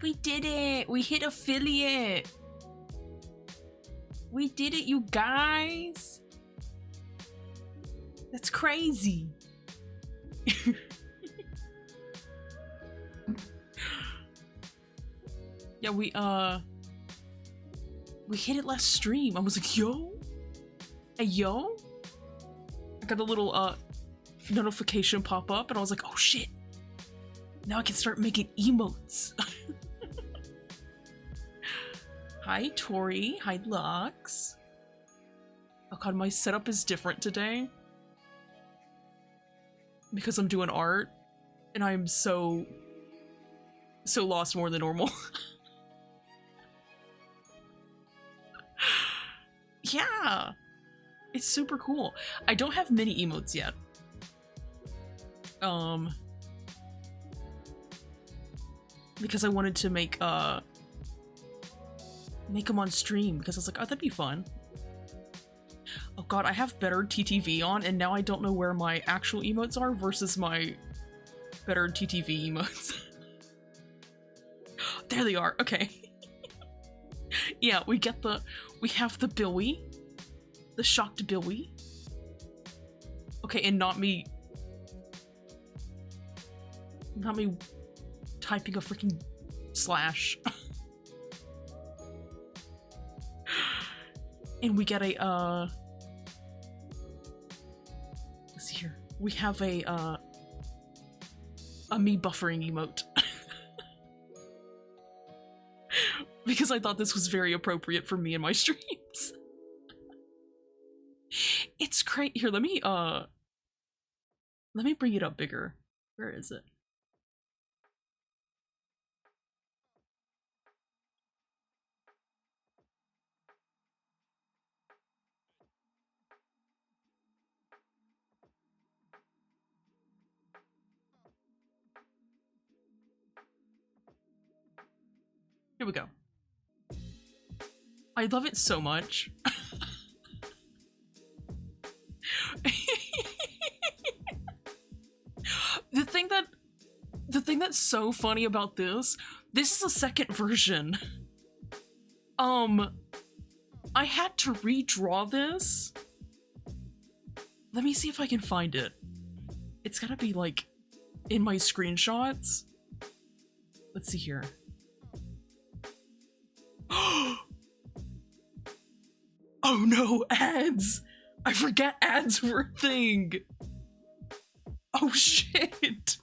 We did it! We hit affiliate! We did it, you guys! That's crazy! Yeah, we hit it last stream. I was like, yo? Hey, yo? I got a little, notification pop up and I was like, oh shit! Now I can start making emotes! Hi, Tori. Hi, Lux. Oh god, my setup is different today. Because I'm doing art, and I'm so lost more than normal. Yeah! It's super cool. I don't have many emotes yet. Because I wanted to make them on stream, because I was like, oh, that'd be fun. Oh god, I have better TTV on, and now I don't know where my actual emotes are versus my better TTV emotes. There they are, okay. Yeah, we have the Billy. The shocked Billy. Okay, and not me typing a freaking slash. And we get a, let's see here. We have a me buffering emote. Because I thought this was very appropriate for me and my streams. It's great. Here, let me bring it up bigger. Where is it? Here we go. I love it so much. The thing that's so funny about this is a second version. I had to redraw this. Let me see if I can find it. It's gotta be like in my screenshots. Let's see here. Oh no, ads! I forgot ads were a thing! Oh shit!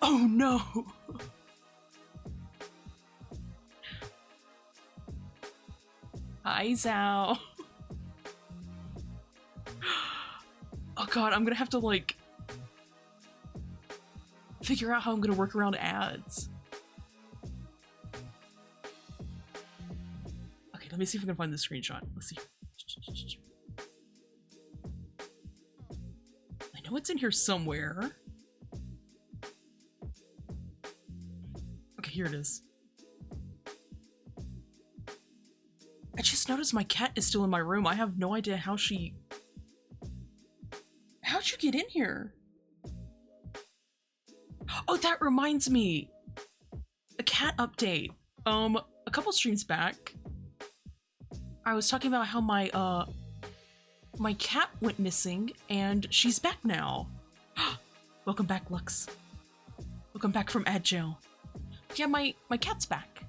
Oh no! Hi, Zao. Oh god, I'm gonna have to like figure out how I'm gonna work around ads. Okay, let me see if I can find the screenshot. Let's see. I know it's in here somewhere. Okay, here it is. I just noticed my cat is still in my room. I have no idea how she... How'd you get in here? Oh, that reminds me. A cat update. A couple streams back, I was talking about how my cat went missing, and she's back now. Welcome back, Lux. Welcome back from ad jail. Yeah, my cat's back.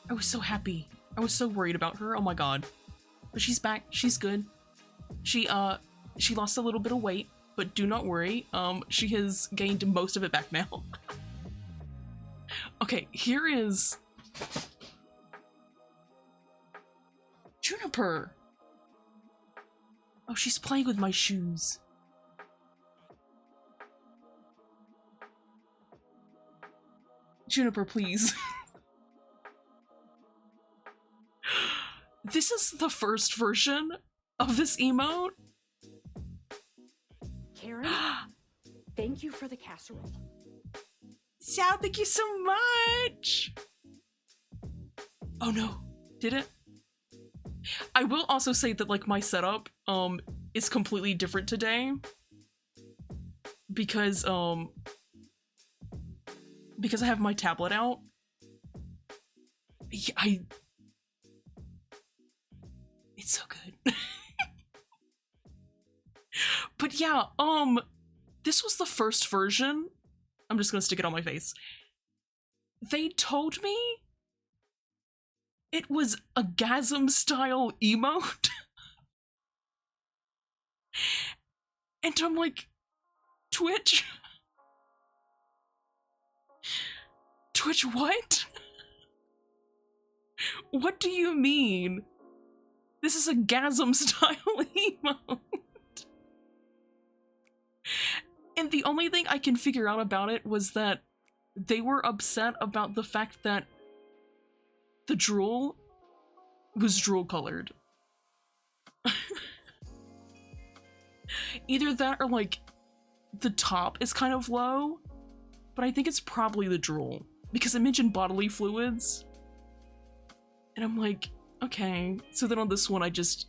I was so happy. I was so worried about her. Oh my god. But she's back. She's good. She lost a little bit of weight, but do not worry. She has gained most of it back now. Okay, here is Juniper. Oh, she's playing with my shoes. Juniper, please. This is the first version of this emote. Karen, thank you for the casserole. Xiao, thank you so much. Oh no, did it? I will also say that like my setup is completely different today because I have my tablet out. It's so good. But yeah, this was the first version. I'm just gonna stick it on my face. They told me it was a gasm style emote. And I'm like, Twitch? Twitch what? What do you mean? This is a gasm style emote. And the only thing I can figure out about it was that they were upset about the fact that the drool was drool colored. Either that or like the top is kind of low, but I think it's probably the drool because it mentioned bodily fluids. And I'm like, okay. So then on this one I just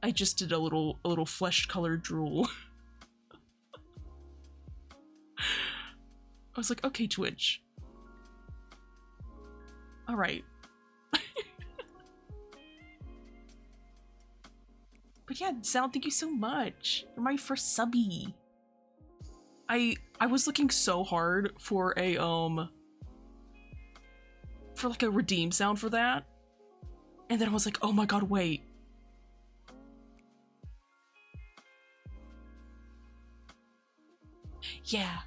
did a little flesh colored drool. I was like, okay, Twitch. All right. But yeah, Sal, thank you so much. You're my first subby. I was looking so hard for a for like a redeem sound for that. And then I was like, oh my god, wait. Yeah.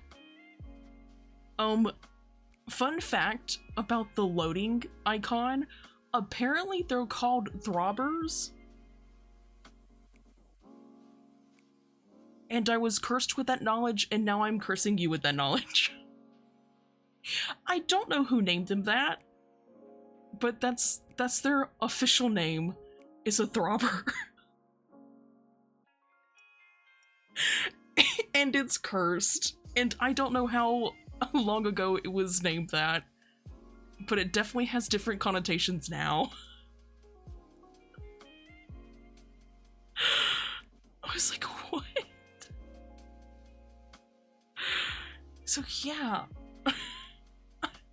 Fun fact about the loading icon, apparently they're called throbbers. And I was cursed with that knowledge, and now I'm cursing you with that knowledge. I don't know who named them that, but that's their official name, is a throbber. And it's cursed, and I don't know how long ago it was named that, but it definitely has different connotations now. I was like, what? So yeah.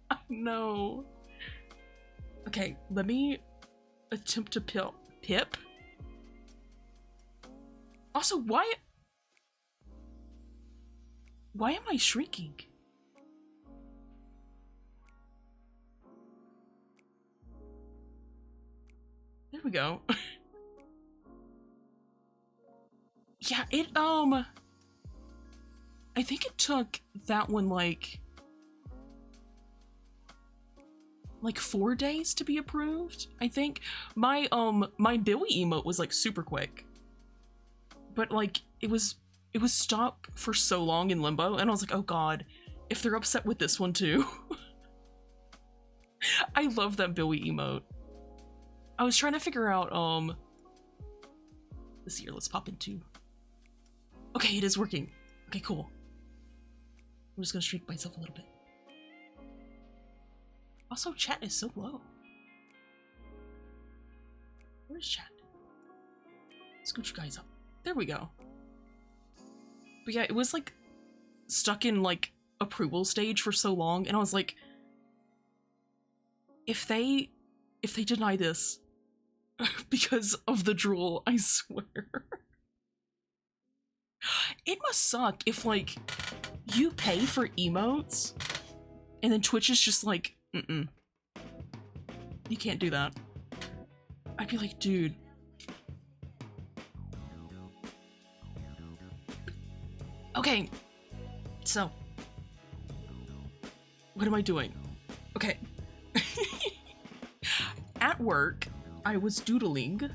I know. Okay, let me attempt to pip. Also, why am I shrinking? There we go. Yeah, it, I think it took that one like 4 days to be approved, I think. My Billy emote was like super quick. But like, it was stopped for so long in limbo, and I was like, oh god, if they're upset with this one too. I love that Billy emote. I was trying to figure out, this here, let's pop into. Okay, it is working. Okay, cool. I'm just gonna shrink myself a little bit. Also, chat is so low. Where's chat? Scooch you guys up. There we go. But yeah, it was like stuck in like approval stage for so long, and I was like, if they deny this because of the drool, I swear. It must suck if like you pay for emotes and then Twitch is just like, you can't do that. I'd be like, dude. Okay, so what am I doing? Okay. At work, I was doodling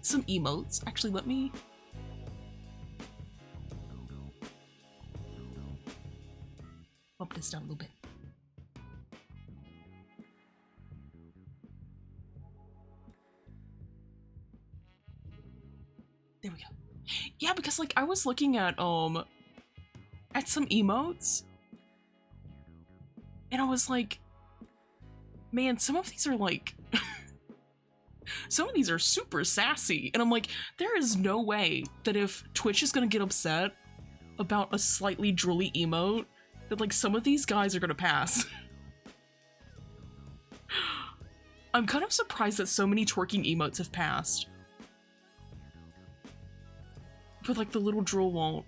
some emotes. Actually, let me bump this down a little bit. There we go. Yeah, because like I was looking at some emotes and I was like, man, some of these are like some of these are super sassy, and I'm like, there is no way that if Twitch is gonna get upset about a slightly drooly emote, that like some of these guys are gonna pass. I'm kind of surprised that so many twerking emotes have passed. But like the little drool won't.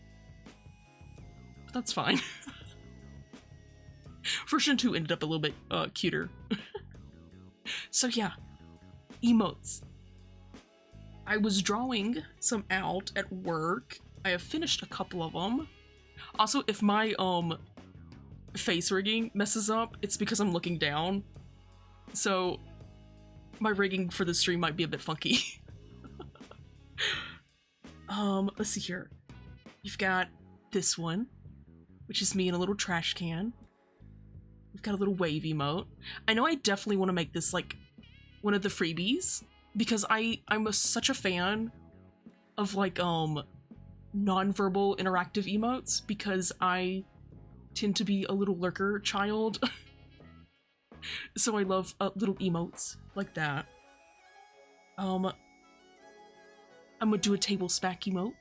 But that's fine. Version 2 ended up a little bit cuter. So yeah, emotes. I was drawing some out at work. I have finished a couple of them. Also, if my face rigging messes up, it's because I'm looking down. So my rigging for the stream might be a bit funky. Let's see here. You've got this one, which is me in a little trash can. We've got a little wave emote. I know I definitely want to make this like one of the freebies because I'm such a fan of like non-verbal interactive emotes because I tend to be a little lurker child. So I love little emotes like that. I'm gonna do a table spack emote.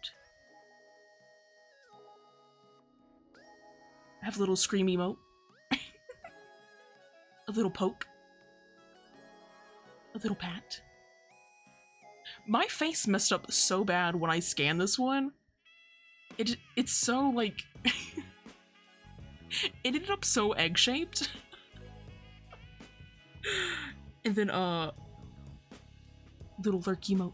I have a little scream emote. A little poke. A little pat. My face messed up so bad when I scanned this one. It's so like it ended up so egg-shaped. And then little lurk emote.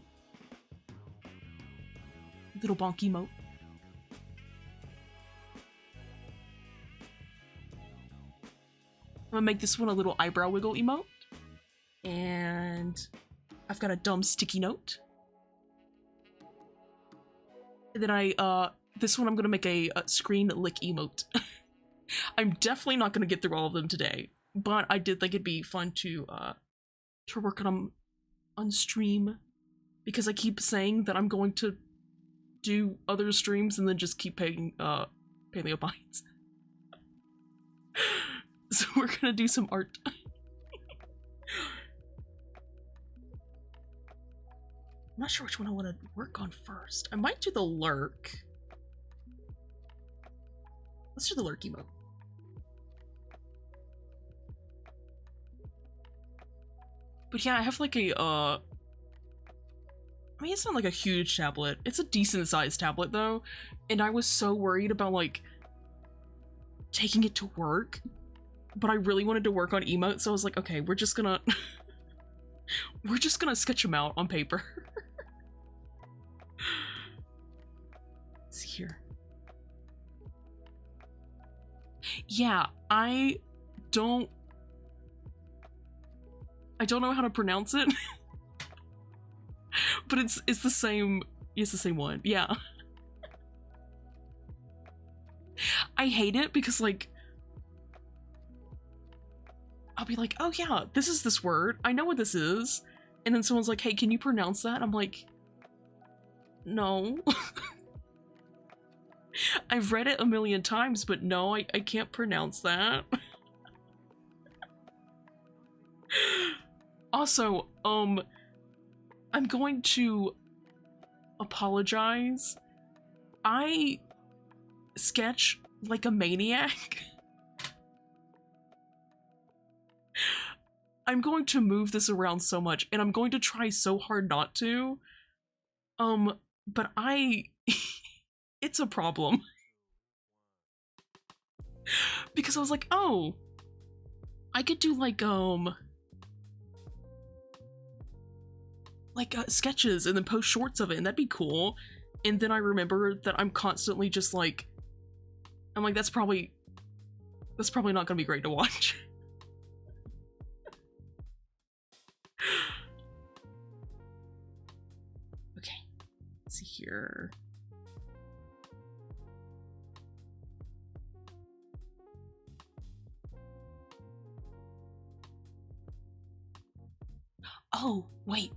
Little bonk emote. I'm gonna make this one a little eyebrow wiggle emote. And I've got a dumb sticky note. And then this one I'm gonna make a screen lick emote. I'm definitely not gonna get through all of them today, but I did think it'd be fun to work on them on stream because I keep saying that I'm going to do other streams and then just keep paying paleobines. So we're gonna do some art. I'm not sure which one I want to work on first. I might do the lurk. Let's do the lurk emote. But yeah, I have like a I mean, it's not like a huge tablet. It's a decent sized tablet though, and I was so worried about like taking it to work, but I really wanted to work on emotes, so I was like, okay, we're just gonna we're just gonna sketch them out on paper. Let's see here. Yeah, I don't know how to pronounce it. But it's the same one. Yeah. I hate it because like I'll be like, "Oh yeah, this is this word. I know what this is." And then someone's like, "Hey, can you pronounce that?" I'm like, "No." I've read it a million times, but no, I can't pronounce that. Also, I'm going to apologize. I sketch like a maniac. I'm going to move this around so much, and I'm going to try so hard not to. But it's a problem. Because I was like, oh, I could do like sketches and then post shorts of it, and that'd be cool. And then I remember that I'm constantly just like, I'm like, that's probably not gonna be great to watch. Okay, let's see here. Oh, wait.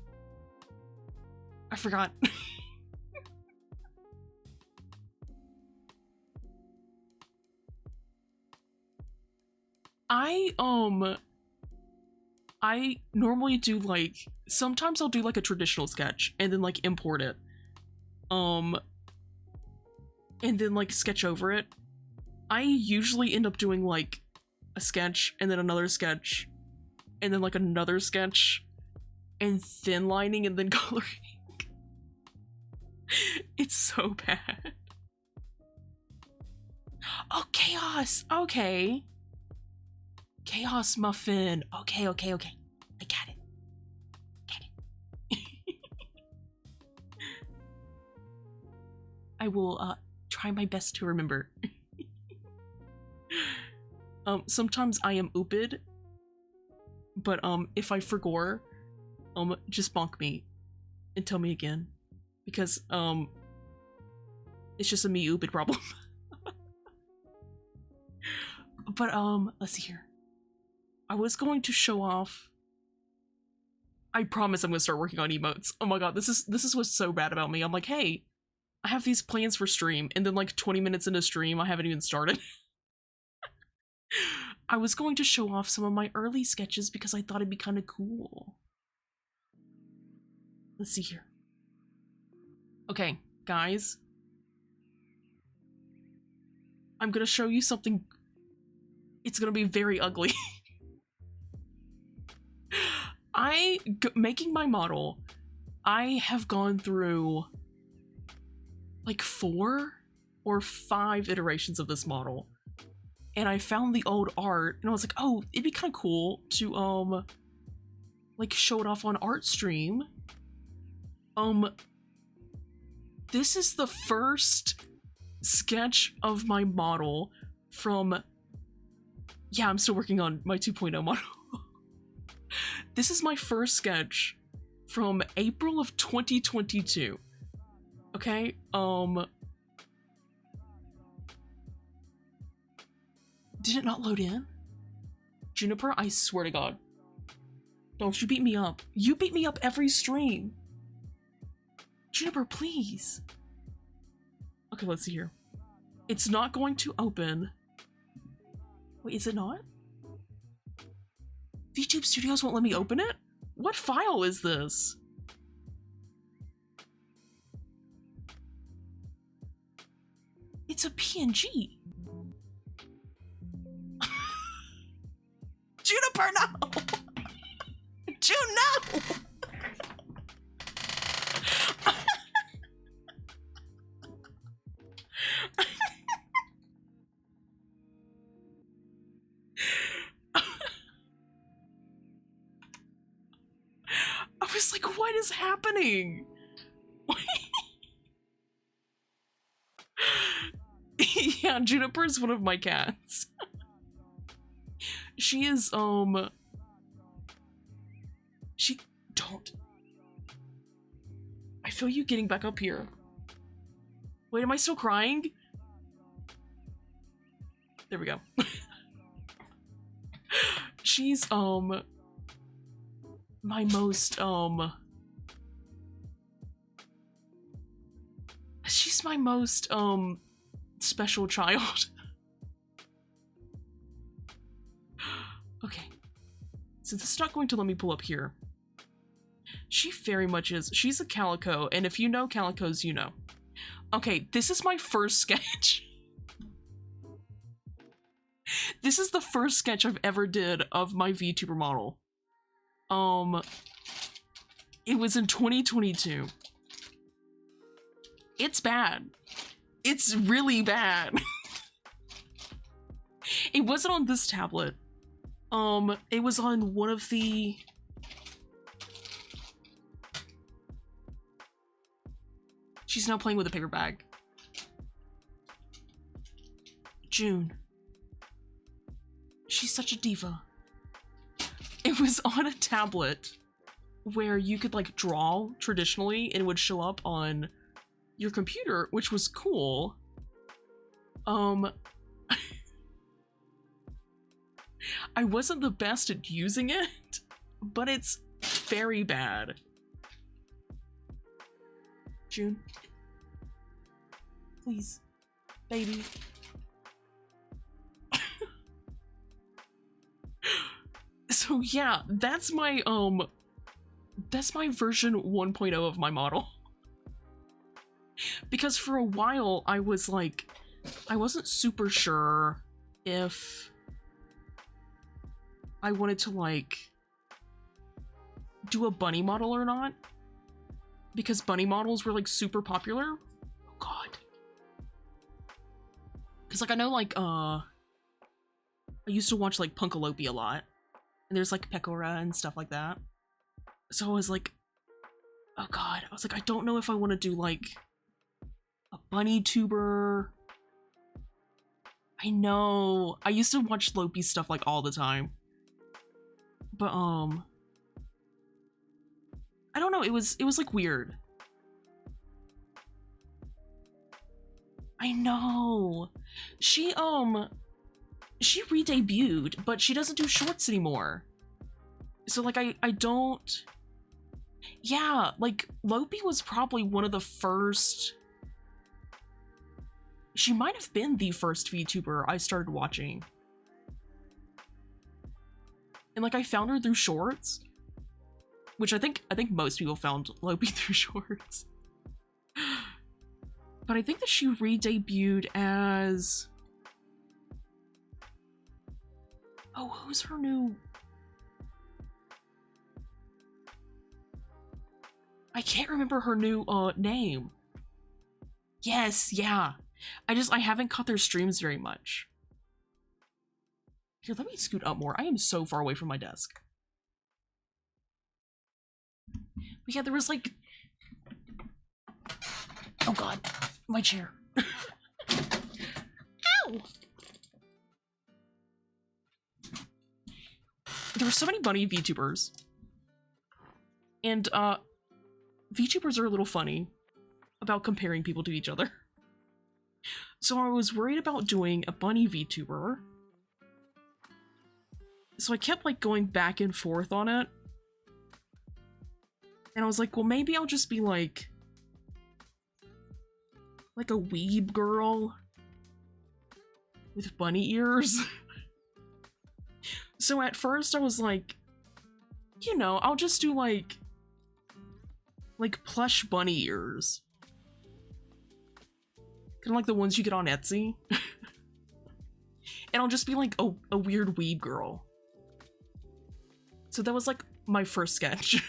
I forgot. I I normally do like, sometimes I'll do like a traditional sketch and then like import it. And then like sketch over it. I usually end up doing like a sketch and then another sketch and then like another sketch and thin lining and then coloring. It's so bad. Oh, chaos. Okay. Chaos muffin. Okay. I got it. I will try my best to remember. Sometimes I am ooped, but if I forgot, just bonk me and tell me again, because it's just a me ooped problem. But let's see here. I was going to show off. I promise I'm gonna start working on emotes. Oh my god, this is what's so bad about me. I'm like, hey, I have these plans for stream, and then like 20 minutes into stream, I haven't even started. I was going to show off some of my early sketches because I thought it'd be kind of cool. Let's see here. Okay, guys. I'm gonna show you something. It's gonna be very ugly. Making my model, I have gone through like 4 or 5 iterations of this model. And I found the old art and I was like, oh, it'd be kind of cool to like show it off on art stream. This is the first sketch of my model from, yeah, I'm still working on my 2.0 model. This is my first sketch from April of 2022. Okay, did it not load in? Juniper, I swear to God. Don't you beat me up. You beat me up every stream. Juniper, please. Okay, let's see here. It's not going to open. Wait, is it not? VTube Studios won't let me open it? What file is this? It's a PNG. Juniper, no! June, no! I was like, what is happening? Yeah, Juniper is one of my cats. She is, don't. I feel you getting back up here. Wait, am I still crying? There we go. She's, my most, she's my most, special child. Okay. So this is not going to let me pull up here. She very much is. She's a calico, and if you know calicos, you know. Okay, this is my first sketch. This is the first sketch I've ever did of my VTuber model. It was in 2022. It's bad. It's really bad. It wasn't on this tablet. It was on one of the... She's now playing with a paper bag. June. She's such a diva. It was on a tablet where you could like draw traditionally and it would show up on your computer, which was cool. I wasn't the best at using it, but it's very bad. June. Please. Baby. So So yeah, that's my version 1.0 of my model. Because for a while I was like, I wasn't super sure if I wanted to like do a bunny model or not, because bunny models were like super popular. Oh god. Because like I know like I used to watch like Punkalope a lot, and there's like Pecora and stuff like that. So I was like, oh god, I was like, I don't know if I want to do like a bunny tuber. I know I used to watch Lopi stuff like all the time, but I don't know, it was like weird. I know. She re-debuted, but she doesn't do shorts anymore. So like I don't. Yeah, like Lopi was probably one of the first. She might have been the first VTuber I started watching. And like I found her through shorts, which I think most people found Lopi through shorts. But I think that she re-debuted as... Oh, who's her new... I can't remember her new name. Yes, yeah. I haven't caught their streams very much. Here, let me scoot up more. I am so far away from my desk. But yeah, there was like... Oh god, my chair. Ow! There were so many bunny VTubers. And VTubers are a little funny about comparing people to each other. So I was worried about doing a bunny VTuber. So I kept like going back and forth on it. And I was like, well, maybe I'll just be like a weeb girl with bunny ears. So at first I was like, you know, I'll just do like plush bunny ears. Kind of like the ones you get on Etsy. And I'll just be like a weird weeb girl. So that was like my first sketch.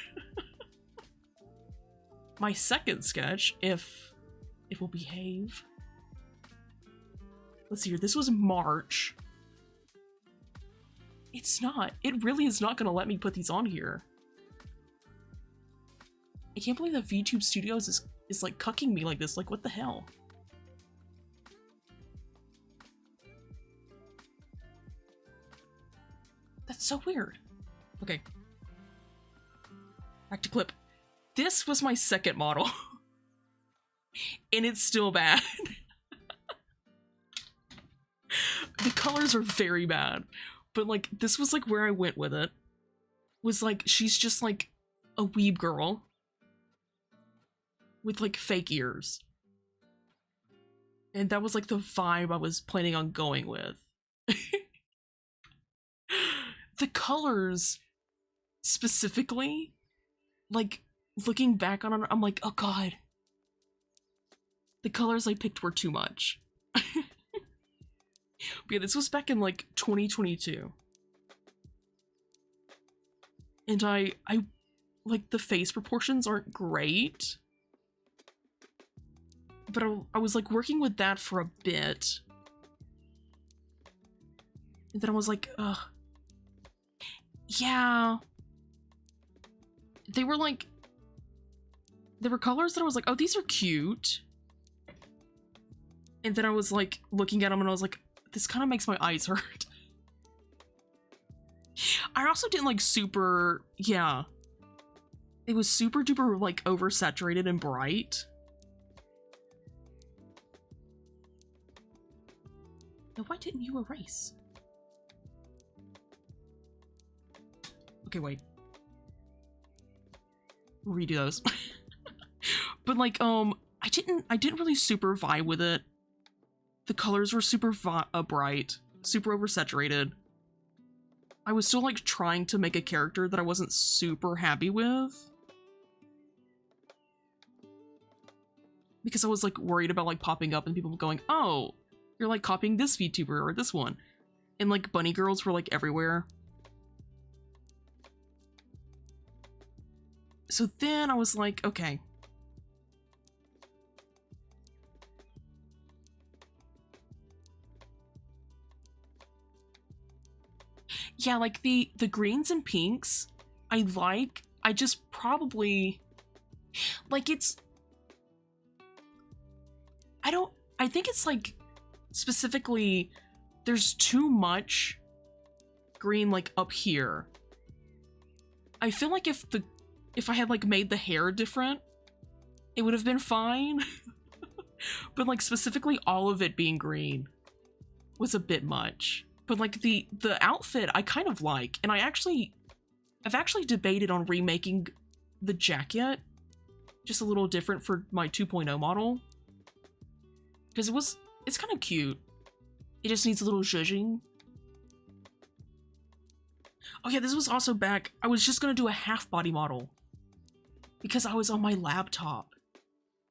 My second sketch, if it will behave. Let's see here, this was March. It's not. It really is not gonna let me put these on here. I can't believe that VTube Studios is like cucking me like this. Like, what the hell? That's so weird. Okay. Back to clip. This was my second model. And it's still bad. The colors are very bad. But like, this was like where I went with it. Was like, she's just like a weeb girl. With like fake ears. And that was like the vibe I was planning on going with. The colors, specifically, like, looking back on it, I'm like, oh god. The colors I picked were too much. But yeah, this was back in like 2022. And I like, the face proportions aren't great. But I was like working with that for a bit. And then I was like, ugh. Yeah. They were like, there were colors that I was like, oh, these are cute. And then I was like looking at them and I was like, this kind of makes my eyes hurt. I also didn't like super, yeah. It was super duper like oversaturated and bright. Now, why didn't you erase? Okay, wait. We'll redo those. But like, I didn't really super vibe with it. The colors were super bright, super oversaturated. I was still like trying to make a character that I wasn't super happy with. Because I was like worried about like popping up and people going, oh, you're like copying this VTuber or this one. And like bunny girls were like everywhere. So then I was like, okay. Yeah, like the greens and pinks, I just probably, like I think it's like, specifically, there's too much green like up here. I feel like if I had like made the hair different, it would have been fine. But like specifically all of it being green was a bit much. But like the outfit I kind of like, and I've actually debated on remaking the jacket just a little different for my 2.0 model. Because it's kind of cute. It just needs a little zhuzhing. Oh yeah, this was also back. I was just gonna do a half body model because I was on my laptop.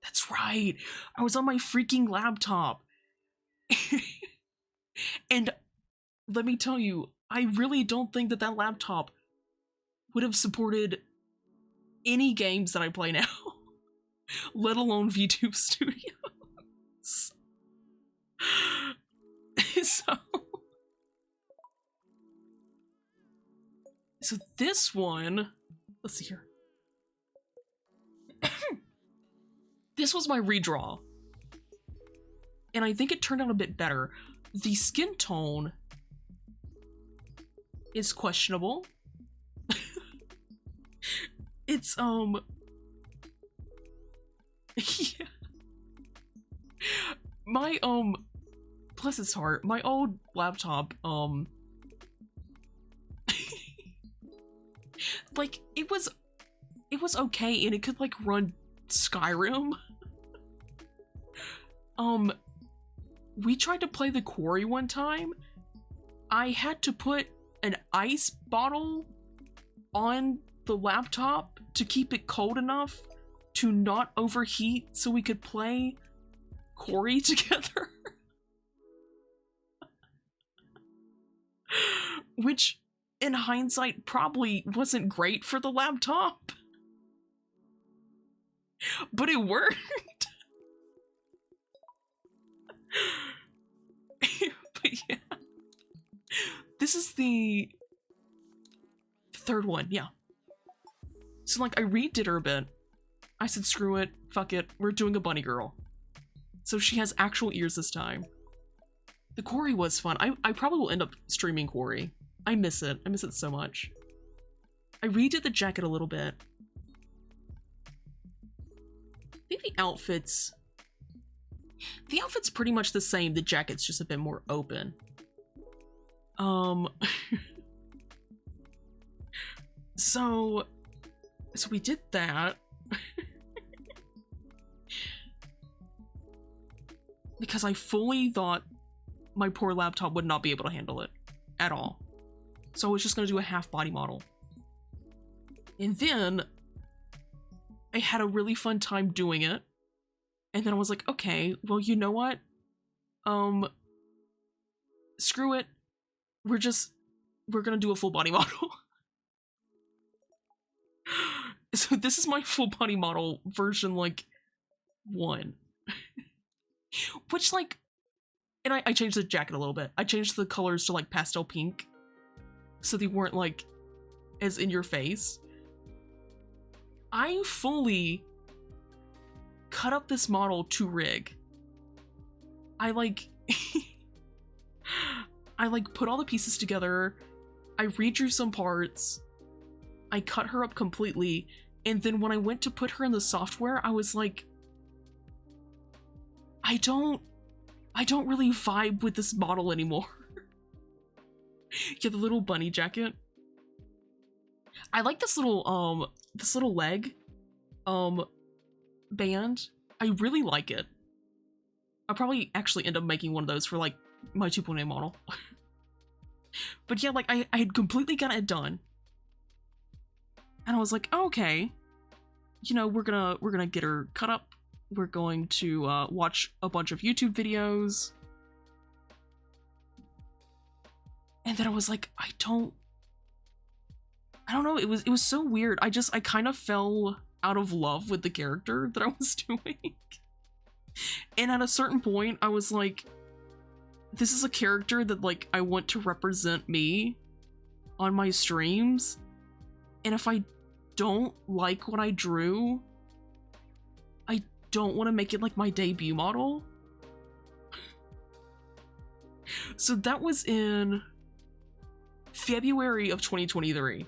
That's right. I was on my freaking laptop. And let me tell you, I really don't think that laptop would have supported any games that I play now, let alone VTube Studios. So this one, let's see here. This was my redraw. And I think it turned out a bit better. The skin tone is questionable. It's, yeah. My, bless his heart, my old laptop, like, it was okay, and it could, like, run Skyrim. We tried to play the Quarry one time. I had to put an ice bottle on the laptop to keep it cold enough to not overheat so we could play Quarry together. Which, in hindsight, probably wasn't great for the laptop. But it worked. But yeah. This is the third one, yeah. So like I redid her a bit. I said screw it, fuck it, we're doing a bunny girl. So she has actual ears this time. The Quarry was fun. I probably will end up streaming Quarry. I miss it so much. I redid the jacket a little bit. I think the outfit's pretty much the same, the jacket's just a bit more open. So we did that. Because I fully thought my poor laptop would not be able to handle it at all. So I was just gonna do a half body model. And then I had a really fun time doing it. And then I was like, okay, well, you know what? Screw it. We're gonna do a full body model. So this is my full body model version, like, 1. Which, like, and I changed the jacket a little bit. I changed the colors to, like, pastel pink. So they weren't, like, as in your face. I fully cut up this model to rig. I put all the pieces together. I redrew some parts. I cut her up completely. And then when I went to put her in the software, I was like, I don't really vibe with this model anymore. Yeah, the little bunny jacket. I like this little leg band. I really like it. I'll probably actually end up making one of those for like my 2.8 model. But yeah, like I had completely got it done. And I was like, oh, okay, you know, we're gonna get her cut up. We're going to watch a bunch of YouTube videos. And then I was like, I don't know, it was so weird. I kind of fell out of love with the character that I was doing. And at a certain point, I was like, this is a character that, like, I want to represent me on my streams. And if I don't like what I drew, I don't want to make it, like, my debut model. So that was in February of 2023.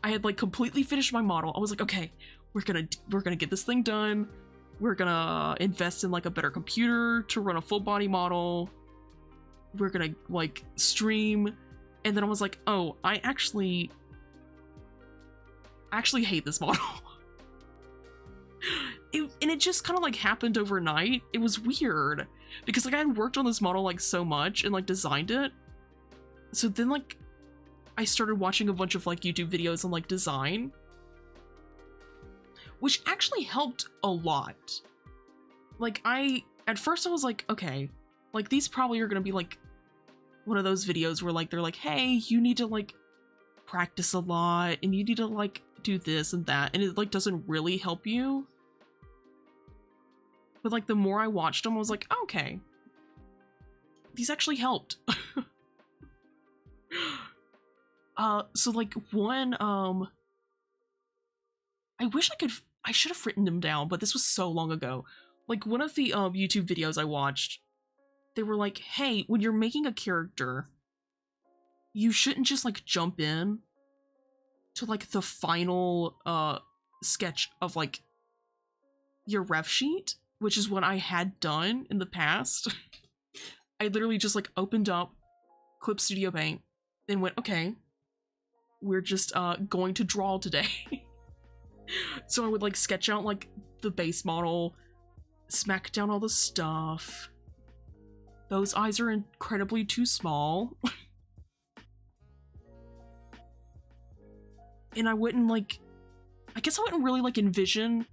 I had, like, completely finished my model. I was like, okay, we're gonna get this thing done. We're gonna invest in, like, a better computer to run a full body model. We're gonna, like, stream. And then I was like, oh, I actually hate this model. And it just kind of, like, happened overnight. It was weird because, like, I had worked on this model, like, so much and, like, designed it. So then, like, I started watching a bunch of, like, YouTube videos on, like, design, which actually helped a lot. Like, at first I was like, okay, like, these probably are gonna be, like, one of those videos where, like, they're like, hey, you need to, like, practice a lot, and you need to, like, do this and that, and it, like, doesn't really help you. But, like, the more I watched them, I was like, oh, okay, these actually helped. So, like, one, I should have written them down, but this was so long ago. Like, one of the, YouTube videos I watched, they were like, hey, when you're making a character, you shouldn't just, like, jump in to, like, the final, sketch of, like, your ref sheet, which is what I had done in the past. I literally just, like, opened up Clip Studio Paint and went, okay, we're just, going to draw today. So I would, like, sketch out, like, the base model, smack down all the stuff. Those eyes are incredibly too small. And I wouldn't, like, I guess I wouldn't really, like, envision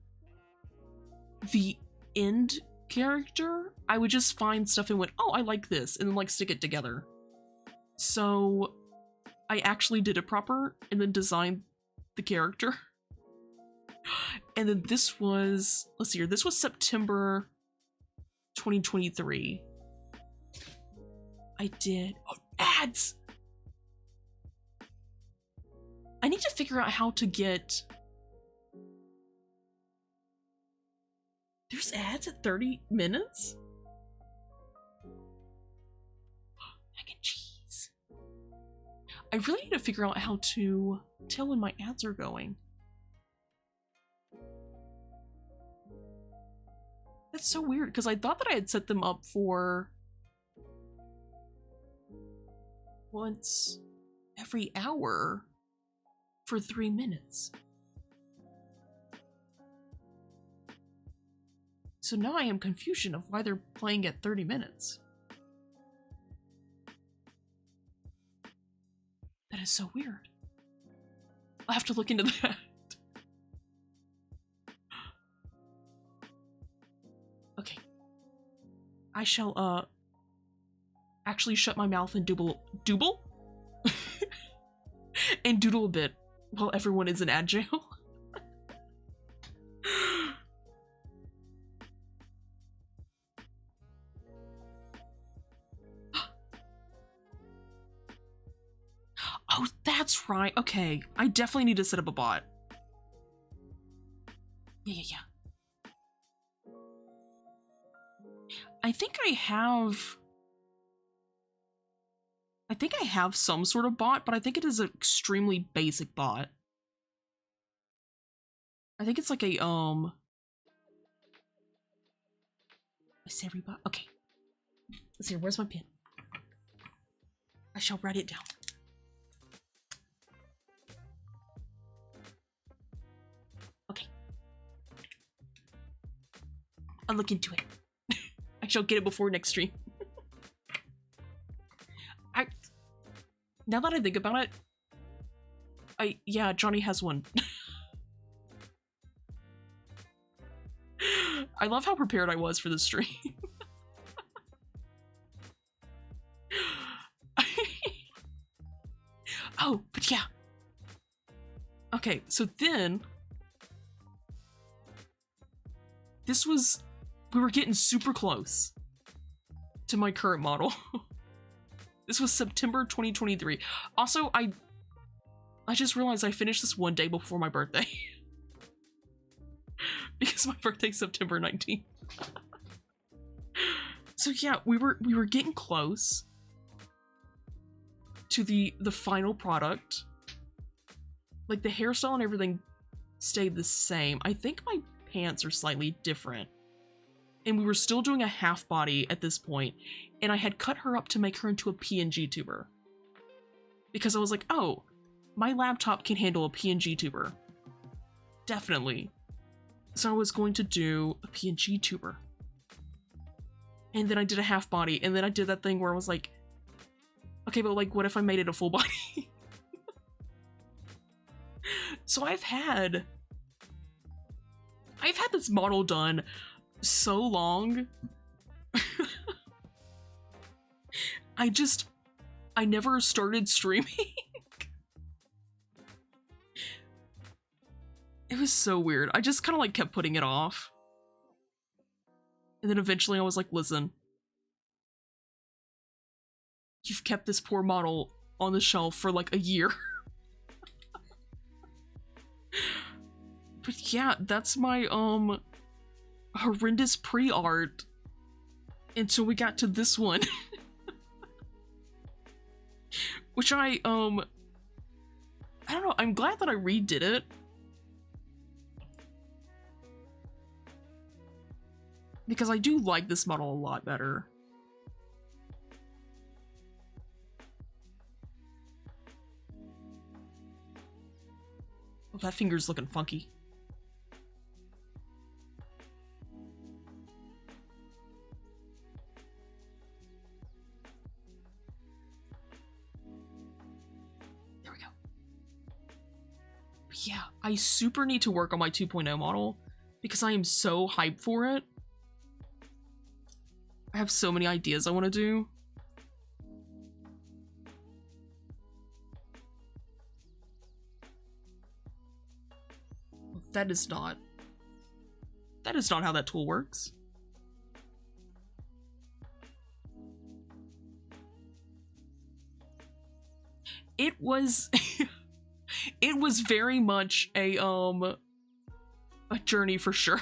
the end character. I would just find stuff and went, oh, I like this, and then, like, stick it together. So I actually did it proper and then designed the character. And then this was, let's see here, this was September 2023. I did, oh, ads! I need to figure out how to get, there's ads at 30 minutes? Mac and cheese. I really need to figure out how to tell when my ads are going. That's so weird, because I thought that I had set them up for once every hour for 3 minutes. So now I am confusion of why they're playing at 30 minutes. That is so weird. I'll have to look into that. Okay. I shall, actually shut my mouth and doodle and doodle a bit while everyone is in ad jail. Oh, that's right. Okay, I definitely need to set up a bot. Yeah. I think I have some sort of bot, but I think it is an extremely basic bot. I think it's like a Siri bot. Okay. Let's see, where's my pen? I shall write it down. Okay. I'll look into it. I shall get it before next stream. Now that I think about it, yeah, Johnny has one. I love how prepared I was for the stream. Oh, but yeah. Okay, so then we were getting super close to my current model. This was September 2023. Also, I just realized I finished this one day before my birthday. Because my birthday's September 19th. So yeah, we were getting close to the final product. Like the hairstyle and everything stayed the same. I think my pants are slightly different. And we were still doing a half body at this point, and I had cut her up to make her into a PNG tuber. Because I was like, oh, my laptop can handle a PNG tuber. Definitely. So I was going to do a PNG tuber. And then I did a half body, and then I did that thing where I was like, okay, but like, what if I made it a full body? So I've had this model done so long. I never started streaming. It was so weird. I just kind of like kept putting it off. And then eventually I was like, listen, you've kept this poor model on the shelf for like a year. But yeah, that's my horrendous pre-art until we got to this one. Which I don't know, I'm glad that I redid it. Because I do like this model a lot better. Oh, that finger's looking funky. There we go. But yeah, I super need to work on my 2.0 model because I am so hyped for it. I have so many ideas I want to do. That is not how that tool works. It was it was very much a journey for sure.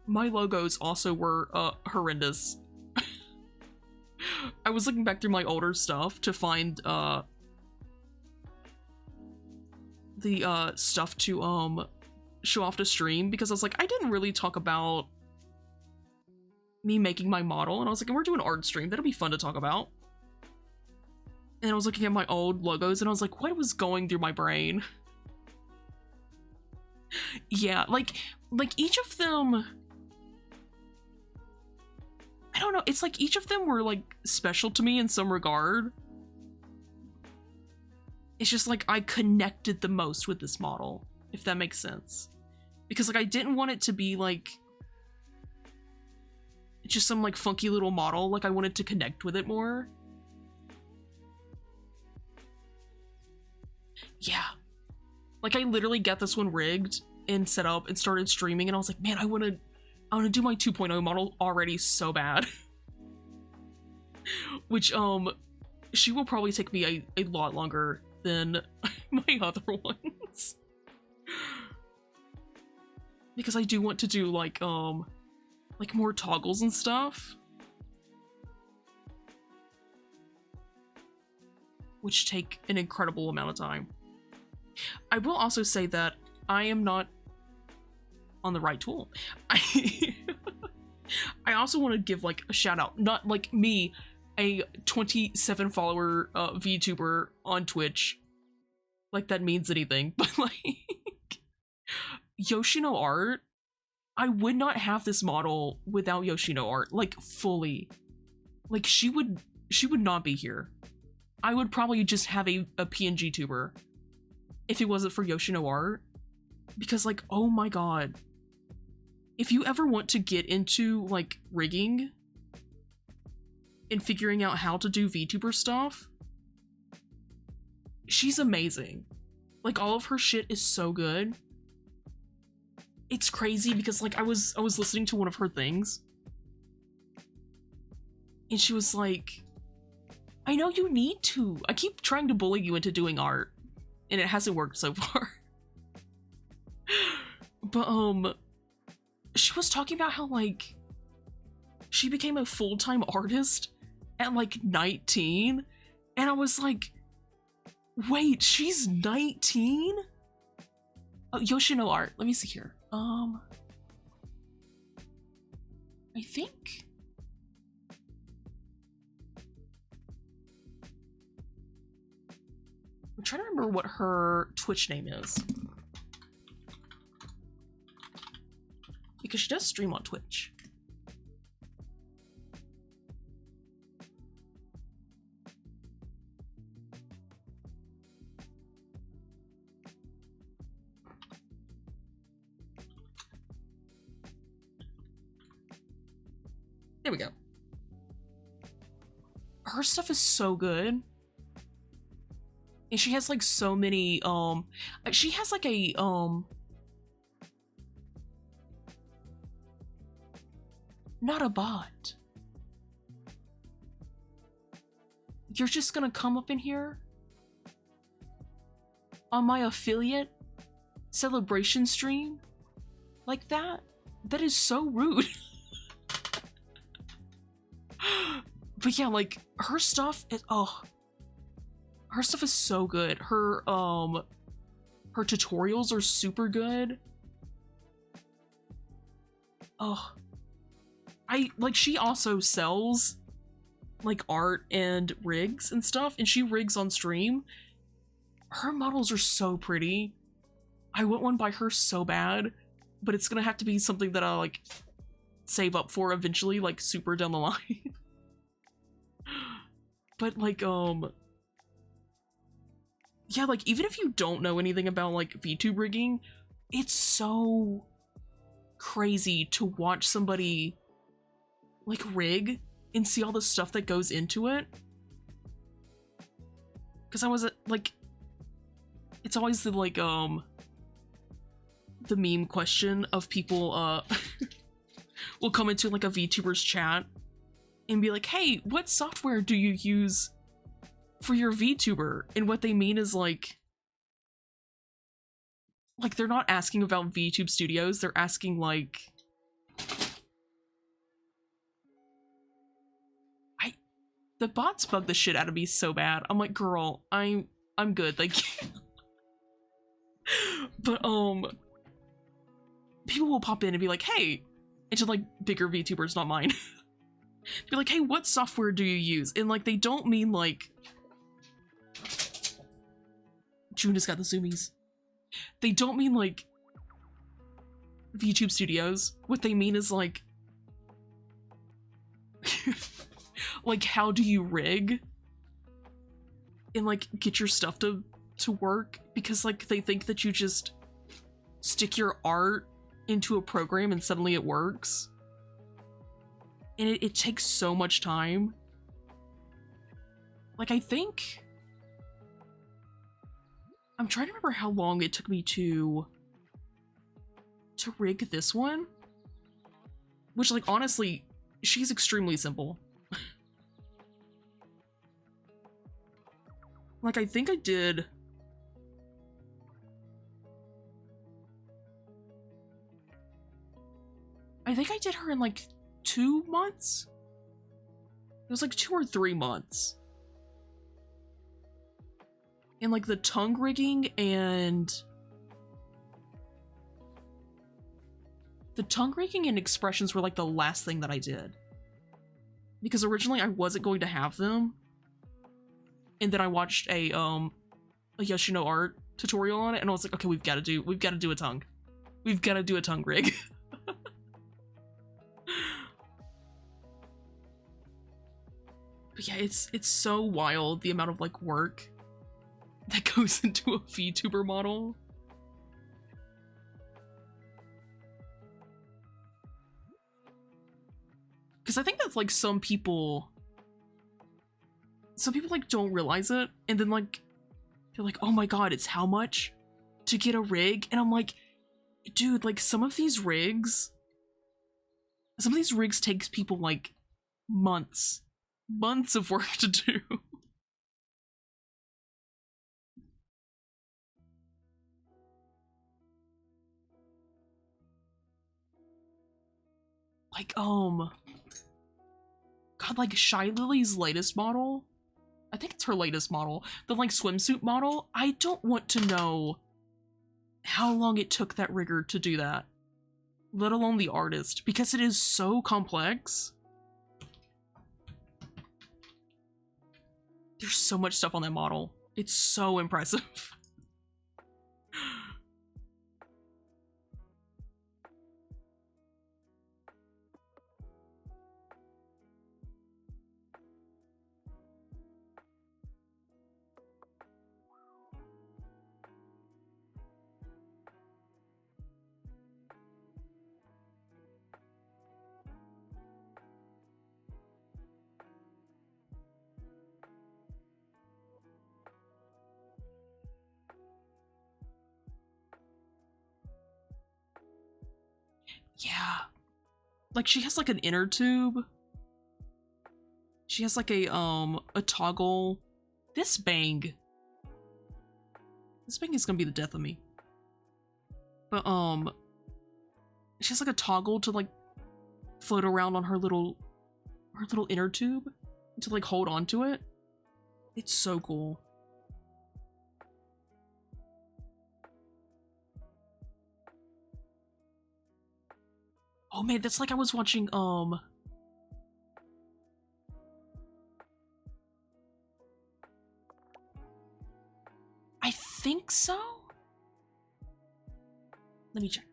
My logos also were horrendous. I was looking back through my older stuff to find the stuff to show off to stream, because I was like, I didn't really talk about me making my model, and I was like, and we're doing art stream, that'll be fun to talk about. And I was looking at my old logos and I was like, what was going through my brain? Yeah, like each of them, I don't know, it's like each of them were like special to me in some regard. It's just like I connected the most with this model, if that makes sense. Because like I didn't want it to be like just some like funky little model, like I wanted to connect with it more. Yeah. Like I literally got this one rigged and set up and started streaming, and I was like, man, I want to do my 2.0 model already so bad. Which she will probably take me a lot longer than my other ones. Because I do want to do like more toggles and stuff. Which take an incredible amount of time. I will also say that I am not on the right tool. I also want to give like a shout out, not like me, a 27 follower VTuber on Twitch, like that means anything, but like Yoshino Art, I would not have this model without Yoshino art, like fully. Like she would not be here. I would probably just have a PNG tuber if it wasn't for Yoshino art. Because like, oh my god. If you ever want to get into like rigging and figuring out how to do VTuber stuff, she's amazing. Like all of her shit is so good. It's crazy because like I was listening to one of her things and she was like, I know you need to. I keep trying to bully you into doing art and it hasn't worked so far. But she was talking about how like she became a full-time artist at like 19 and I was like, wait, she's 19? Oh, Yoshino art. Let me see here. I think I'm trying to remember what her Twitch name is. Because she does stream on Twitch. There we go. Her stuff is so good. And she has like so many, she has like a, not a bot. You're just gonna come up in here on my affiliate celebration stream like that? That is so rude. But yeah, like her stuff is, oh, her stuff is so good. Her tutorials are super good. Oh, she also sells like art and rigs and stuff, and she rigs on stream. Her models are so pretty. I want one by her so bad, but it's gonna have to be something that I'll like save up for eventually, like super down the line. But like, yeah, like even if you don't know anything about like VTube rigging, it's so crazy to watch somebody like rig and see all the stuff that goes into it. Because I was like, it's always the like the meme question of people will come into like a VTuber's chat and be like, hey, what software do you use for your VTuber? And what they mean is like they're not asking about VTube Studios, they're asking like, the bots bug the shit out of me so bad. I'm like, girl, I'm good, like but people will pop in and be like, hey, into like bigger VTubers, not mine. Be like, hey, what software do you use? And like, they don't mean like, June has got the zoomies. They don't mean like VTube Studios. What they mean is like, like, how do you rig and like get your stuff to work? Because like they think that you just stick your art into a program and suddenly it works. And it takes so much time. Like, I think I'm trying to remember how long it took me to rig this one. Which, like, honestly, she's extremely simple. Like, I think I did her in like 2 months? It was like 2 or 3 months. And like the tongue rigging and expressions were like the last thing that I did. Because originally I wasn't going to have them. And then I watched a Yoshino art tutorial on it and I was like, okay, we've got to do a tongue. We've got to do a tongue rig. But yeah, it's so wild the amount of like work that goes into a VTuber model. Because I think that's like some people like don't realize it, and then like they're like, oh my god, it's how much to get a rig? And I'm like, dude, like some of these rigs takes people like months of work to do. Like, God, like Shy Lily's latest model, I think it's her latest model, the like swimsuit model, I don't want to know how long it took that rigger to do that, let alone the artist, because it is so complex. There's so much stuff on that model. It's so impressive. Yeah. Like she has like an inner tube. She has like a toggle. This bang is gonna be the death of me. But she has like a toggle to like float around on her little inner tube to like hold on to it. It's so cool. Oh man, that's like I was watching I think so? Let me check.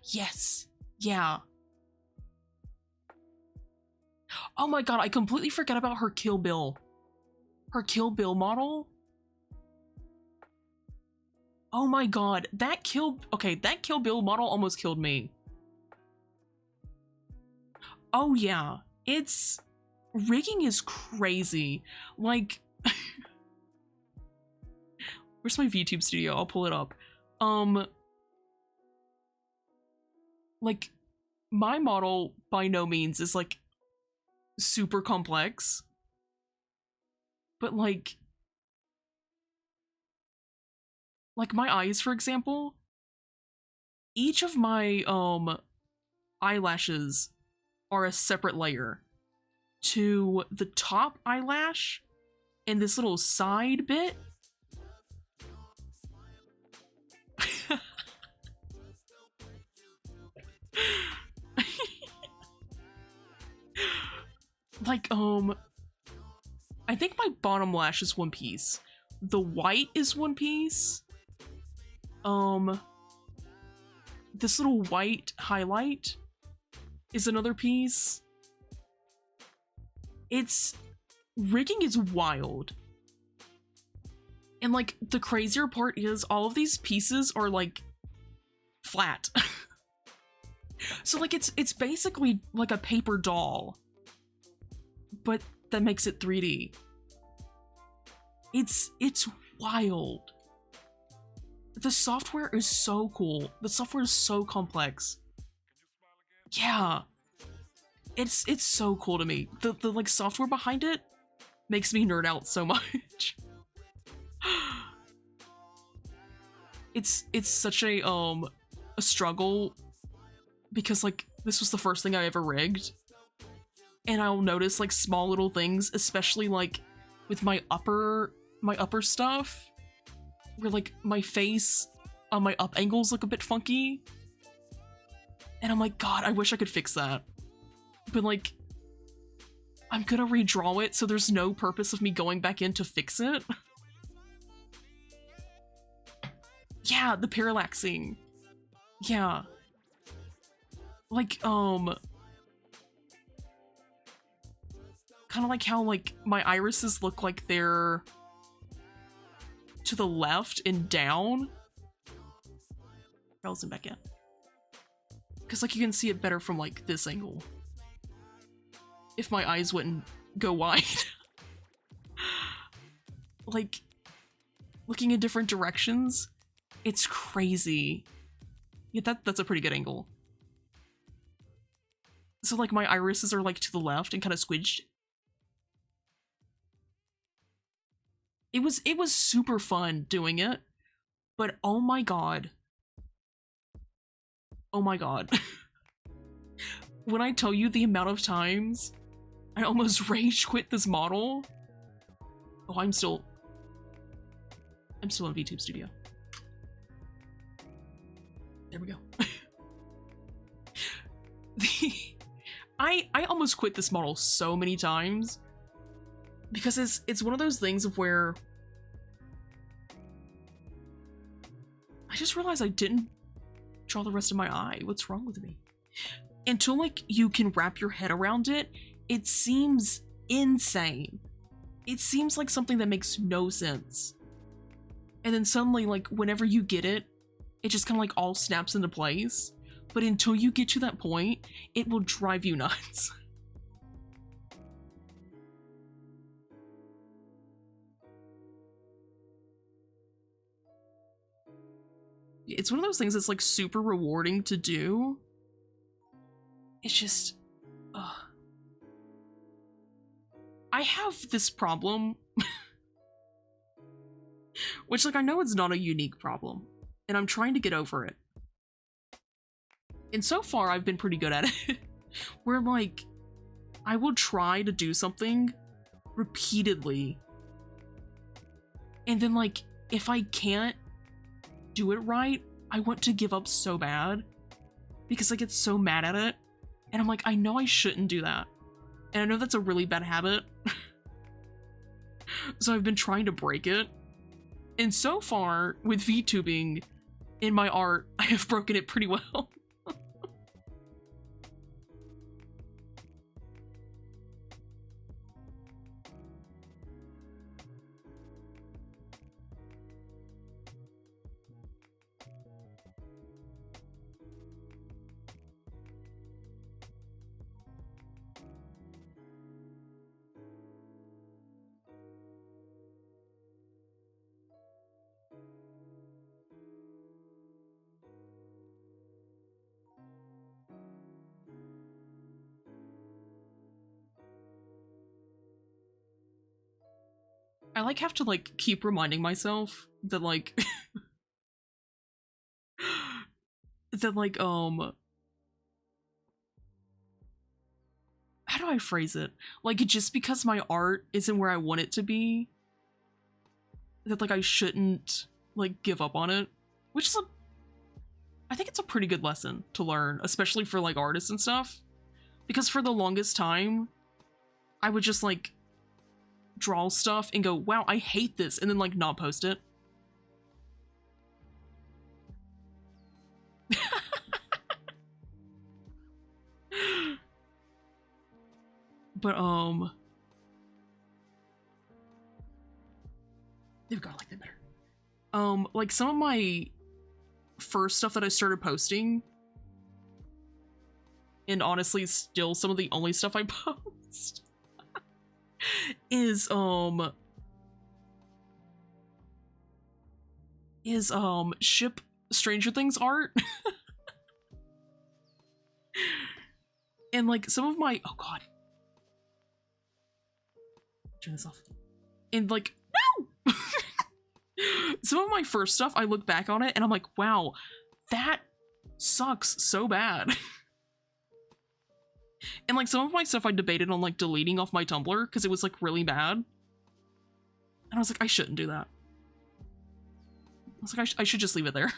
Yes. Yeah. Oh my god, I completely forgot about her Kill Bill. Her Kill Bill model? Oh my god, that Kill Bill model almost killed me. Oh yeah, it's... rigging is crazy. Like... Where's my VTube studio? I'll pull it up. Like, my model by no means is like super complex, but like my eyes, for example, each of my eyelashes are a separate layer. To the top eyelash and this little side bit, like I think my bottom lash is one piece. The white is one piece. This little white highlight is another piece. Rigging is wild. And like the crazier part is all of these pieces are like flat. So like it's basically like a paper doll, but that makes it 3D. It's wild. The software is so cool. The software is so complex. Yeah. It's so cool to me. The like software behind it makes me nerd out so much. It's such a struggle, because like this was the first thing I ever rigged, and I'll notice like small little things, especially like with my upper stuff, where like my face on my up angles look a bit funky, and I'm like, god, I wish I could fix that, but like I'm gonna redraw it, so there's no purpose of me going back in to fix it. Yeah, the parallaxing. Yeah. Like, kind of like how, like, my irises look like they're to the left and down. I'll zoom back in. Because, like, you can see it better from, like, this angle. If my eyes wouldn't go wide. Like, looking in different directions, it's crazy. Yeah, that's a pretty good angle. So, like, my irises are, like, to the left and kind of squidged. It was super fun doing it, but oh my god. Oh my god. When I tell you the amount of times I almost rage quit this model. Oh, I'm still in VTube Studio. There we go. I almost quit this model so many times because it's one of those things of where I just realized I didn't draw the rest of my eye. What's wrong with me? Until, like, you can wrap your head around it, it seems insane. It seems like something that makes no sense. And then suddenly, like, whenever you get it, it just kind of, like, all snaps into place. But until you get to that point, it will drive you nuts. It's one of those things that's, like, super rewarding to do. It's just... I have this problem, which, like, I know it's not a unique problem, and I'm trying to get over it. And so far, I've been pretty good at it, where, like, I will try to do something repeatedly, and then, like, if I can't do it right, I want to give up so bad, because I get so mad at it, and I'm like, I know I shouldn't do that. And I know that's a really bad habit. So I've been trying to break it. And so far, with VTubing in my art, I have broken it pretty well. I, like, have to, like, keep reminding myself that, like, that, like, how do I phrase it? Like, just because my art isn't where I want it to be, that, like, I shouldn't, like, give up on it. Which is I think it's a pretty good lesson to learn, especially for, like, artists and stuff. Because for the longest time, I would just, like, draw stuff and go, wow, I hate this, and then, like, not post it. But, they've got, like, that better. Like, some of my first stuff that I started posting, and honestly, still some of the only stuff I post, is ship Stranger Things art. And, like, some of my, oh god, turn this off. And, like, no. Some of my first stuff, I look back on it and I'm like, wow, that sucks so bad. And, like, some of my stuff I debated on, like, deleting off my Tumblr because it was, like, really bad. And I was like, I shouldn't do that. I was like, I should just leave it there.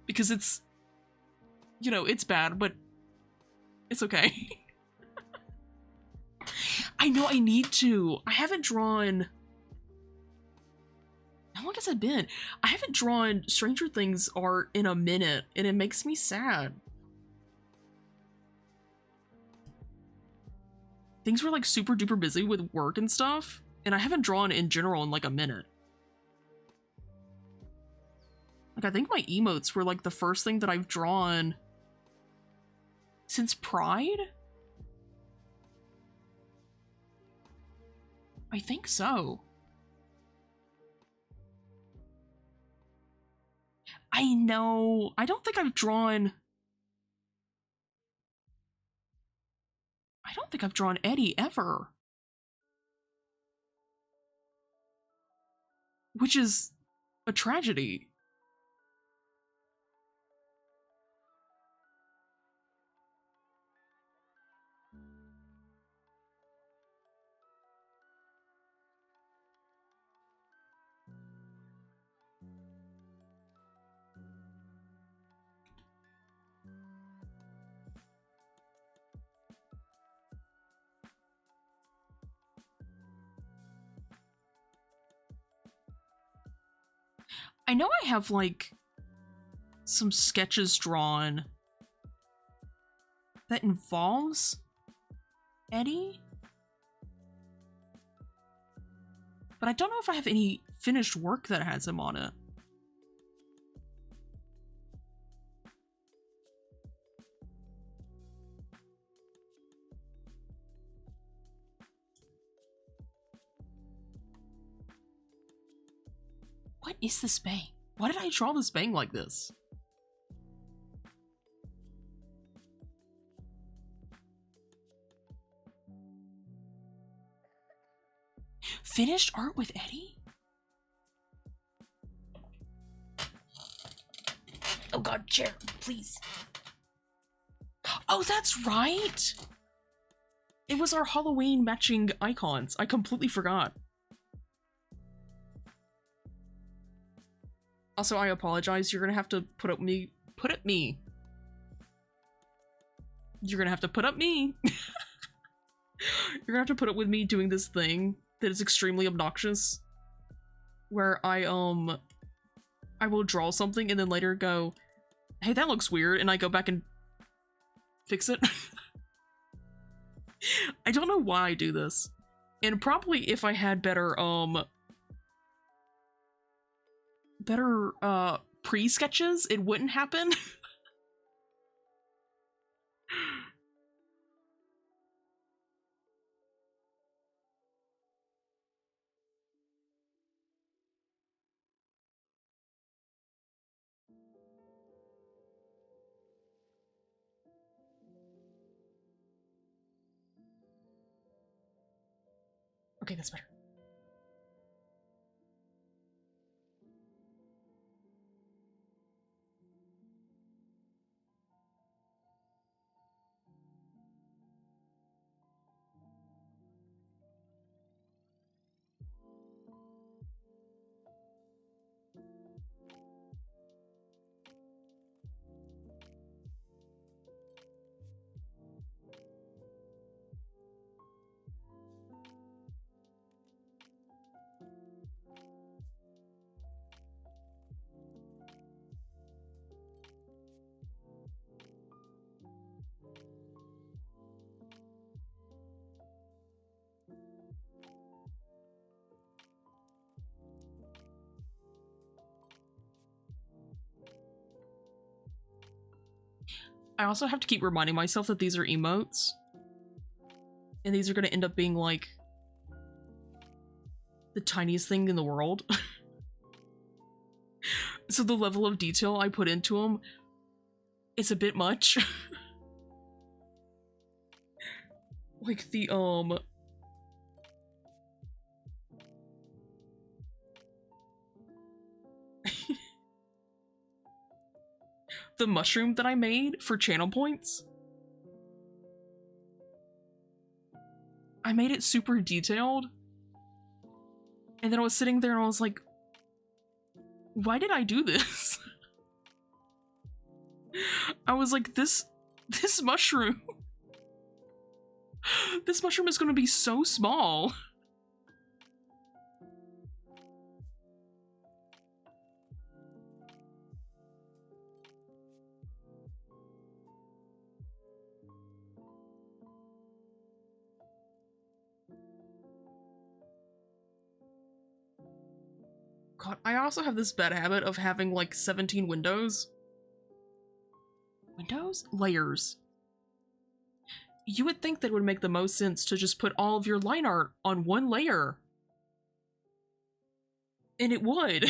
Because it's, you know, it's bad, but it's okay. I know I need to. I haven't drawn How long has it been? I haven't drawn Stranger Things art in a minute, and it makes me sad. Things were like super duper busy with work and stuff, and I haven't drawn in general in like a minute. Like, I think my emotes were like the first thing that I've drawn since Pride? I think so. I know. I don't think I've drawn... I don't think I've drawn Eddie ever. Which is a tragedy. I know I have, like, some sketches drawn that involves Eddie, but I don't know if I have any finished work that has him on it. What is this bang? Why did I draw this bang like this? Finished art with Eddie? Oh god, chair, please. Oh, that's right! It was our Halloween matching icons. I completely forgot. Also, I apologize. You're gonna have to put up me. You're gonna have to put up me. You're gonna have to put up with me doing this thing that is extremely obnoxious. Where I will draw something and then later go, hey, that looks weird, and I go back and fix it. I don't know why I do this. And probably if I had better pre-sketches, it wouldn't happen. Okay, that's better. I also have to keep reminding myself that these are emotes. And these are gonna end up being, like, the tiniest thing in the world. So the level of detail I put into them is a bit much. Like the, the mushroom that I made for channel points. I made it super detailed. And then I was sitting there and I was like, why did I do this? I was like, this mushroom. This mushroom is gonna be so small. God, I also have this bad habit of having like 17 windows. Windows? Layers. You would think that it would make the most sense to just put all of your line art on one layer. And it would.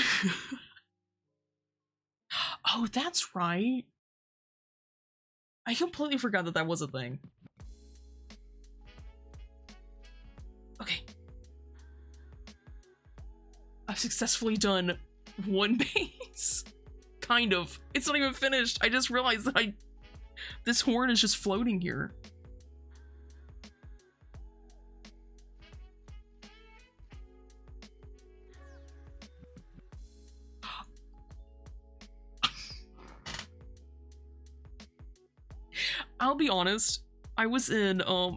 Oh, that's right. I completely forgot that that was a thing. Okay. I've successfully done one base. Kind of. It's not even finished. I just realized that this horn is just floating here. I'll be honest, I was in a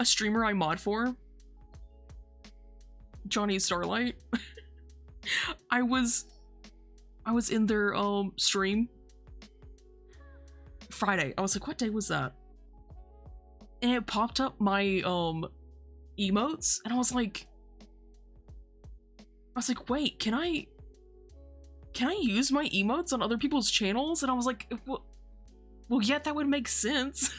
streamer I mod for, Johnny Starlight. I was in their stream Friday. I was like, what day was that? And it popped up my emotes, and I was like, wait, can I use my emotes on other people's channels? And I was like, well, yeah, that would make sense.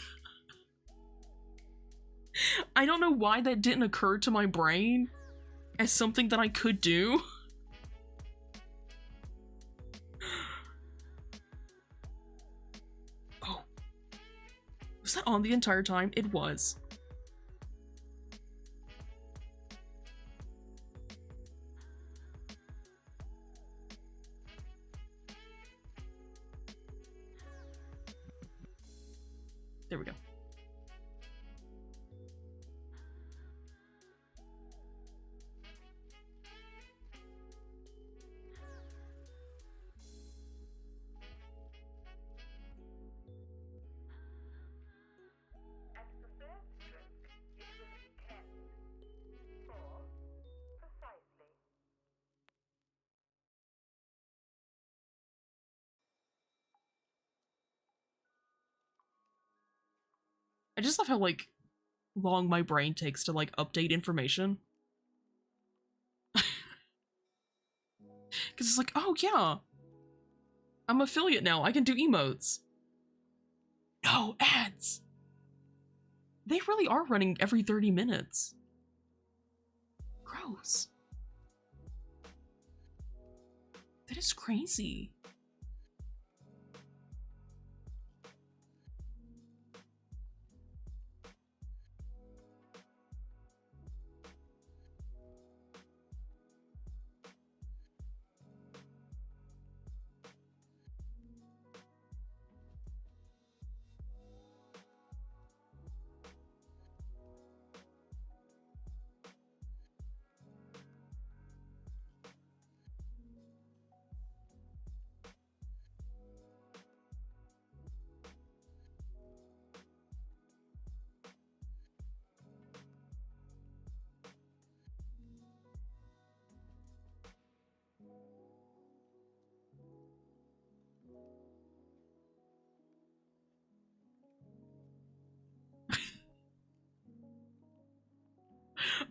I don't know why that didn't occur to my brain as something that I could do. Oh. Was that on the entire time? It was. There we go. I just love how, like, long my brain takes to, like, update information. Because it's like, oh, yeah. I'm affiliate now. I can do emotes. No, ads. They really are running every 30 minutes. Gross. That is crazy.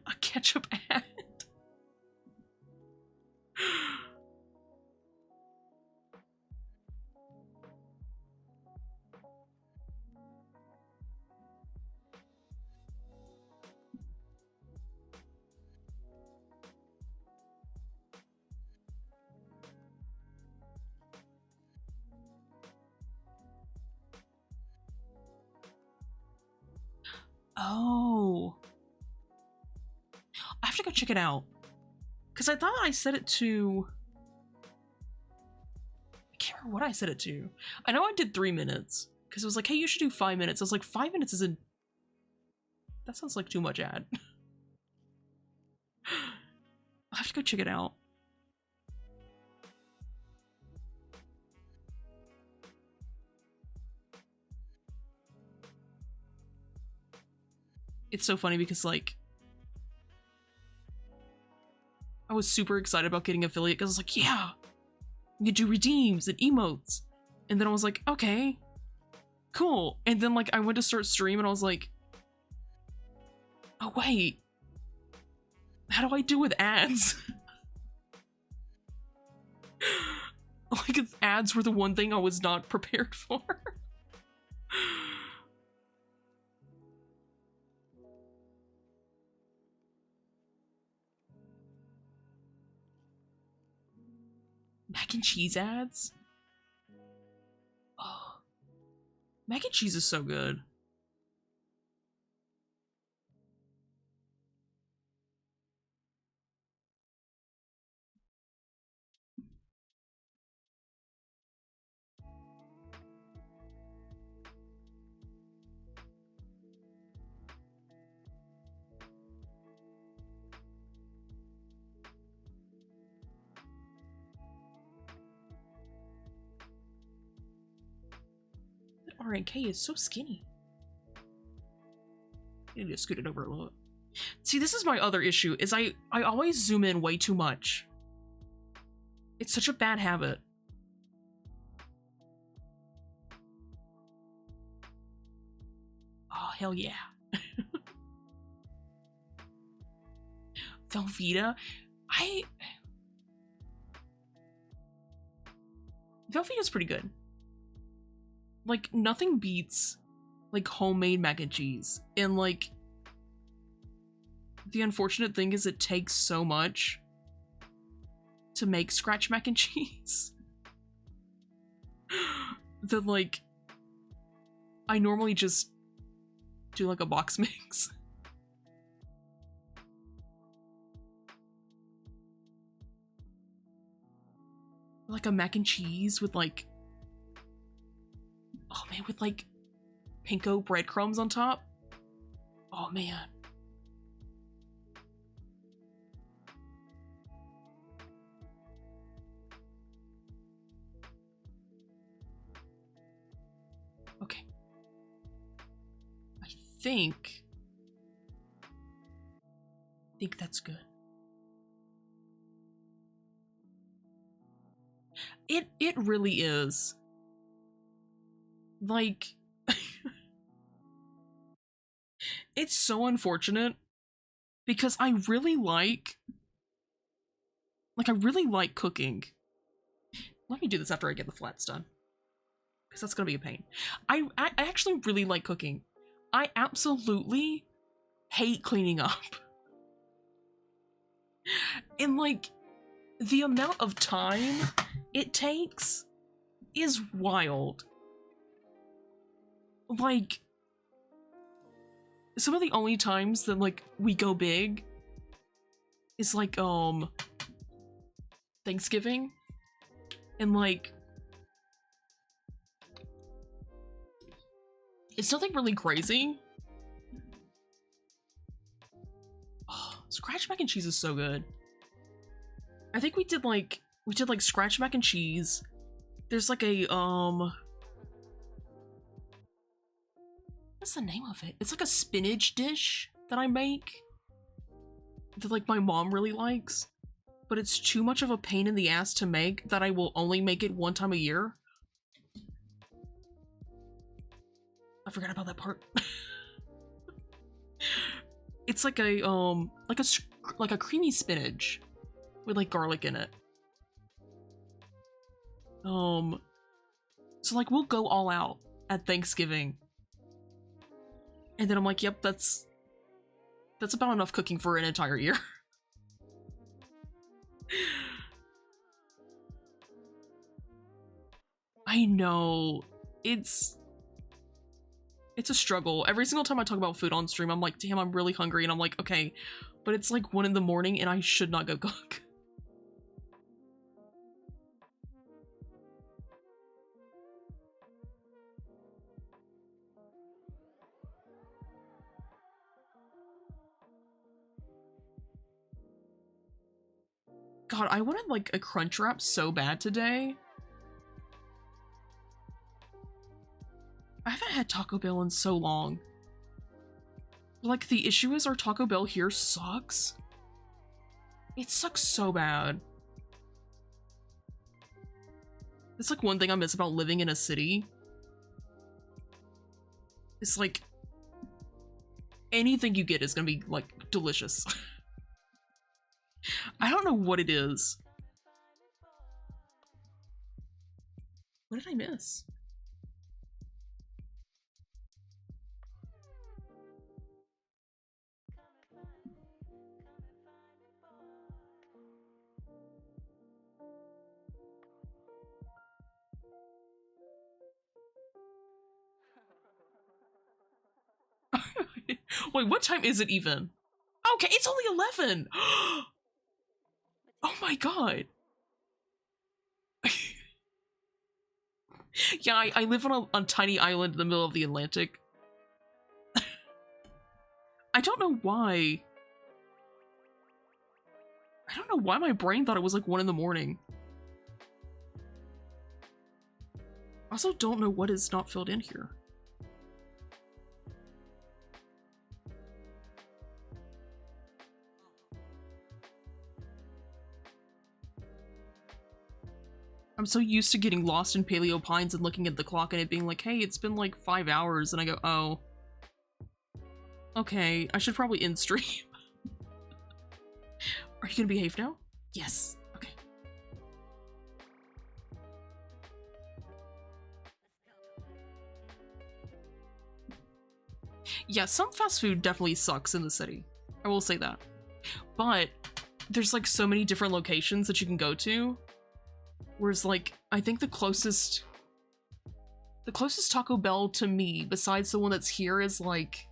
A ketchup ad. Oh. I have to go check it out. Because I thought I set it to... I can't remember what I set it to. I know I did 3 minutes. Because it was like, hey, you should do 5 minutes. I was like, 5 minutes isn't... That sounds like too much ad. I'll have to go check it out. It's so funny because, like, I was super excited about getting affiliate because I was like, yeah, you could do redeems and emotes. And then I was like, okay, cool. And then, like, I went to start stream and I was like, oh, wait, how do I do with ads? Like, ads were the one thing I was not prepared for. Mac and cheese ads? Oh, mac and cheese is so good. That RNK is so skinny. I need to scoot it over a little. See, this is my other issue, is I always zoom in way too much. It's such a bad habit. Oh, hell yeah. Velveeta? Velveeta's pretty good. Like, nothing beats, like, homemade mac and cheese. And, like, the unfortunate thing is it takes so much to make scratch mac and cheese that, like, I normally just do, like, a box mix. Like a mac and cheese with, like, oh man, with, like, panko breadcrumbs on top. Oh man. Okay. I think that's good. It really is. Like, it's so unfortunate because I really like cooking. Let me do this after I get the flats done, because that's gonna be a pain. I actually really like cooking. I absolutely hate cleaning up. And, like, the amount of time it takes is wild. Like, some of the only times that, like, we go big is, like, Thanksgiving. And, like, it's nothing really crazy. Oh, scratch mac and cheese is so good. I think we did like scratch mac and cheese. There's like a what's the name of it? It's like a spinach dish that I make that, like, my mom really likes, but it's too much of a pain in the ass to make that I will only make it one time a year. I forgot about that part. It's like a creamy spinach with, like, garlic in it. So, like, we'll go all out at Thanksgiving. And then I'm like, yep, that's about enough cooking for an entire year. I know. It's a struggle. Every single time I talk about food on stream, I'm like, damn, I'm really hungry. And I'm like, okay, but it's like 1 in the morning and I should not go cook. God, I wanted, like, a crunch wrap so bad today. I haven't had Taco Bell in so long. Like, the issue is our Taco Bell here sucks. It sucks so bad. It's like one thing I miss about living in a city. It's like, anything you get is gonna be, like, delicious. I don't know what it is. What did I miss? Wait, what time is it even? Okay, it's only 11! Oh my god! Yeah, I live on a tiny island in the middle of the Atlantic. I don't know why. I don't know why my brain thought it was like 1 in the morning. Also don't know what is not filled in here. I'm so used to getting lost in Paleo Pines and looking at the clock and it being like, hey, it's been like 5 hours, and I go, oh. Okay, I should probably end stream. Are you gonna behave now? Yes. Okay. Yeah, some fast food definitely sucks in the city. I will say that. But there's like so many different locations that you can go to. Whereas like, I think the closest Taco Bell to me, besides the one that's here, is like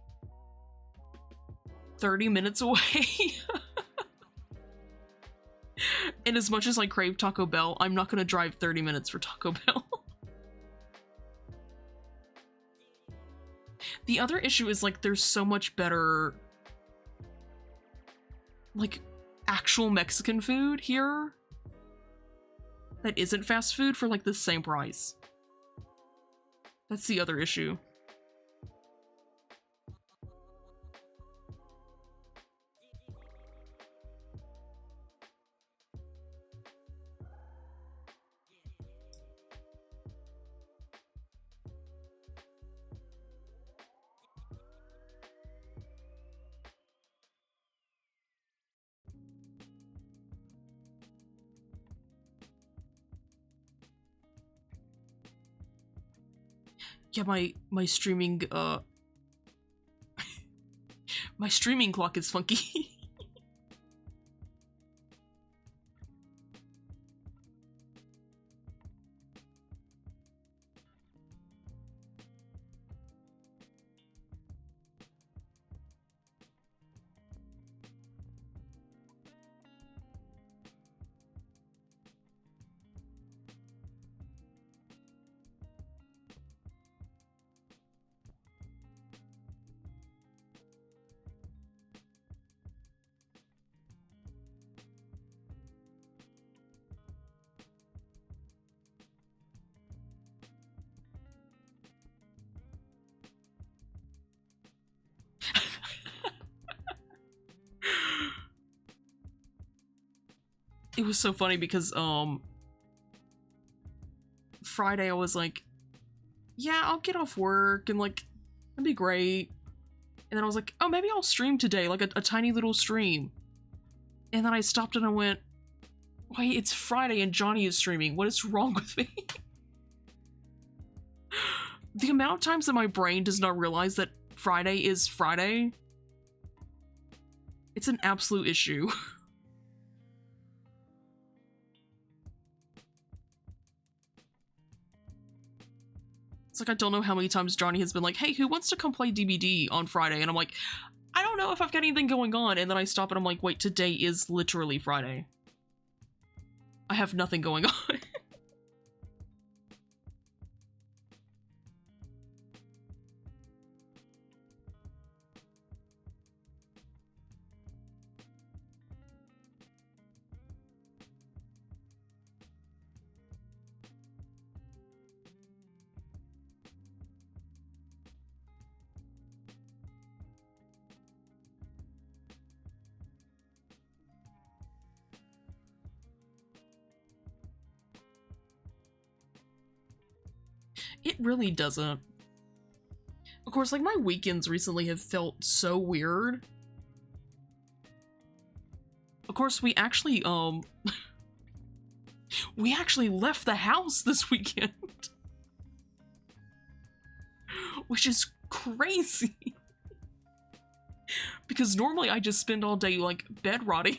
30 minutes away. And as much as I crave Taco Bell, I'm not gonna drive 30 minutes for Taco Bell. The other issue is like there's so much better like actual Mexican food here that isn't fast food for like the same price. That's the other issue. Yeah, my streaming my streaming clock is funky. It was so funny because Friday I was like, yeah, I'll get off work and like that'd be great. And then I was like, oh, maybe I'll stream today, like a tiny little stream. And then I stopped and I went, wait, it's Friday and Johnny is streaming. What is wrong with me? The amount of times that my brain does not realize that Friday is Friday, it's an absolute issue. It's like I don't know how many times Johnny has been like, hey, who wants to come play DBD on Friday? And I'm like, I don't know if I've got anything going on. And then I stop and I'm like, wait, today is literally Friday. I have nothing going on. It really doesn't. Of course, like, my weekends recently have felt so weird. Of course, we actually, we actually left the house this weekend. which is crazy. Because normally I just spend all day like bed rotting.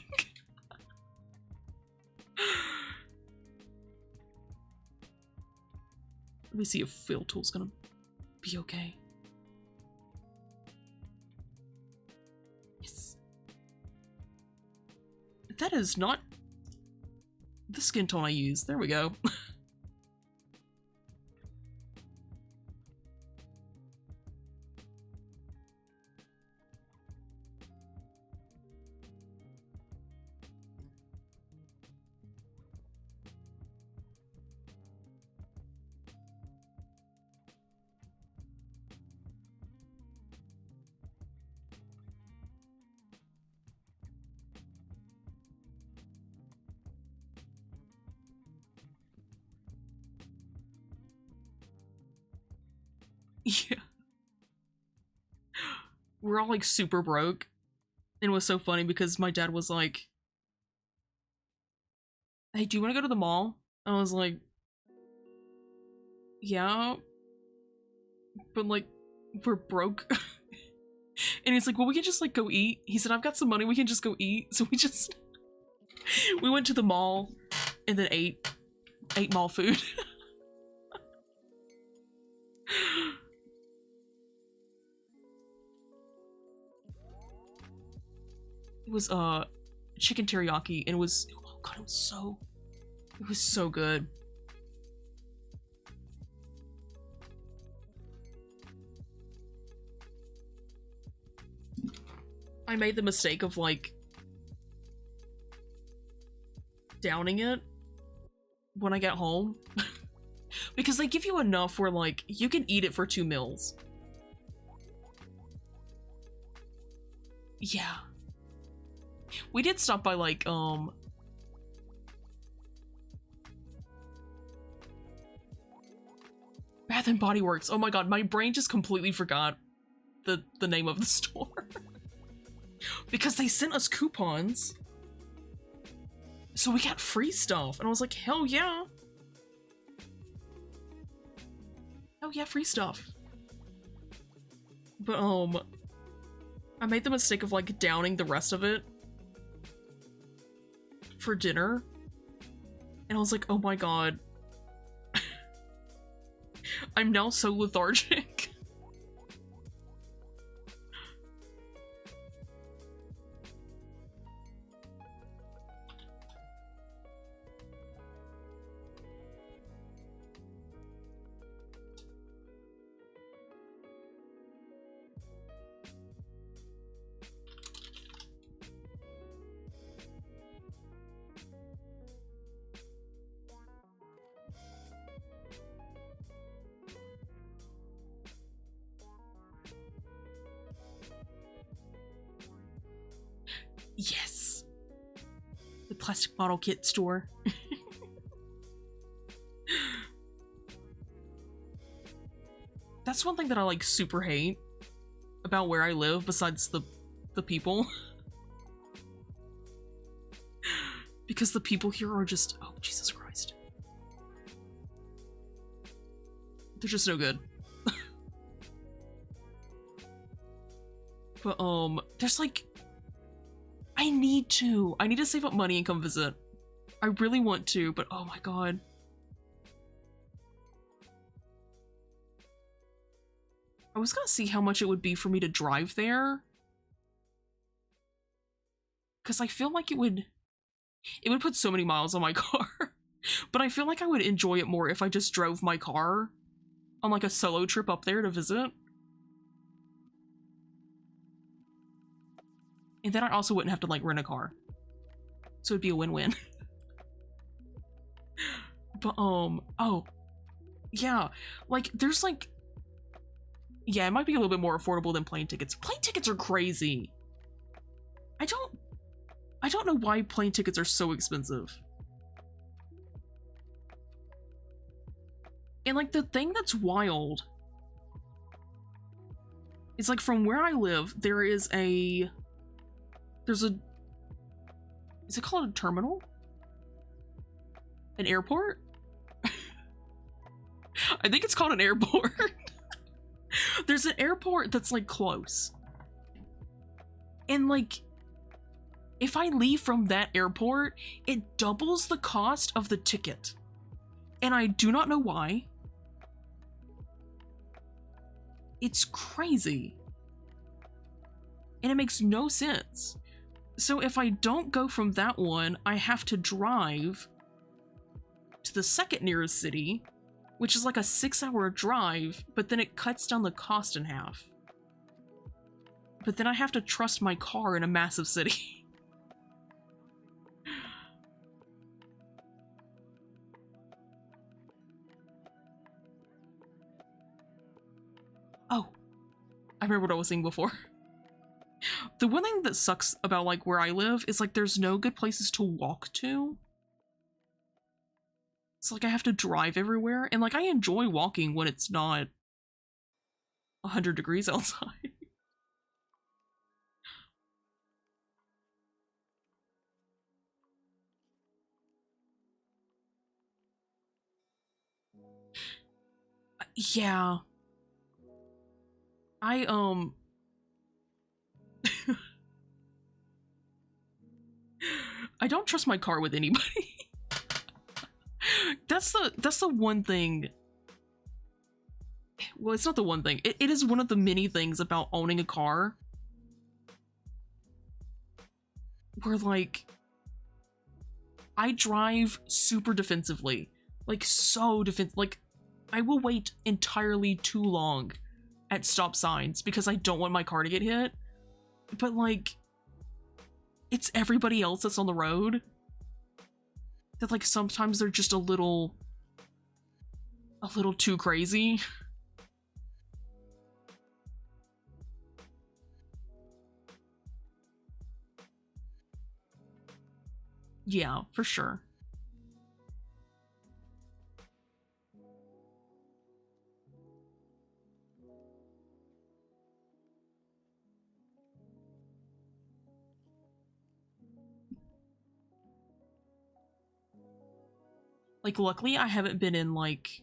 Let me see if field tool's gonna be okay. Yes. That is not the skin tone I use. There we go. Yeah. We're all like super broke. And it was so funny because my dad was like, hey, do you want to go to the mall? I was like, yeah, but like, we're broke. And he's like, well, we can just like go eat. He said, I've got some money, we can just go eat. So we went to the mall and then ate mall food. It was chicken teriyaki, and it was, oh god, it was so good. I made the mistake of like downing it when I get home. Because they give you enough where like you can eat it for 2 meals. Yeah. We did stop by like Bath and Body Works. Oh my god, my brain just completely forgot the name of the store. Because they sent us coupons. So we got free stuff. And I was like, hell yeah. Oh yeah, free stuff. But I made the mistake of like downing the rest of it for dinner. And I was like, oh my god. I'm now so lethargic. Yes. The plastic model kit store. That's one thing that I like super hate about where I live besides the people. Because the people here are just, oh Jesus Christ. They're just no good. But there's like, I need to save up money and come visit. I really want to, but oh my god. I was gonna see how much it would be for me to drive there. Cause I feel like it would put so many miles on my car. But I feel like I would enjoy it more if I just drove my car on like a solo trip up there to visit. And then I also wouldn't have to like rent a car. So it'd be a win-win. But oh. Yeah, like there's like, yeah, it might be a little bit more affordable than plane tickets. Plane tickets are crazy. I don't know why plane tickets are so expensive. And like the thing that's wild is like from where I live, there's a, is it called a terminal? An airport? I think it's called an airport. There's an airport that's like close. And like, if I leave from that airport, it doubles the cost of the ticket. And I do not know why. It's crazy. And it makes no sense. So if I don't go from that one, I have to drive to the second nearest city, which is like a 6-hour drive, but then it cuts down the cost in half. But then I have to trust my car in a massive city. Oh, I remember what I was saying before. The one thing that sucks about like where I live is like there's no good places to walk to. So like I have to drive everywhere, and like I enjoy walking when it's not 100 degrees outside. Yeah. I I don't trust my car with anybody. That's the one thing. Well, it's not the one thing. It is one of the many things about owning a car where like I drive super defensively. Like so defensive. Like I will wait entirely too long at stop signs because I don't want my car to get hit. But like it's everybody else that's on the road that like sometimes they're just a little too crazy. Yeah, for sure. Like, luckily, I haven't been in, like...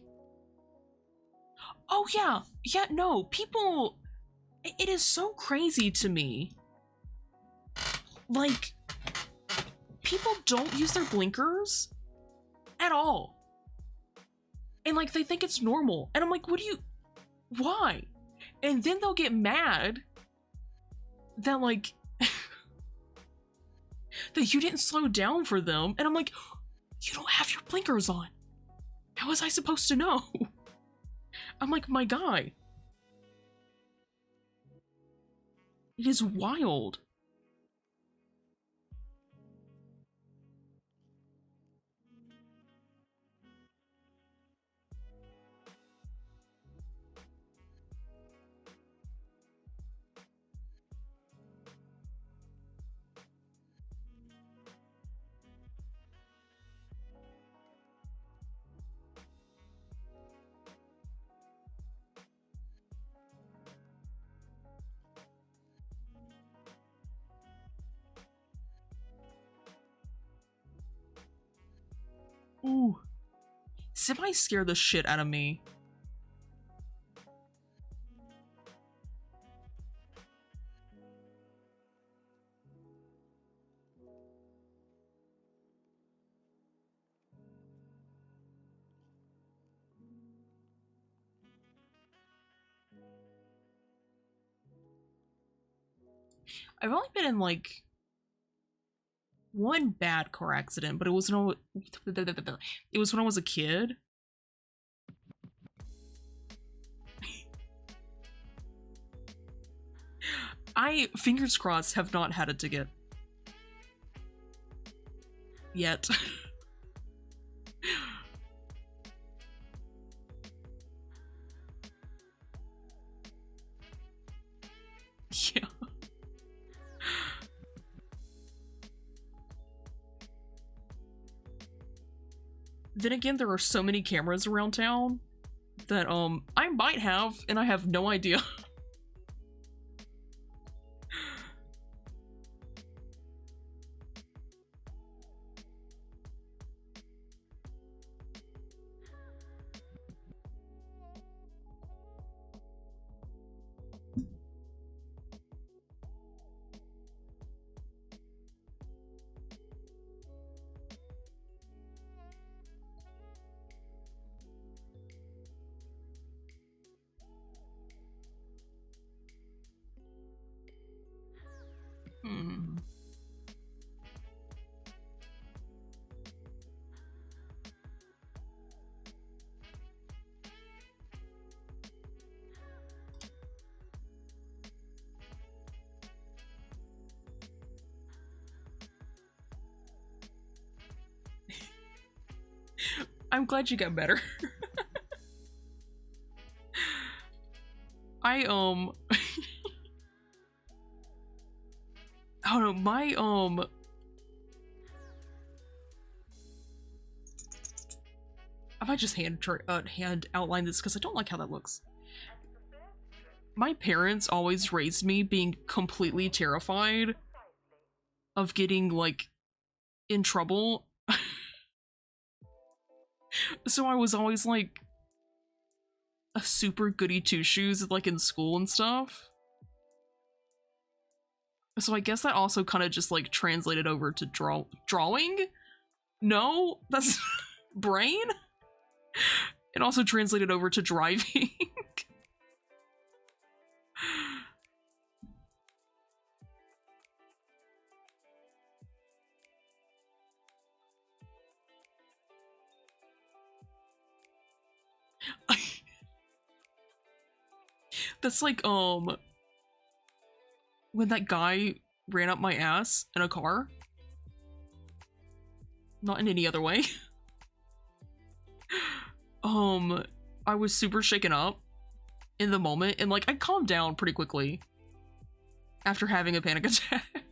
Oh, yeah! Yeah, no, people... It is so crazy to me. Like, people don't use their blinkers at all. And, like, they think it's normal. And I'm like, what do you... Why? And then they'll get mad that, like... that you didn't slow down for them. And I'm like... You don't have your blinkers on. How was I supposed to know? I'm like, my guy. It is wild. Ooh. Semi scared the shit out of me. I've only been in like one bad car accident, but it was when I was a kid. I, fingers crossed, have not had a ticket. Yet. Yeah. Then again, there are so many cameras around town that I might have, and I have no idea. I'm glad you got better. I don't know, my I might just hand outline this because I don't like how that looks. My parents always raised me being completely terrified of getting, like, in trouble. So I was always, like, a super goody two-shoes, like, in school and stuff. So I guess that also kind of just, like, translated over to drawing? No? That's brain? It also translated over to driving. That's like, when that guy ran up my ass in a car. Not in any other way. I was super shaken up in the moment, and, like, I calmed down pretty quickly after having a panic attack.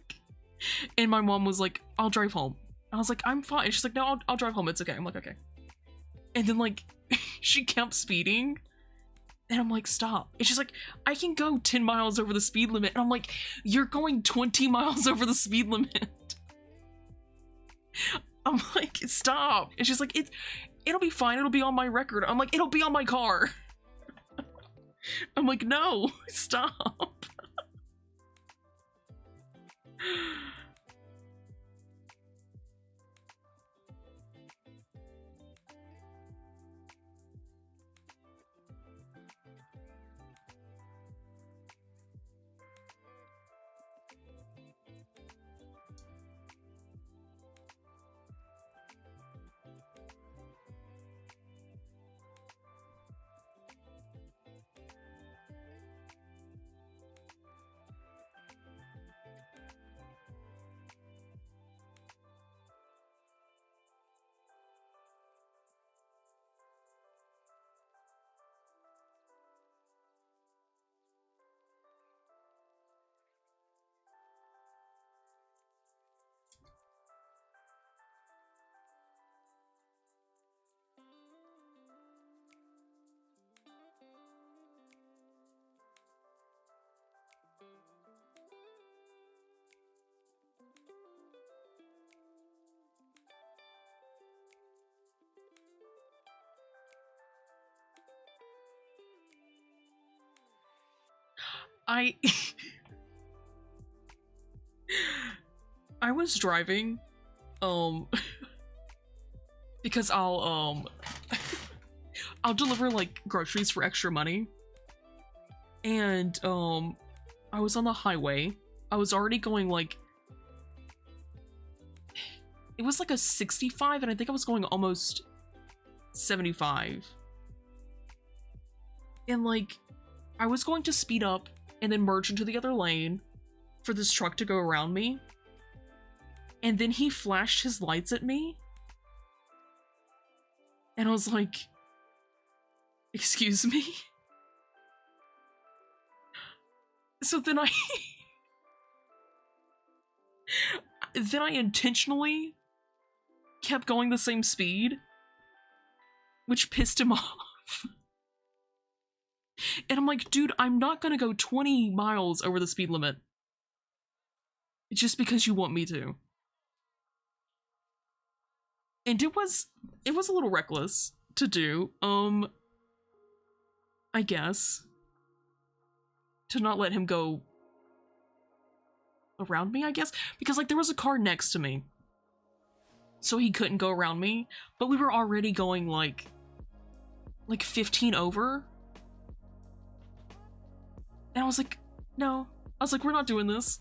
And my mom was like, I'll drive home. I was like, I'm fine. She's like, no, I'll drive home. It's okay. I'm like, okay. And then, like, she kept speeding. And I'm like, stop. And she's like, I can go 10 miles over the speed limit. And I'm like, you're going 20 miles over the speed limit. I'm like, stop. And she's like, it'll be fine. It'll be on my record. I'm like, it'll be on my car. I'm like, no, stop. I was driving, because I'll deliver, like, groceries for extra money. And, I was on the highway. I was already going, like, it was like a 65, and I think I was going almost 75. And, like, I was going to speed up and then merge into the other lane for this truck to go around me. And then he flashed his lights at me. And I was like, excuse me? So then I intentionally kept going the same speed, which pissed him off. And I'm like, dude, I'm not gonna go 20 miles over the speed limit just because you want me to. And it was a little reckless to do, I guess. To not let him go around me, I guess? Because, like, there was a car next to me. So he couldn't go around me, but we were already going, like 15 over. And I was like, no. I was like, we're not doing this.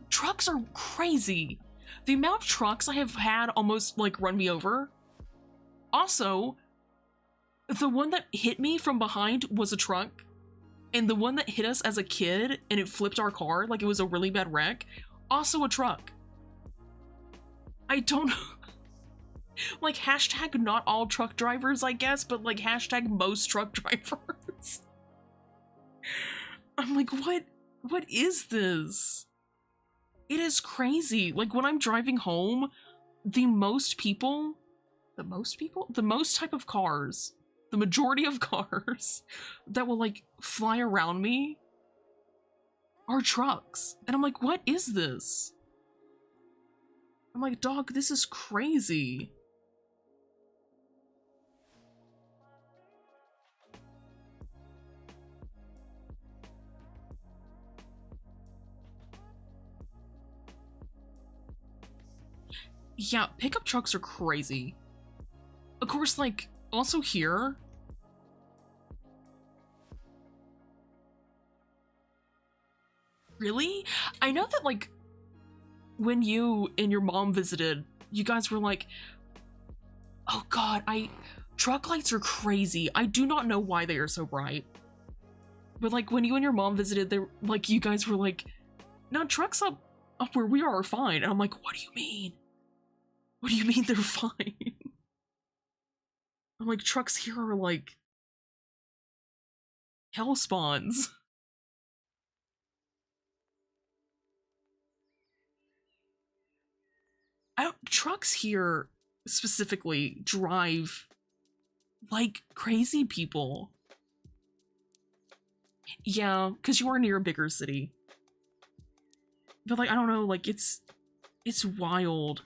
Trucks are crazy. The amount of trucks I have had almost, like, run me over. Also, the one that hit me from behind was a truck. And the one that hit us as a kid and it flipped our car, like it was a really bad wreck, also a truck. I don't know. Like, hashtag not all truck drivers, I guess, but like hashtag most truck drivers. I'm like, what is this? It is crazy. Like, when I'm driving home, the most type of cars, the majority of cars that will like fly around me are trucks. And I'm like, what is this? I'm like, dog, this is crazy. Yeah, pickup trucks are crazy. Of course, like, also here, really? I know that, like, when you and your mom visited, you guys were like, oh god, truck lights are crazy. I do not know why they are so bright. But, like, when you and your mom visited, they, like, you guys were like, no, trucks up where we are fine. And I'm like, what do you mean? What do you mean they're fine? I'm like, trucks here are like hell spawns. Trucks here specifically drive like crazy people. Yeah, because you are near a bigger city. But like, I don't know, like it's wild.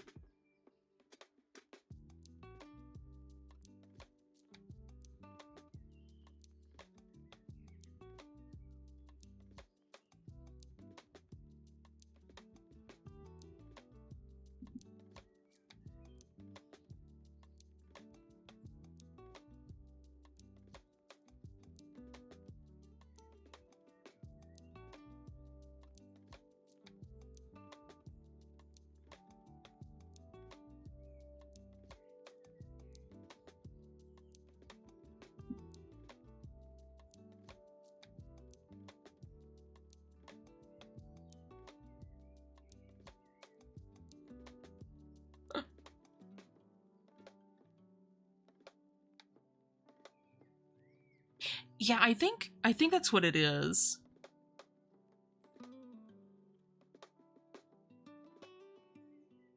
Yeah, I think that's what it is.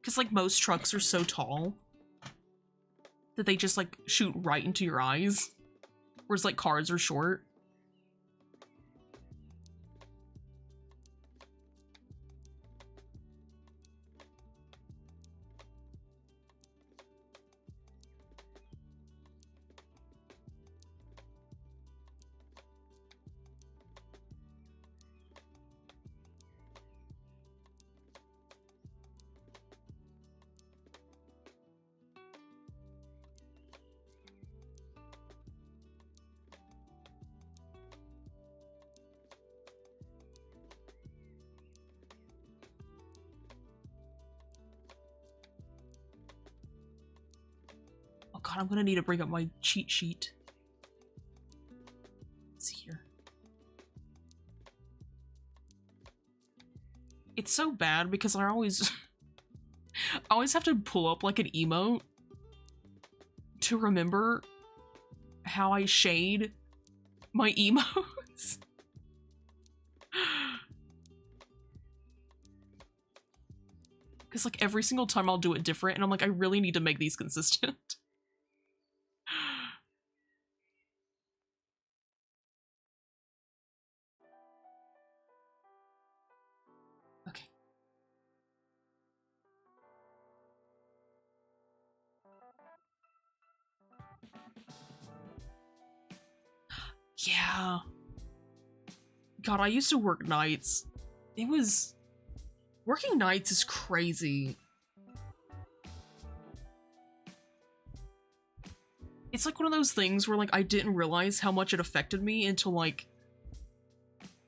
Because like most trucks are so tall that they just like shoot right into your eyes. Whereas like cars are short. Oh god, I'm gonna need to bring up my cheat sheet. Let's see here. It's so bad because I always I always have to pull up like an emote to remember how I shade my emotes. Because like every single time I'll do it different and I'm like, I really need to make these consistent. Okay. Yeah. God, I used to work nights. Working nights is crazy. It's like one of those things where like I didn't realize how much it affected me until like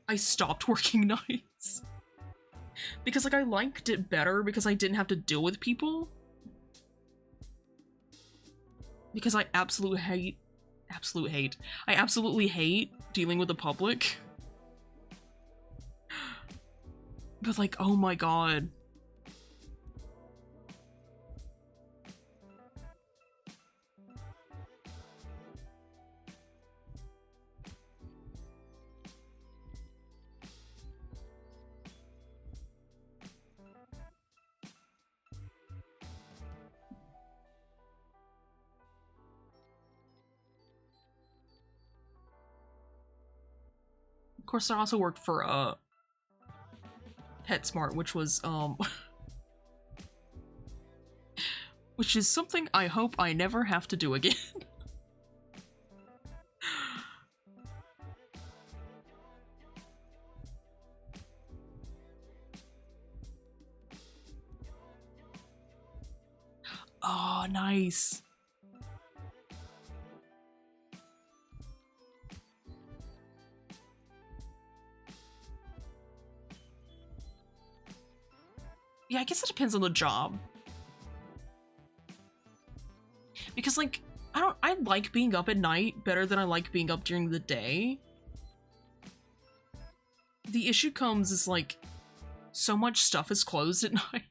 I stopped working nights. Because like I liked it better because I didn't have to deal with people. Because I absolutely hate dealing with the public. But like, oh my god. course, I also worked for PetSmart, which was which is something I hope I never have to do again. Oh, nice. Yeah, I guess it depends on the job. Because, like, I like being up at night better than I like being up during the day. The issue comes is, like, so much stuff is closed at night.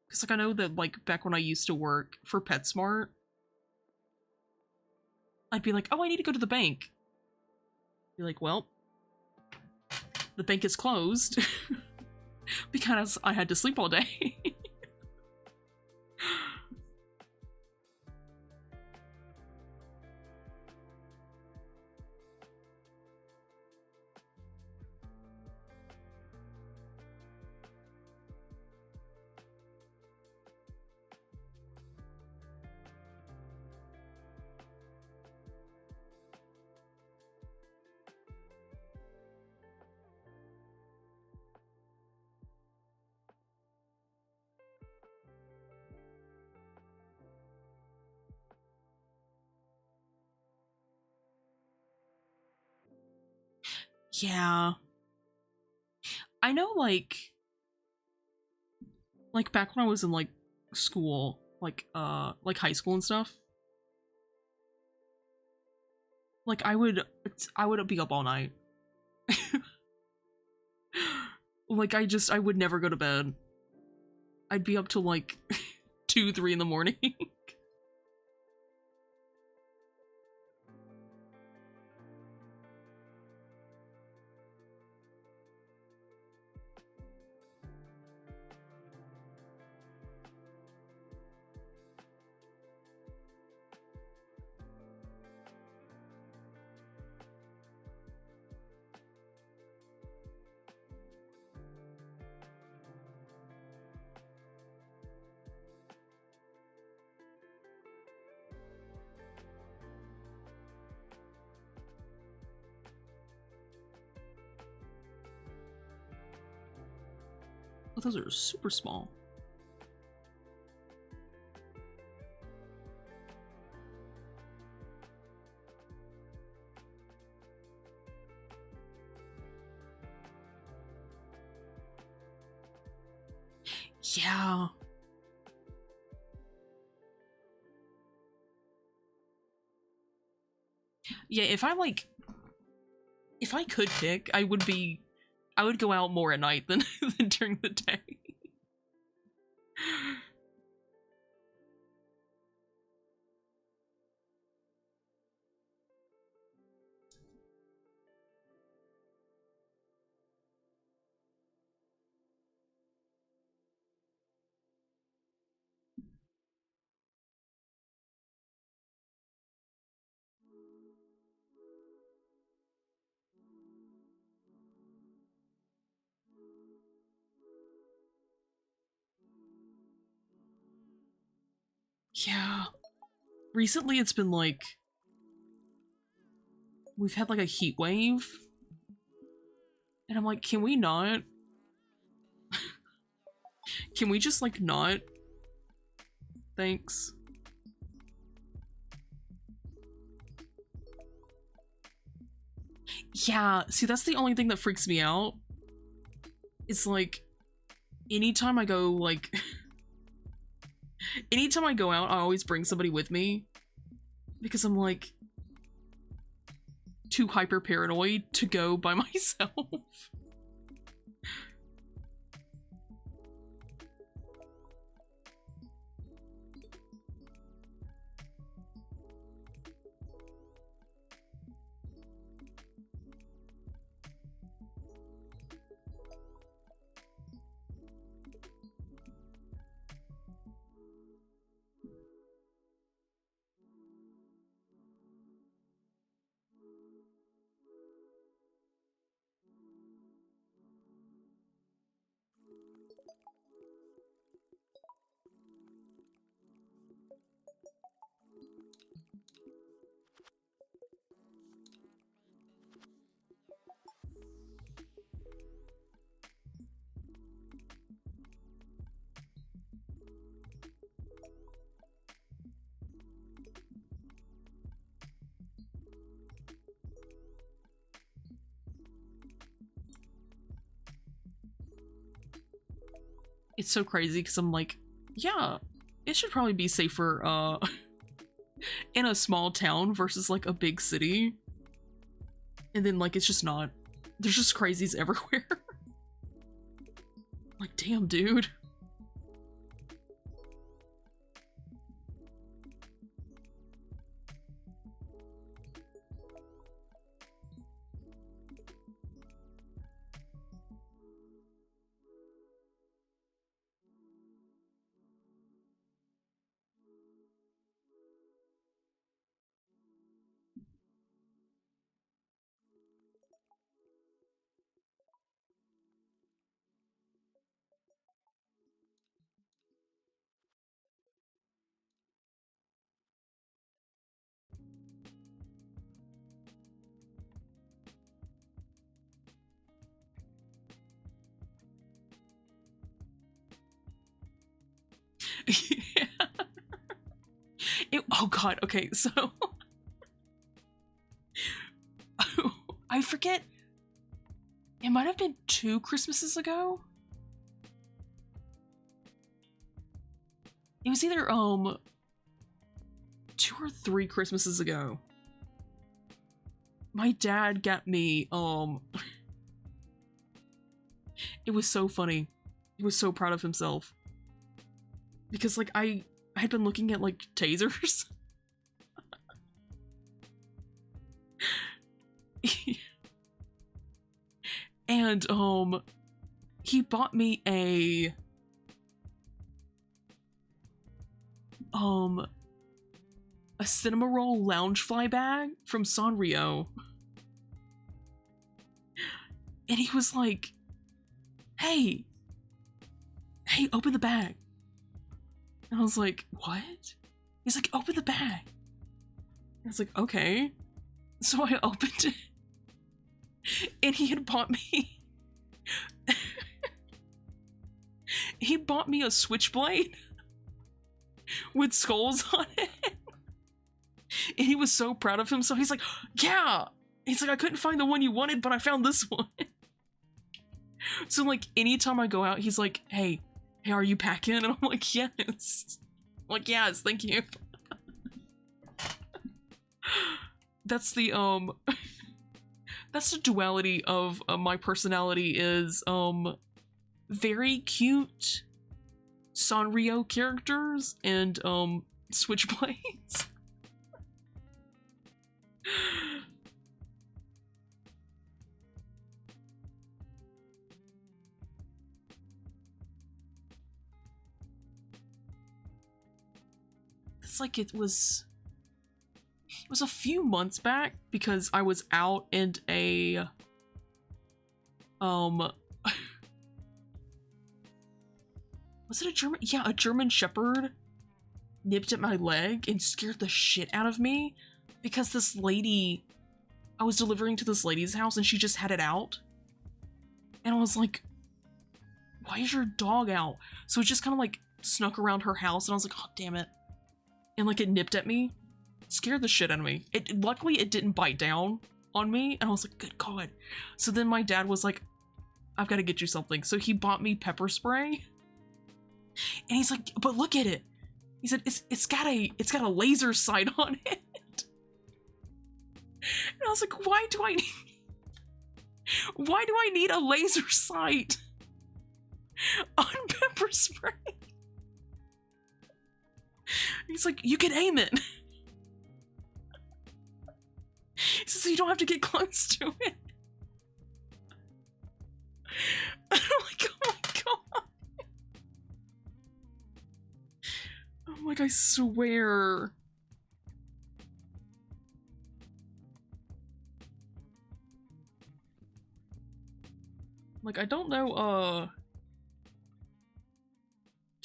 Because, like, I know that, like, back when I used to work for PetSmart, I'd be like, oh, I need to go to the bank. Be like, well, the bank is closed. Because I had to sleep all day. Yeah. I know, like back when I was in, like, school, like high school and stuff, like, I would be up all night. Like, I would never go to bed. I'd be up till, like, 2, 3 in the morning. Oh, those are super small. Yeah. Yeah, if I could pick, I would go out more at night than, than during the day. Yeah. Recently it's been like we've had like a heat wave. And I'm like, can we not? Can we just like not? Thanks. Yeah, see that's the only thing that freaks me out. It's like anytime I go like anytime I go out, I always bring somebody with me because I'm like too hyper paranoid to go by myself. It's so crazy because I'm like, yeah, it should probably be safer in a small town versus like a big city. And then like it's just not. There's just crazies everywhere. Like, damn, dude. Yeah. Oh god, okay, so I forget, it might have been 2 Christmases ago. It was either 2 or 3 Christmases ago. My dad got me it was so funny. He was so proud of himself. Because like I had been looking at like tasers. And he bought me a cinema roll lounge fly bag from Sanrio. And he was like, hey, open the bag. And I was like, what? He's like, open the bag. I was like, okay. So I opened it. And he had bought me... he bought me a switchblade with skulls on it. And he was so proud of him. So he's like, yeah. He's like, I couldn't find the one you wanted, but I found this one. So like, anytime I go out, he's like, hey, are you packing? And I'm like, yes. I'm like, yes, thank you. That's the that's the duality of my personality is very cute Sanrio characters and switchblades. It's like it was a few months back because I was out and a was it a German? Yeah, a German Shepherd nipped at my leg and scared the shit out of me because this lady, I was delivering to this lady's house and she just had it out. And I was like, why is your dog out? So it just kind of like snuck around her house and I was like, oh, damn it. And like it nipped at me. Scared the shit out of me. Luckily it didn't bite down on me and I was like, good god. So then my dad was like, I've got to get you something. So he bought me pepper spray. And he's like, but look at it. He said, it's got a laser sight on it. And I was like, why do I need a laser sight on pepper spray? He's like, you can aim it. He says, so you don't have to get close to it. And I'm like, oh my god. I'm like, I swear. Like, I don't know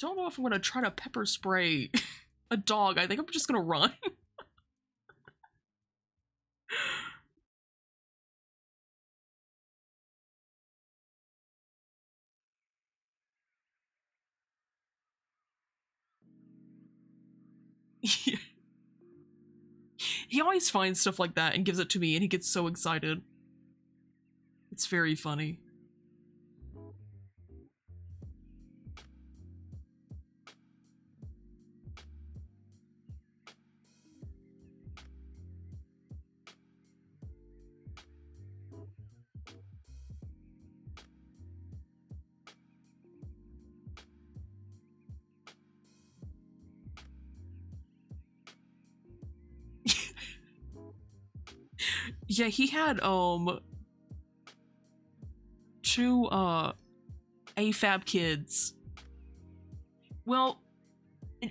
if I'm gonna try to pepper spray a dog. I think I'm just gonna run. He always finds stuff like that and gives it to me and he gets so excited. It's very funny. Yeah, he had, two, AFAB kids. Well,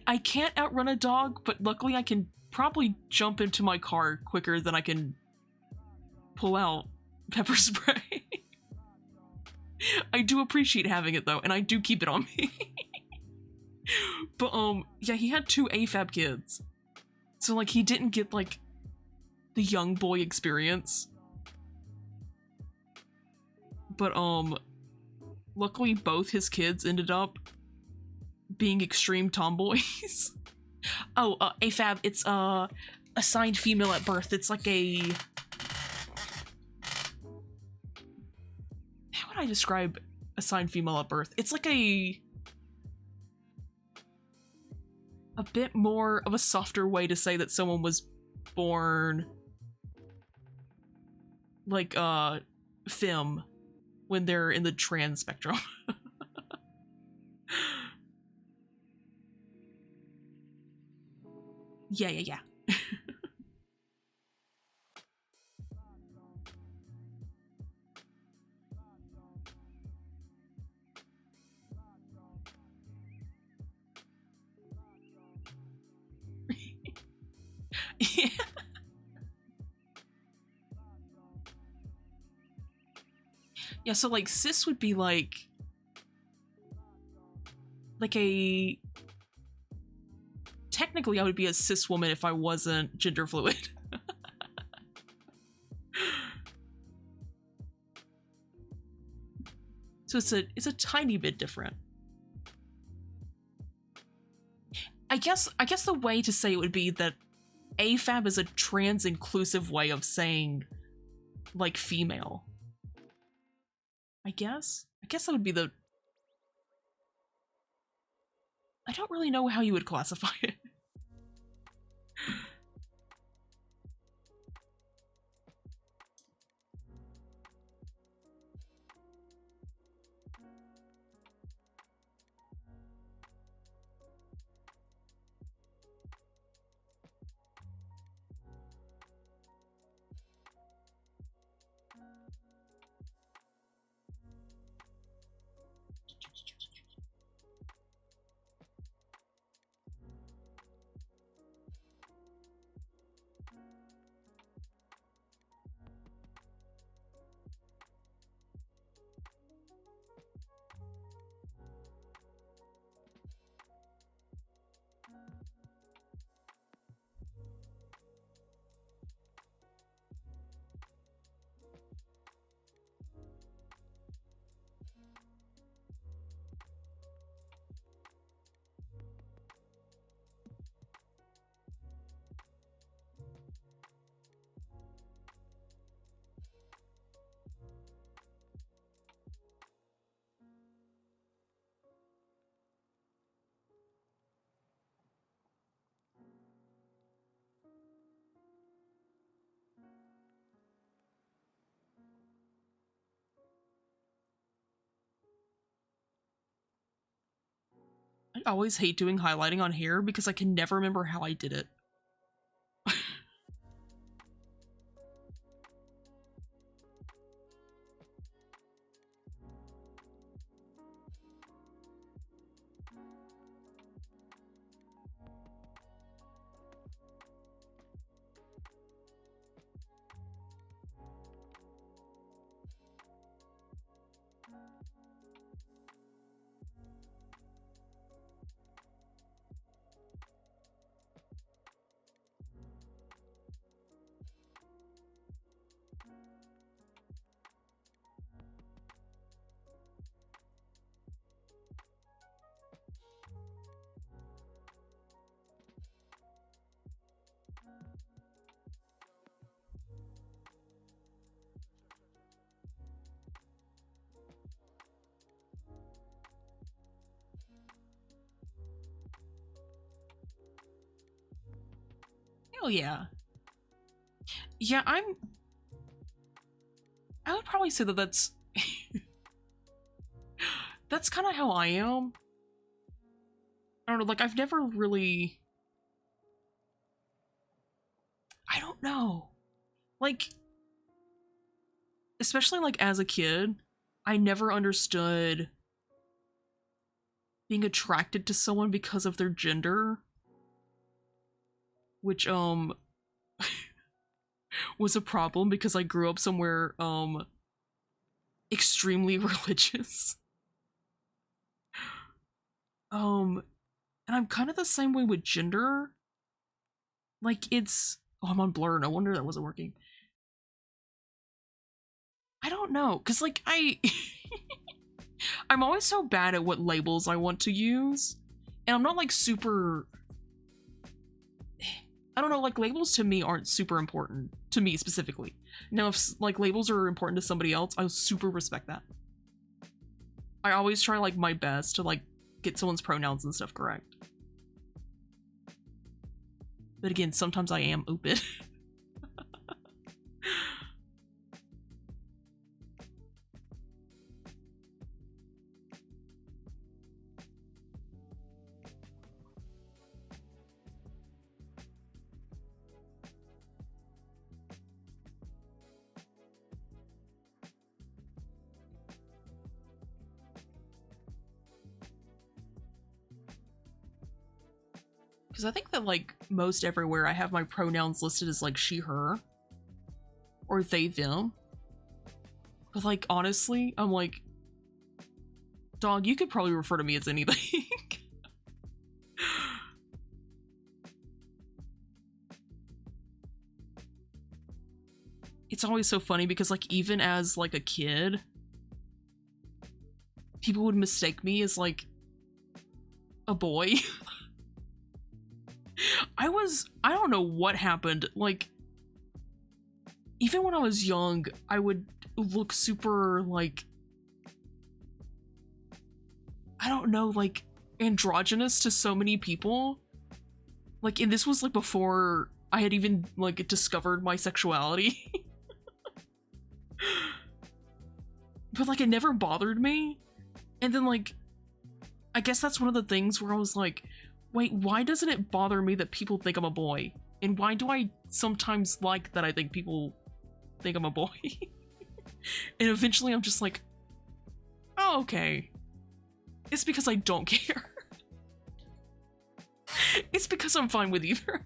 I can't outrun a dog, but luckily I can probably jump into my car quicker than I can pull out pepper spray. I do appreciate having it though, and I do keep it on me. But yeah, he had two AFAB kids. So like he didn't get like the young boy experience. But luckily both his kids ended up being extreme tomboys. Oh, AFAB, it's assigned female at birth. It's like a, how would I describe assigned female at birth? It's like a bit more of a softer way to say that someone was born like femme when they're in the trans spectrum. Yeah. Yeah. Yeah, so like cis would be like a, technically I would be a cis woman if I wasn't gender fluid. So it's a tiny bit different. I guess the way to say it would be that AFAB is a trans inclusive way of saying like female. I guess that would be the, I don't really know how you would classify it. I always hate doing highlighting on hair because I can never remember how I did it. Hell yeah. Yeah, I would probably say that that's that's kind of how I am. I don't know, like I've never really, I don't know. Like especially like as a kid, I never understood being attracted to someone because of their gender, which was a problem because I grew up somewhere extremely religious. And I'm kind of the same way with gender. Like it's I'm on Blur, no wonder that wasn't working. I don't know, cause like I'm always so bad at what labels I want to use. And I'm not like super I don't know, like labels to me aren't super important to me specifically. Now if like labels are important to somebody else, I super respect that. I always try like my best to like get someone's pronouns and stuff correct. But again, sometimes I am open. Because I think that like most everywhere I have my pronouns listed as like she, her, or they, them. But like honestly, I'm like, dog, you could probably refer to me as anything. It's always so funny because like even as like a kid, people would mistake me as like a boy. I don't know what happened. Like, even when I was young, I would look super, like, I don't know, like, androgynous to so many people. Like, and this was, like, before I had even, like, discovered my sexuality. But, like, it never bothered me. And then, like, I guess that's one of the things where I was like, wait, why doesn't it bother me that people think I'm a boy? And why do I sometimes like that I think people think I'm a boy? And eventually I'm just like, oh, okay. It's because I don't care. It's because I'm fine with either.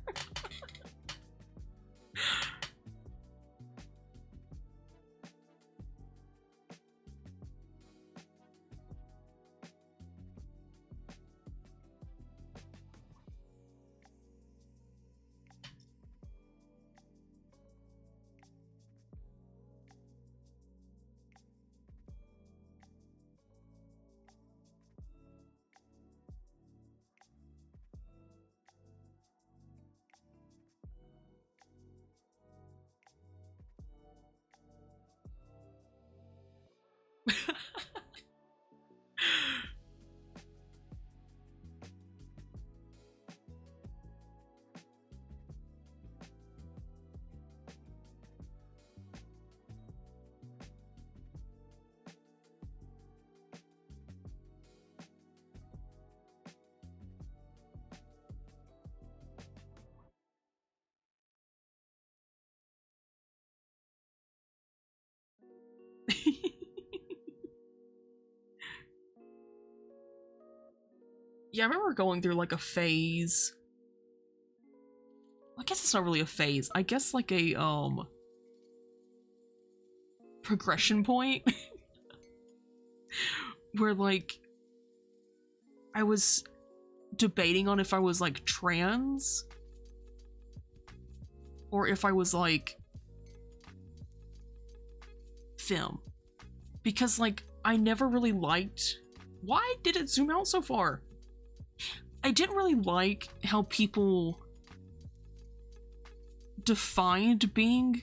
Yeah, I remember going through like a phase. I guess it's not really a phase. I guess like a progression point where like I was debating on if I was like trans or if I was like femme. Because like I never really liked, why did it zoom out so far? I didn't really like how people defined being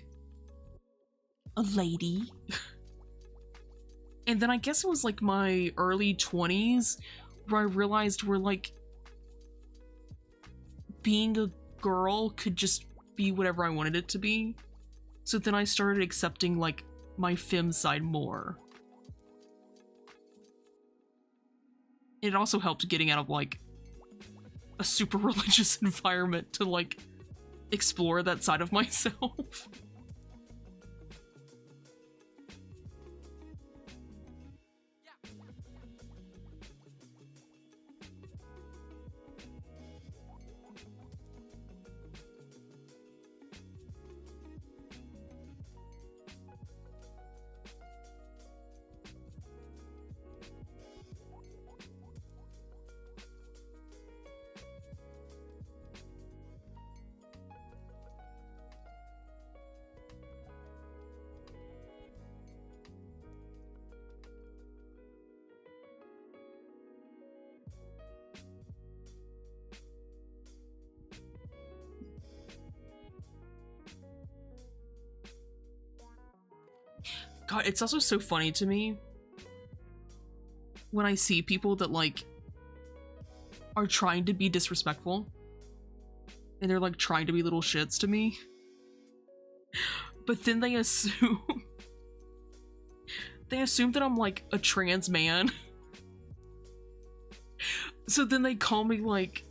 a lady. And then I guess it was like my early 20s where I realized we're like being a girl could just be whatever I wanted it to be. So then I started accepting like my femme side more. It also helped getting out of like a super religious environment to like explore that side of myself. God, it's also so funny to me when I see people that, like, are trying to be disrespectful. And they're, like, trying to be little shits to me. But then they assume... they assume that I'm, like, a trans man. So then they call me, like...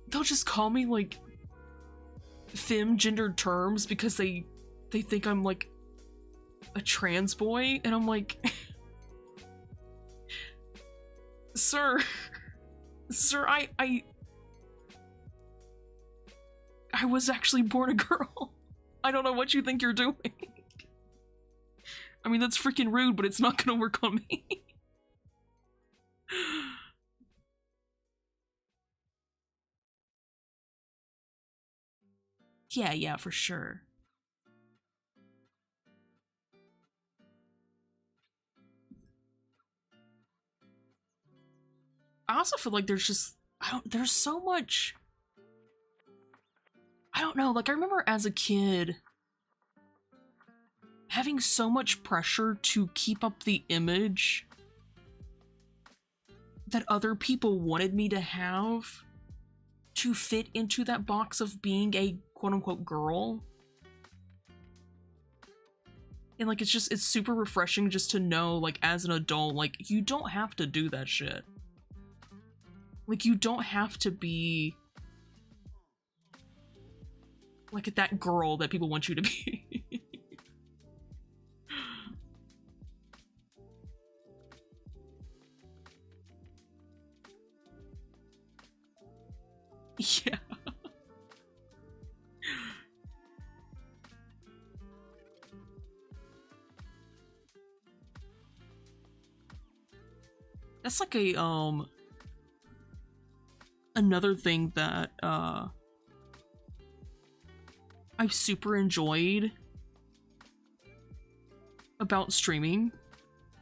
they'll just call me, like, femme-gendered terms because they think I'm, like, a trans boy, and I'm like... Sir, I was actually born a girl. I don't know what you think you're doing. I mean, that's freaking rude, but it's not gonna work on me. Yeah, for sure. I also feel like there's just, there's so much, I don't know, like I remember as a kid having so much pressure to keep up the image that other people wanted me to have to fit into that box of being a quote-unquote girl. And like, it's super refreshing just to know, like, as an adult, like, you don't have to do that shit. Like, you don't have to be like that girl that people want you to be. Yeah. That's like a, another thing that, I've super enjoyed about streaming,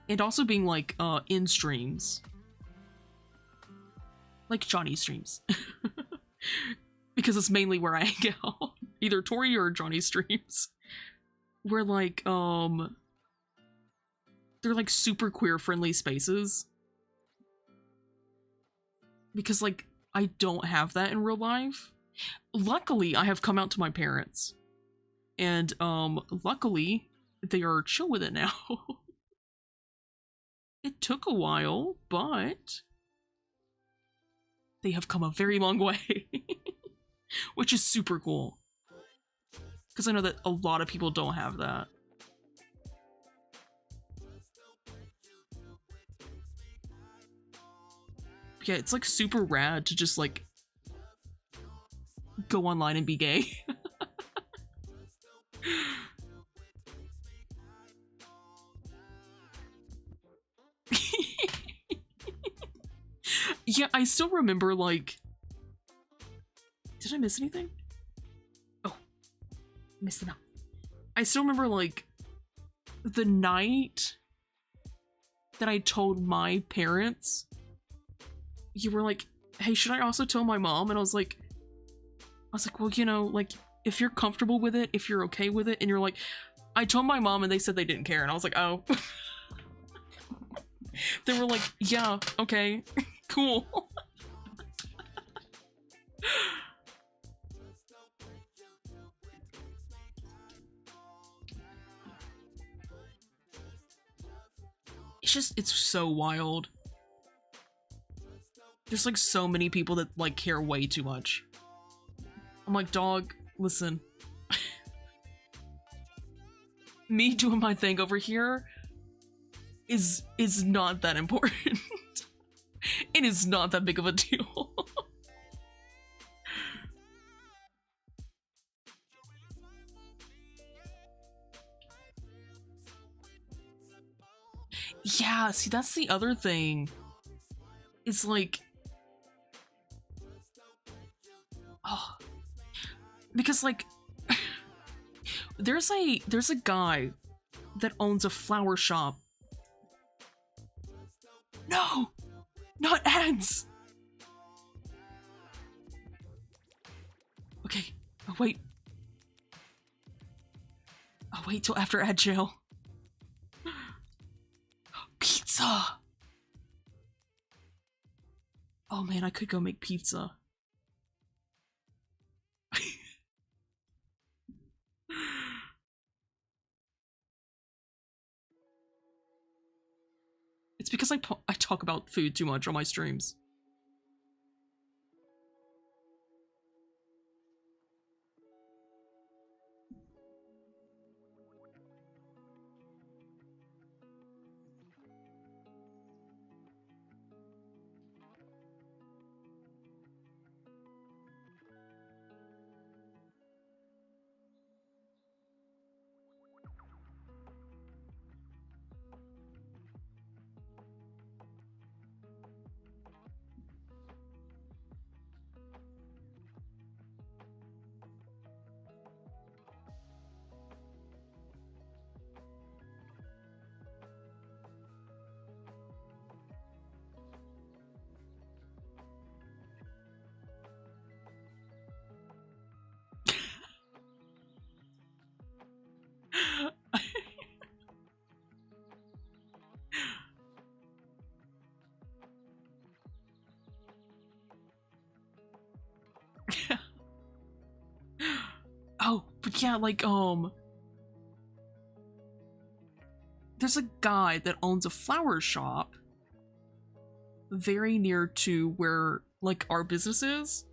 and also being, like, in streams. Like Johnny streams. Because it's mainly where I hang out. Either Tori or Johnny streams. Where, like, they're, like, super queer-friendly spaces. Because, like, I don't have that in real life. Luckily, I have come out to my parents. And, luckily, they are chill with it now. It took a while, but they have come a very long way. Which is super cool. Because I know that a lot of people don't have that. Yeah, it's like super rad to just like go online and be gay. Yeah, I still remember, like... Did I miss anything? Oh. Missed enough. I still remember, like, the night that I told my parents, you were like, hey, should I also tell my mom? And I was like, well, you know, like, if you're comfortable with it, if you're okay with it, and you're like, I told my mom and they said they didn't care, and I was like, oh. They were like, yeah, okay, cool. It's so wild. There's like so many people that like care way too much. I'm like, dog, listen. Me doing my thing over here is not that important. It is not that big of a deal. Yeah, see, that's the other thing. It's like, oh, because like, there's a guy that owns a flower shop. No, not ads. Okay, oh, wait. I'll wait till after Agile. Pizza! Oh man, I could go make pizza. It's because I talk about food too much on my streams. Oh, but yeah, like, there's a guy that owns a flower shop very near to where, like, our business is.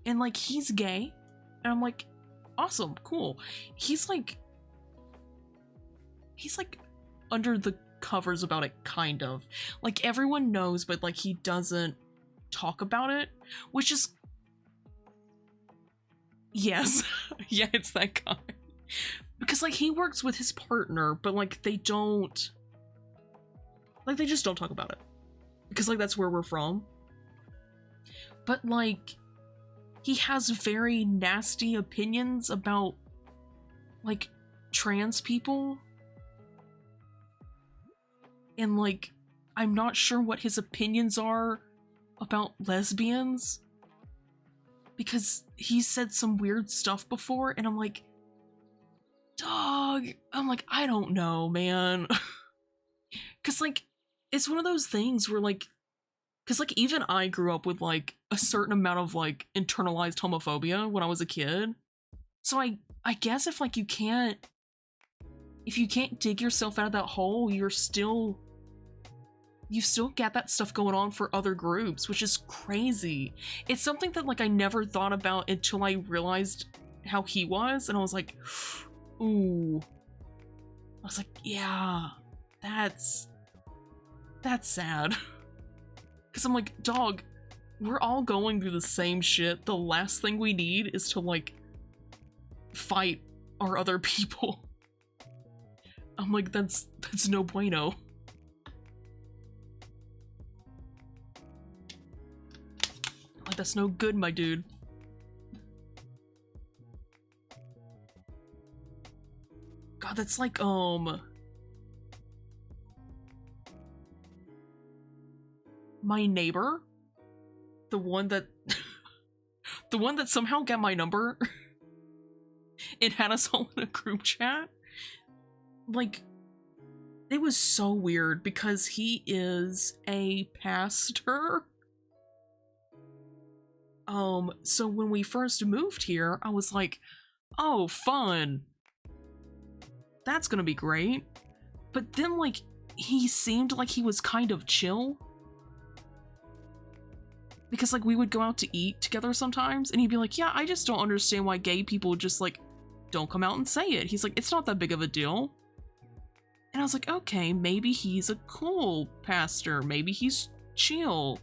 And, like, he's gay. And I'm like, awesome, cool. He's like under the covers about it, kind of. Like, everyone knows, but, like, he doesn't talk about it, which is... Yes. Yeah, it's that guy. Because, like, he works with his partner, but, like, they don't... Like, they just don't talk about it. Because, like, that's where we're from. But, like, he has very nasty opinions about, like, trans people. And, like, I'm not sure what his opinions are about lesbians. Because he said some weird stuff before, and I'm like, dog, I don't know, man. Because, like, it's one of those things where, like, because, like, even I grew up with, like, a certain amount of, like, internalized homophobia when I was a kid. So I guess if, like, you can't dig yourself out of that hole, you still get that stuff going on for other groups, which is crazy. It's something that, like, I never thought about until I realized how he was, and I was like, ooh. I was like, yeah, that's sad. Because I'm like, dog, we're all going through the same shit. The last thing we need is to, like, fight our other people. I'm like, that's no bueno. Like, that's no good, my dude. God, that's like, my neighbor? The one that... the one that somehow got my number? It had us all in a group chat? Like, it was so weird because he is a pastor. So when we first moved here, I was like, oh, fun. That's gonna be great. But then, like, he seemed like he was kind of chill. Because, like, we would go out to eat together sometimes, and he'd be like, yeah, I just don't understand why gay people just, like, don't come out and say it. He's like, it's not that big of a deal. And I was like, okay, maybe he's a cool pastor. Maybe he's chill.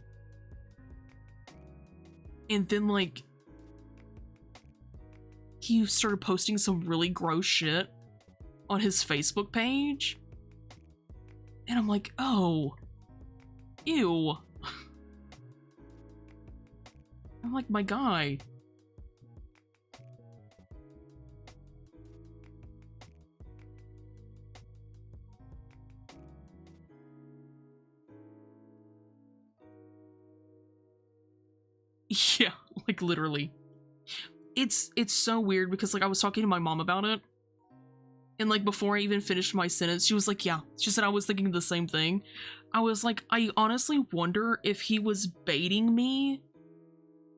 And then, like, he started posting some really gross shit on his Facebook page. And I'm like, oh, ew. I'm like, my guy. Yeah, like, literally. It's so weird because, like, I was talking to my mom about it, And like before I even finished my sentence, she was like, yeah. She said I was thinking the same thing. I was like, I honestly wonder if he was baiting me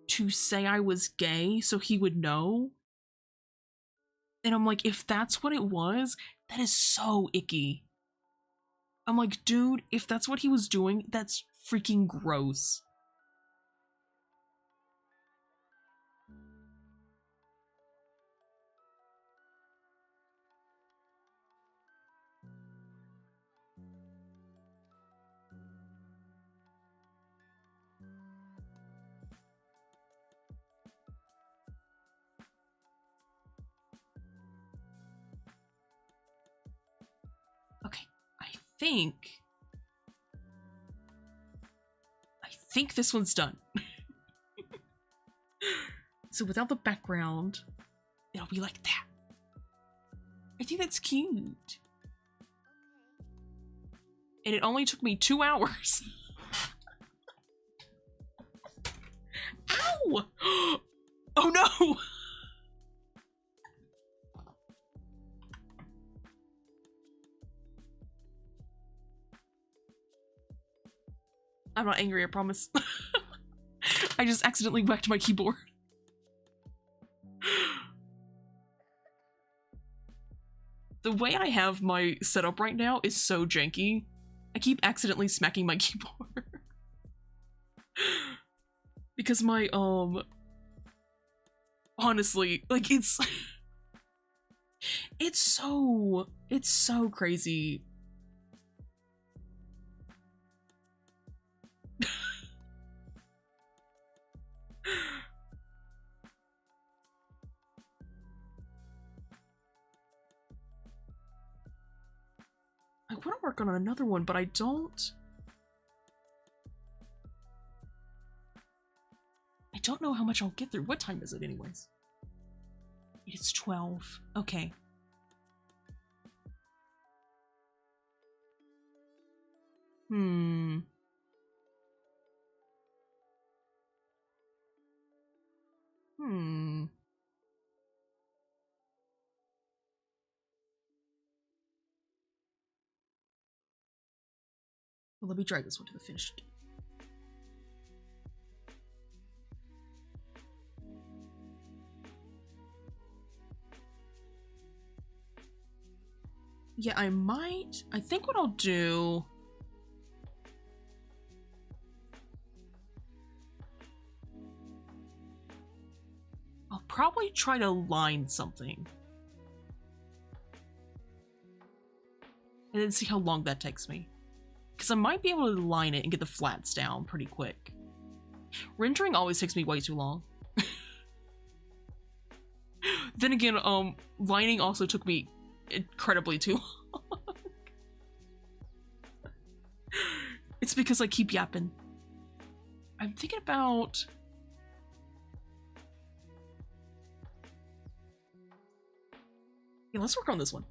to say I was gay so he would know. And I'm like, if that's what it was, that is so icky. I'm like, dude, if that's what he was doing, that's freaking gross. Okay, I think this one's done. So without the background, it'll be like that. I think that's cute. And it only took me 2 hours. Ow! Oh no! I'm not angry, I promise. I just accidentally whacked my keyboard. The way I have my setup right now is so janky. I keep accidentally smacking my keyboard. Because my, honestly, like it's so crazy. I want to work on another one, but I don't know how much I'll get through. What time is it anyways? It's 12. Okay. Hmm. Well, let me drag this one to the finish. Yeah, I think what I'll do... I'll probably try to line something. And then see how long that takes me. Because I might be able to line it and get the flats down pretty quick. Rendering always takes me way too long. Then again, lining also took me incredibly too long. It's because I keep yapping. I'm thinking about... Yeah, let's work on this one.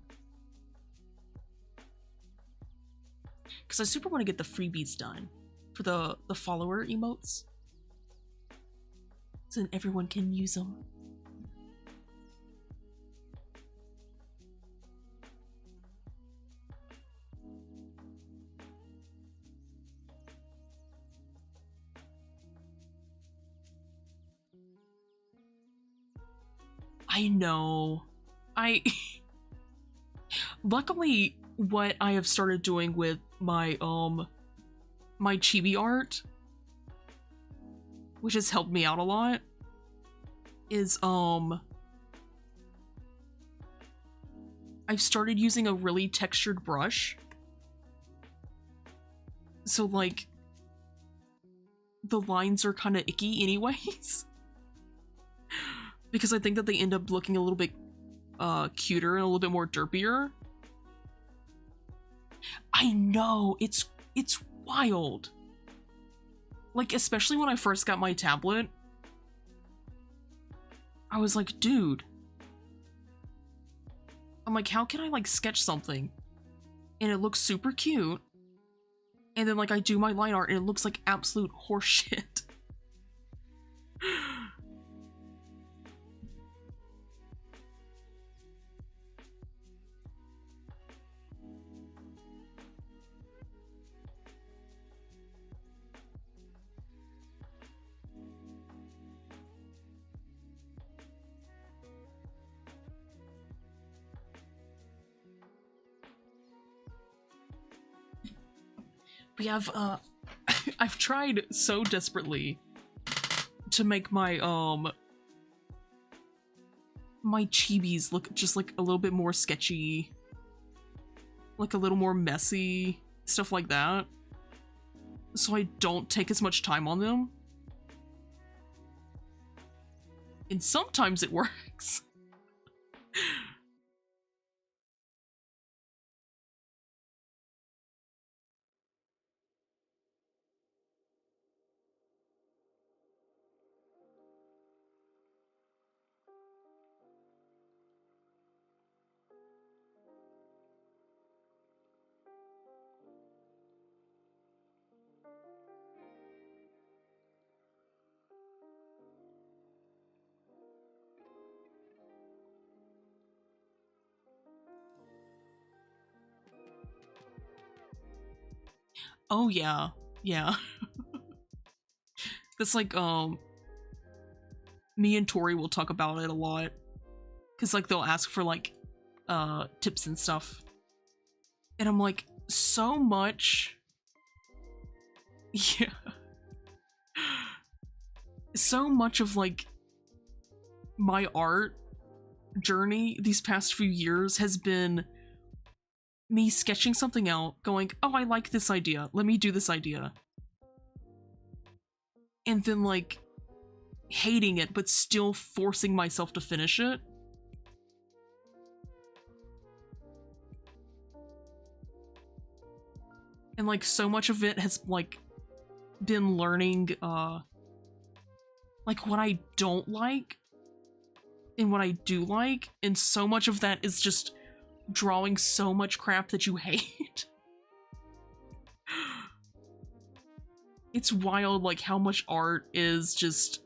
Because I super want to get the freebies done for the follower emotes. So then everyone can use them. I know. Luckily, what I have started doing with my my chibi art, which has helped me out a lot, is I've started using a really textured brush. So like the lines are kind of icky anyways. Because I think that they end up looking a little bit cuter and a little bit more derpier. I know, it's wild. Like, especially when I first got my tablet, I was like, dude. I'm like, how can I like sketch something and it looks super cute, and then like I do my line art and it looks like absolute horseshit. We have, I've tried so desperately to make my, my chibis look just like a little bit more sketchy, like a little more messy, stuff like that, so I don't take as much time on them. And sometimes it works. Oh yeah, yeah. That's like, me and Tori will talk about it a lot. Cause like they'll ask for like, tips and stuff. And I'm like, so much. Yeah. So much of like, my art journey these past few years has been me sketching something out, going, oh, I like this idea, let me do this idea. And then like hating it, but still forcing myself to finish it. And like so much of it has like been learning like what I don't like and what I do like, and so much of that is just drawing so much crap that you hate. It's wild like how much art is just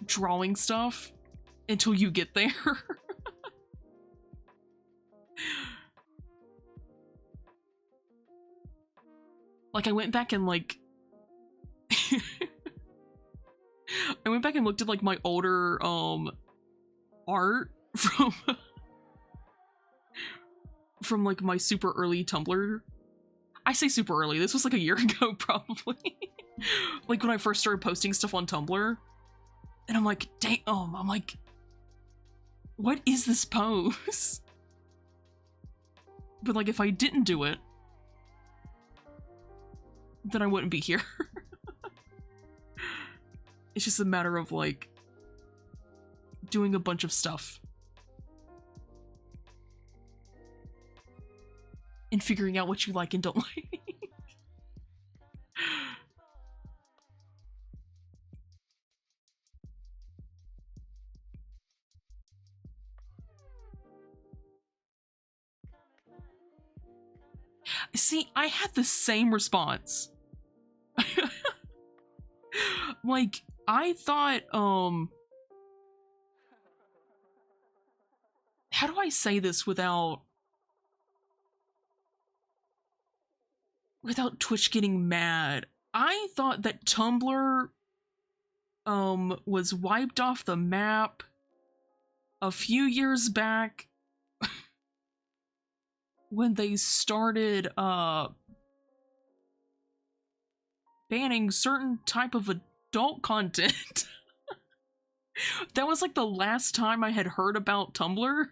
drawing stuff until you get there. Like I went back and like I went back and looked at like my older art from like my super early Tumblr. I say super early, this was like a year ago probably. Like when I first started posting stuff on Tumblr. And I'm like, dang, I'm like, what is this pose? But like if I didn't do it, then I wouldn't be here. It's just a matter of like doing a bunch of stuff and figuring out what you like and don't like. See, I had the same response. Like, I thought, how do I say this without Twitch getting mad? I thought that Tumblr, was wiped off the map a few years back when they started, banning certain type of adult content. That was like the last time I had heard about Tumblr.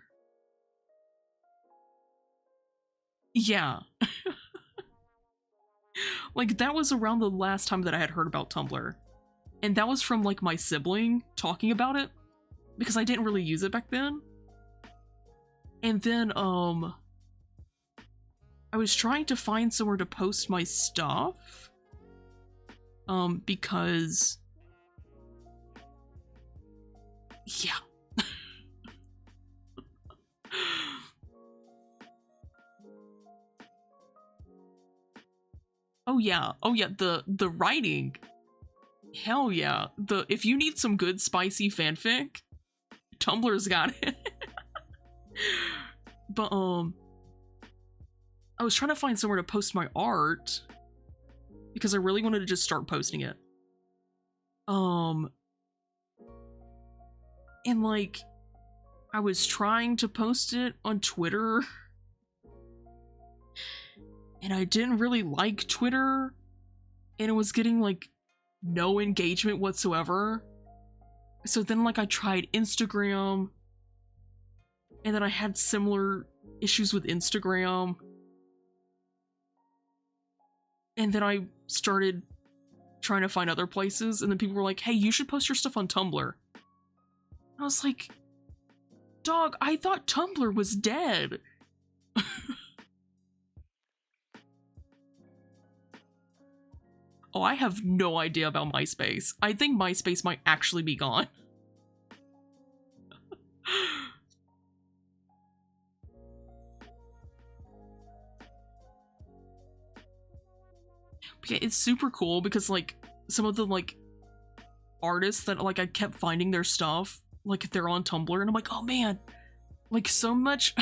Yeah. Like that was around the last time that I had heard about Tumblr. And that was from like my sibling talking about it, because I didn't really use it back then. And then I was trying to find somewhere to post my stuff. Because yeah. Oh yeah, the writing. Hell yeah. If you need some good spicy fanfic, Tumblr's got it. But I was trying to find somewhere to post my art because I really wanted to just start posting it. And like I was trying to post it on Twitter. and I didn't really like Twitter, and it was getting like no engagement whatsoever. So then like I tried Instagram, and then I had similar issues with Instagram. And then I started trying to find other places, and then people were like, hey, you should post your stuff on Tumblr. I was like, dog, I thought Tumblr was dead. Oh, I have no idea about MySpace. I think MySpace might actually be gone. Yeah, it's super cool because like some of the like artists that like I kept finding their stuff, like they're on Tumblr, and I'm like, oh man, like so much.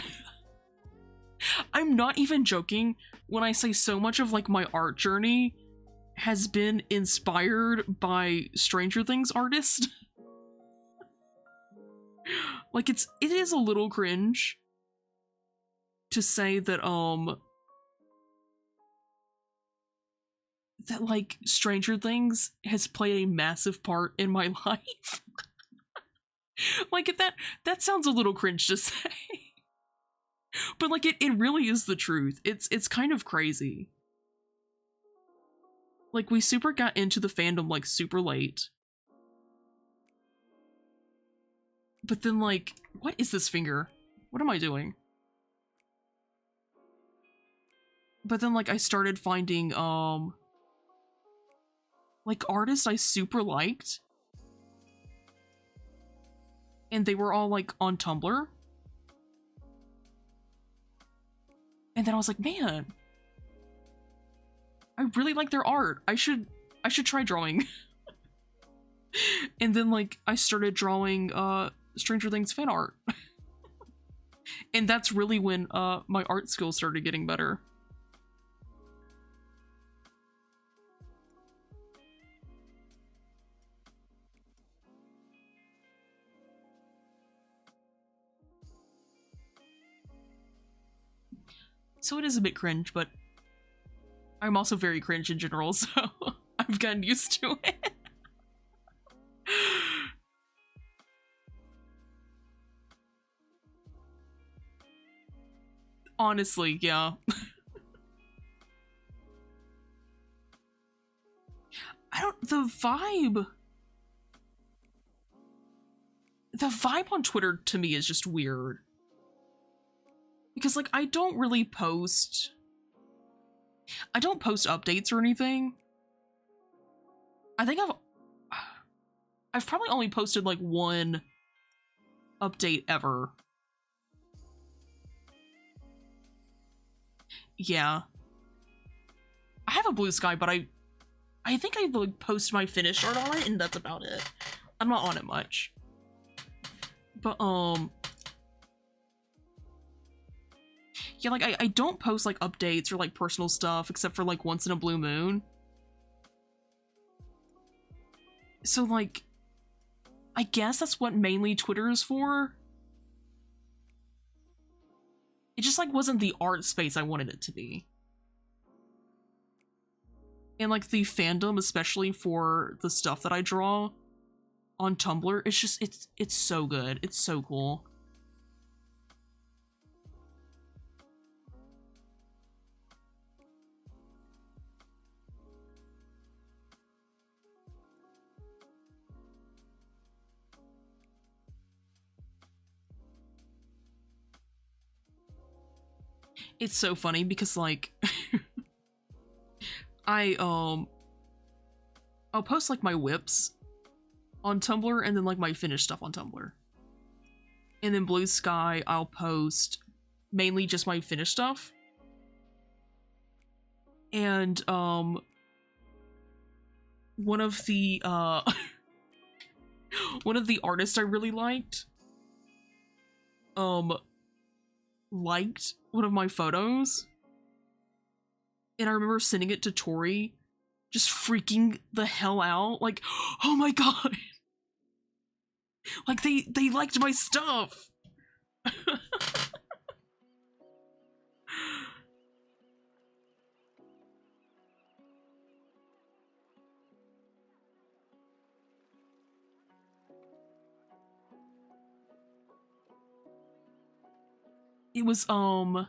I'm not even joking when I say so much of like my art journey has been inspired by Stranger Things artists. Like it is a little cringe to say that that like Stranger Things has played a massive part in my life. Like that sounds a little cringe to say. But like it really is the truth. It's kind of crazy. Like we super got into the fandom like super late. But then like, what is this finger? What am I doing? But then like I started finding like artists I super liked. And they were all like on Tumblr. And then I was like, man, I really like their art. I should try drawing. And then like I started drawing Stranger Things fan art. And that's really when my art skills started getting better. So it is a bit cringe, but I'm also very cringe in general, so I've gotten used to it. Honestly, yeah. The vibe on Twitter to me is just weird. Because like I don't post updates or anything. I think I've probably only posted like one update ever. Yeah. I have a blue sky, but I think I like post my finished art on it, and that's about it. I'm not on it much. But yeah, like I don't post like updates or like personal stuff except for like once in a blue moon. So like I guess that's what mainly Twitter is for. It just like wasn't the art space I wanted it to be. And like the fandom, especially for the stuff that I draw on Tumblr, it's just it's so good. It's so cool. It's so funny because like I'll post like my whips on Tumblr and then like my finished stuff on Tumblr. And then Blue Sky, I'll post mainly just my finished stuff. And one of the one of the artists I really liked liked one of my photos. And I remember sending it to Tori, just freaking the hell out, like, oh my god, like they liked my stuff. it was, I'm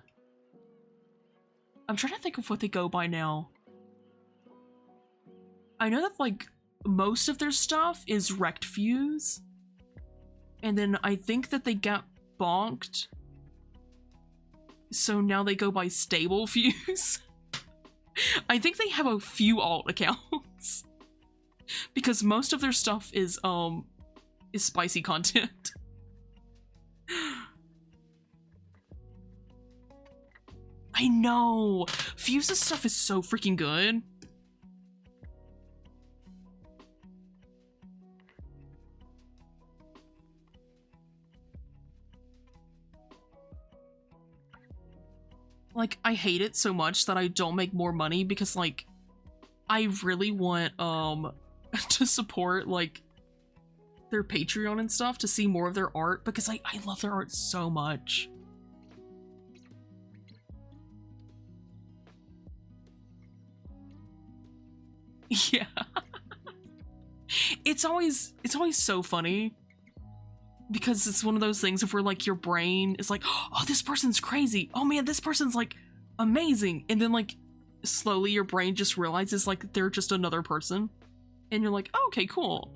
trying to think of what they go by now. I know that, like, most of their stuff is wrecked fuse. And then I think that they got bonked. So now they go by stable fuse. I think they have a few alt accounts. Because most of their stuff is spicy content. I know! Fuse's stuff is so freaking good. Like, I hate it so much that I don't make more money because, like, I really want, to support, like, their Patreon and stuff to see more of their art because I love their art so much. Yeah. It's always so funny because it's one of those things of where, like, your brain is like, oh, this person's crazy. Oh man, this person's, like, amazing. And then, like, slowly your brain just realizes, like, they're just another person. And you're like, oh, okay, cool.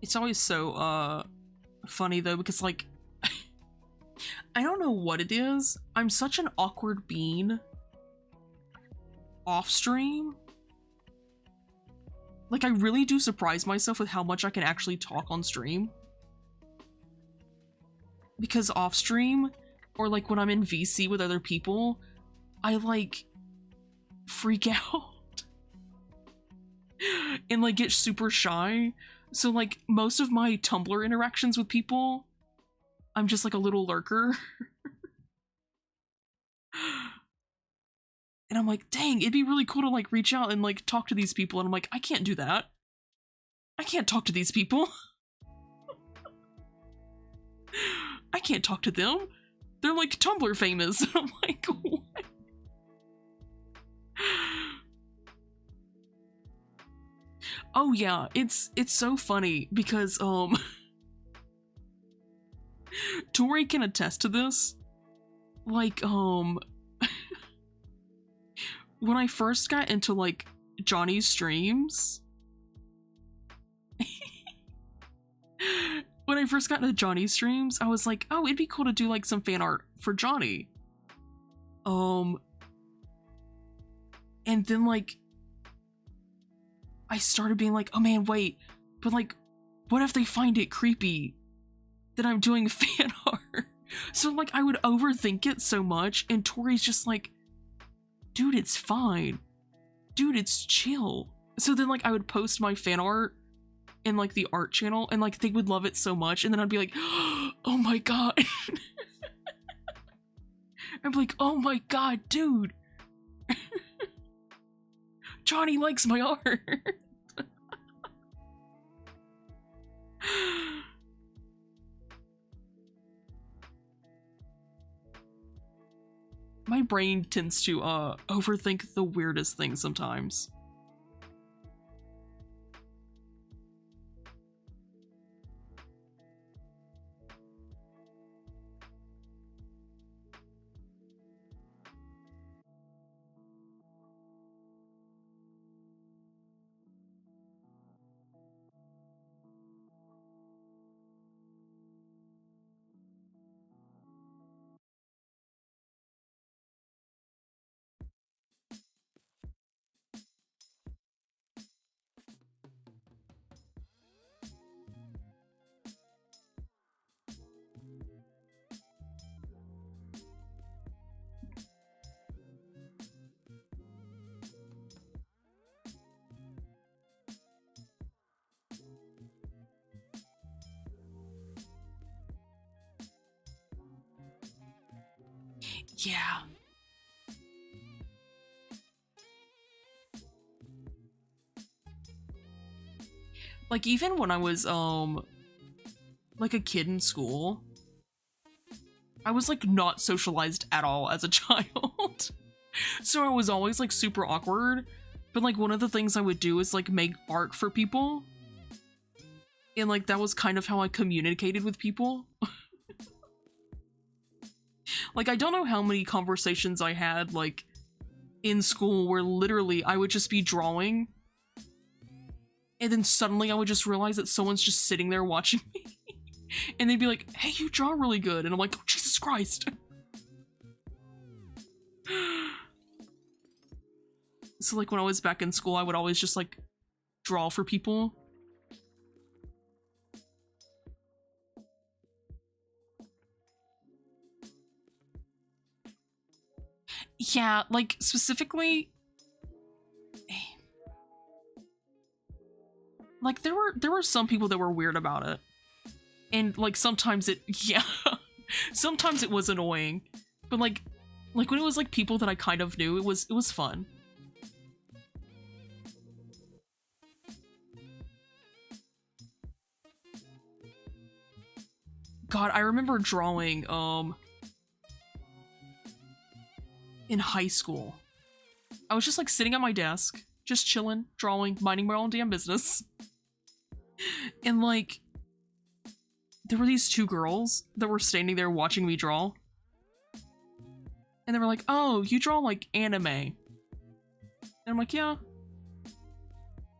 It's always so, funny, though, because, like, I don't know what it is. I'm such an awkward bean off stream. Like, I really do surprise myself with how much I can actually talk on stream. Because off stream, or, like, when I'm in VC with other people, I, like, freak out. And, like, get super shy. So, like, most of my Tumblr interactions with people, I'm just, like, a little lurker. And I'm like, dang, it'd be really cool to, like, reach out and, like, talk to these people. And I'm like, I can't do that. I can't talk to these people. I can't talk to them. They're, like, Tumblr famous. And I'm like, what? Oh yeah, it's so funny because Tori can attest to this. Like, when I first got into, like, Johnny's streams, when I first got into Johnny's streams, I was like, oh, it'd be cool to do, like, some fan art for Johnny. And then, like, I started being like, oh man, wait, but, like, what if they find it creepy that I'm doing fan art? So, like, I would overthink it so much, and Tori's just like, dude, it's fine. Dude, it's chill. So then, like, I would post my fan art in, like, the art channel, and, like, they would love it so much, and then I'd be like, oh my god. I'd be like, oh my god, dude. Johnny likes my art. My brain tends to overthink the weirdest things sometimes. Yeah. Like, even when I was, like a kid in school, I was, like, not socialized at all as a child. So I was always, like, super awkward. But, like, one of the things I would do is, like, make art for people. And, like, that was kind of how I communicated with people. Like, I don't know how many conversations I had, like, in school where literally I would just be drawing. And then suddenly I would just realize that someone's just sitting there watching me. And they'd be like, hey, you draw really good. And I'm like, oh, Jesus Christ. So, like, when I was back in school, I would always just, like, draw for people. Yeah, like, specifically... Like, there were some people that were weird about it. And, like, sometimes it... Yeah. Sometimes it was annoying. But, like, when it was, like, people that I kind of knew, it was fun. God, I remember drawing, in high school. I was just, like, sitting at my desk, just chilling, drawing, minding my own damn business. And, like, there were these two girls that were standing there watching me draw. And they were like, oh, you draw, like, anime. And I'm like, yeah.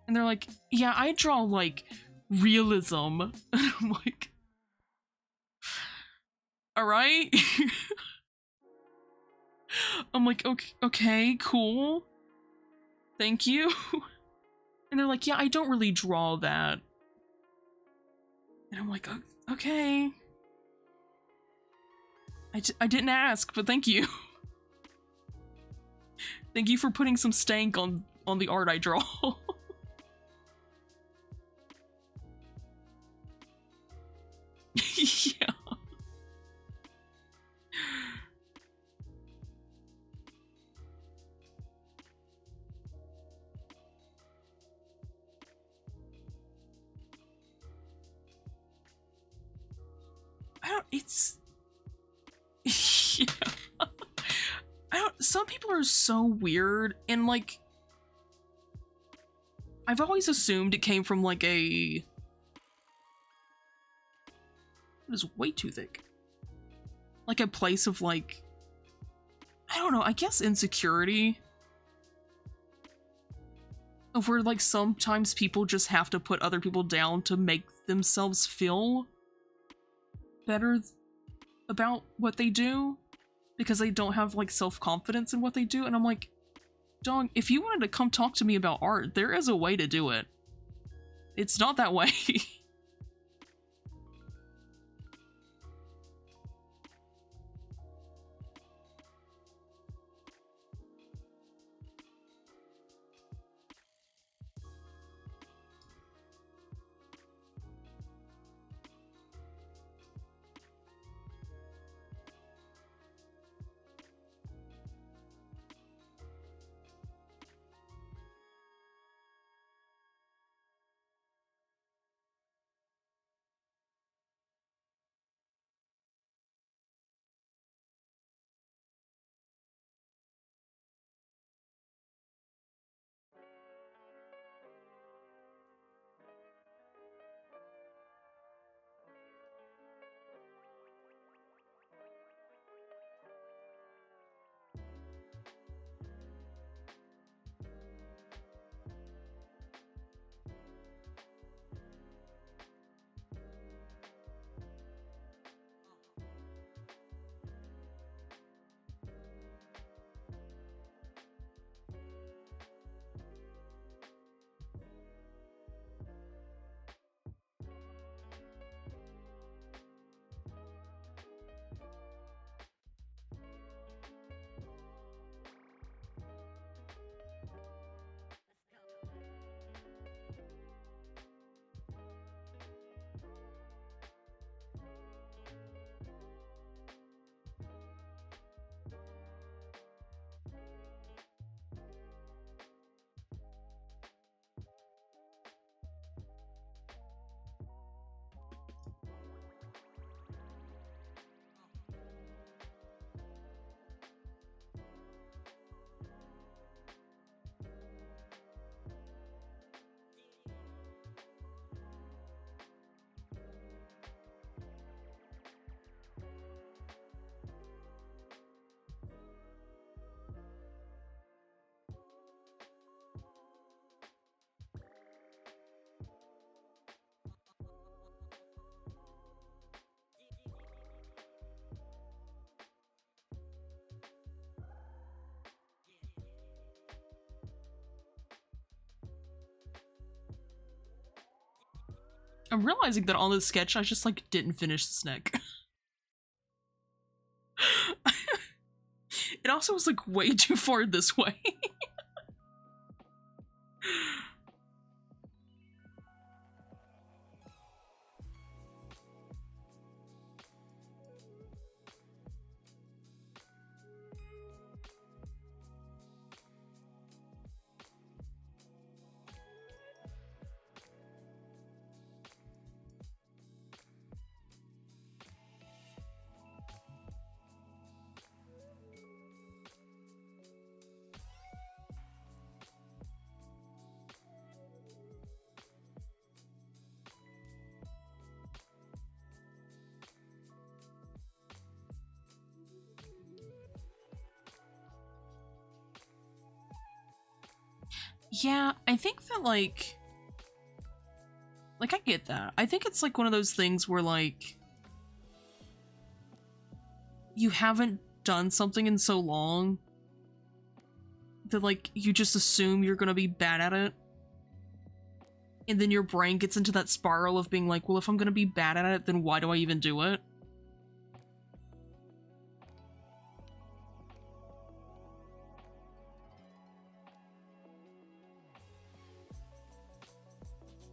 And they're like, yeah, I draw, like, realism. And I'm like, alright. I'm like, okay, cool. Thank you. And they're like, yeah, I don't really draw that. And I'm like, okay. I didn't ask, but thank you. Thank you for putting some stank on the art I draw. Yeah. It's... Yeah. Some people are so weird, and, like, I've always assumed it came from, like, it is way too thick. Like, a place of, like, I don't know, I guess insecurity. Of where, like, sometimes people just have to put other people down to make themselves feel better about what they do. Because they don't have, like, self-confidence in what they do. And I'm like, dog, if you wanted to come talk to me about art, there is a way to do it. It's not that way. I'm realizing that on this sketch, I just, like, didn't finish the snack. It also was, like, way too far this way. Yeah, I think that, like, I get that. I think it's, like, one of those things where, like, you haven't done something in so long that, like, you just assume you're gonna be bad at it. And then your brain gets into that spiral of being like, well, if I'm gonna be bad at it, then why do I even do it?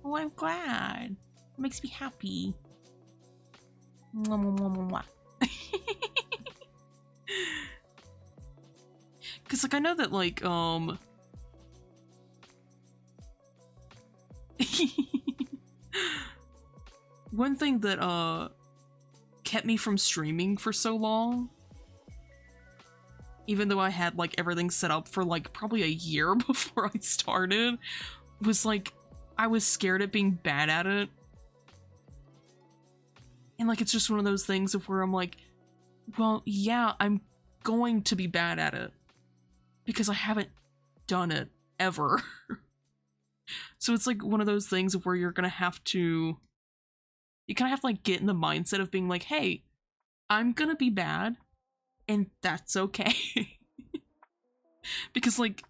Oh, I'm glad. It makes me happy. Mwah, mwah, mwah, mwah, mwah. Cause, like, I know that, like, one thing that, kept me from streaming for so long, even though I had, like, everything set up for, like, probably a year before I started, was, like, I was scared of being bad at it. And, like, it's just one of those things of where I'm like, well, yeah, I'm going to be bad at it. Because I haven't done it, ever. So it's, like, one of those things of where you're gonna have to... You kind of have to, like, get in the mindset of being like, hey, I'm gonna be bad, and that's okay. Because, like,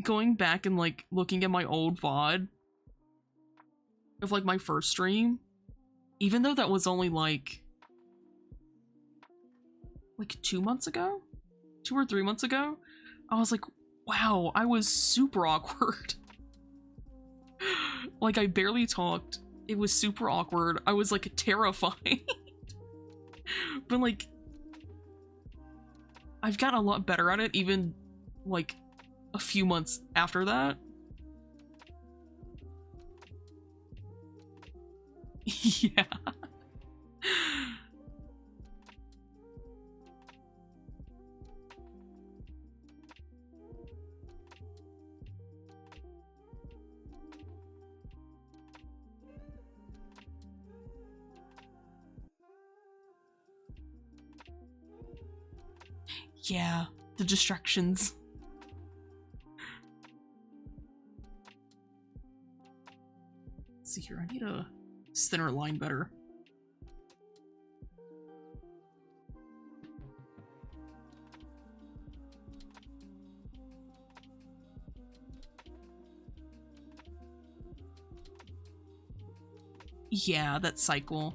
going back and, like, looking at my old VOD of, like, my first stream, even though that was only, like 2 months ago? 2 or 3 months ago? I was like, wow, I was super awkward. Like, I barely talked. It was super awkward. I was, like, terrified. But, like, I've gotten a lot better at it, even, like, a few months after that. Yeah. Yeah, the distractions. Let's see here, I need a thinner line better. Yeah, that cycle.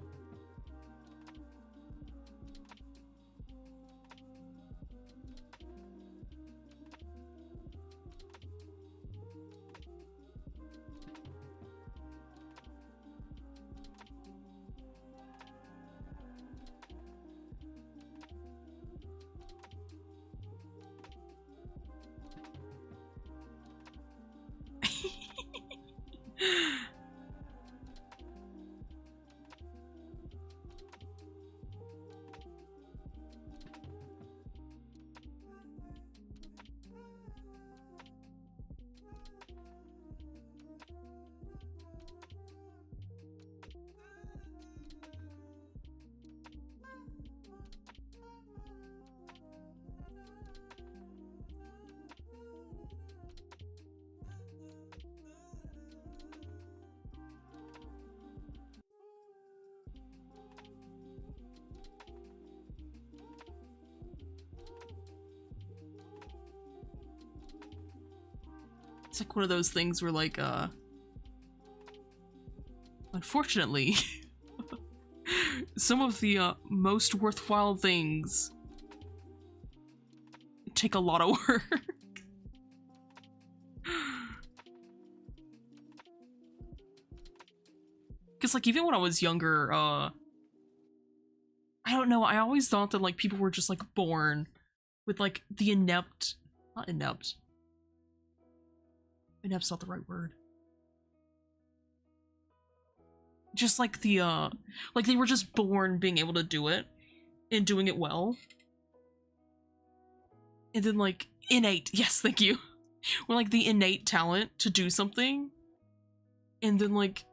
It's like one of those things where, like, Unfortunately, some of the most worthwhile things take a lot of work. Because, like, even when I was younger, I don't know, I always thought that, like, people were just, like, born with, like, the inept... Not inept. Inept's not the right word. Just, like, the, like, they were just born being able to do it, and doing it well. And then, like, innate, yes, thank you. Or, like, the innate talent to do something, and then, like,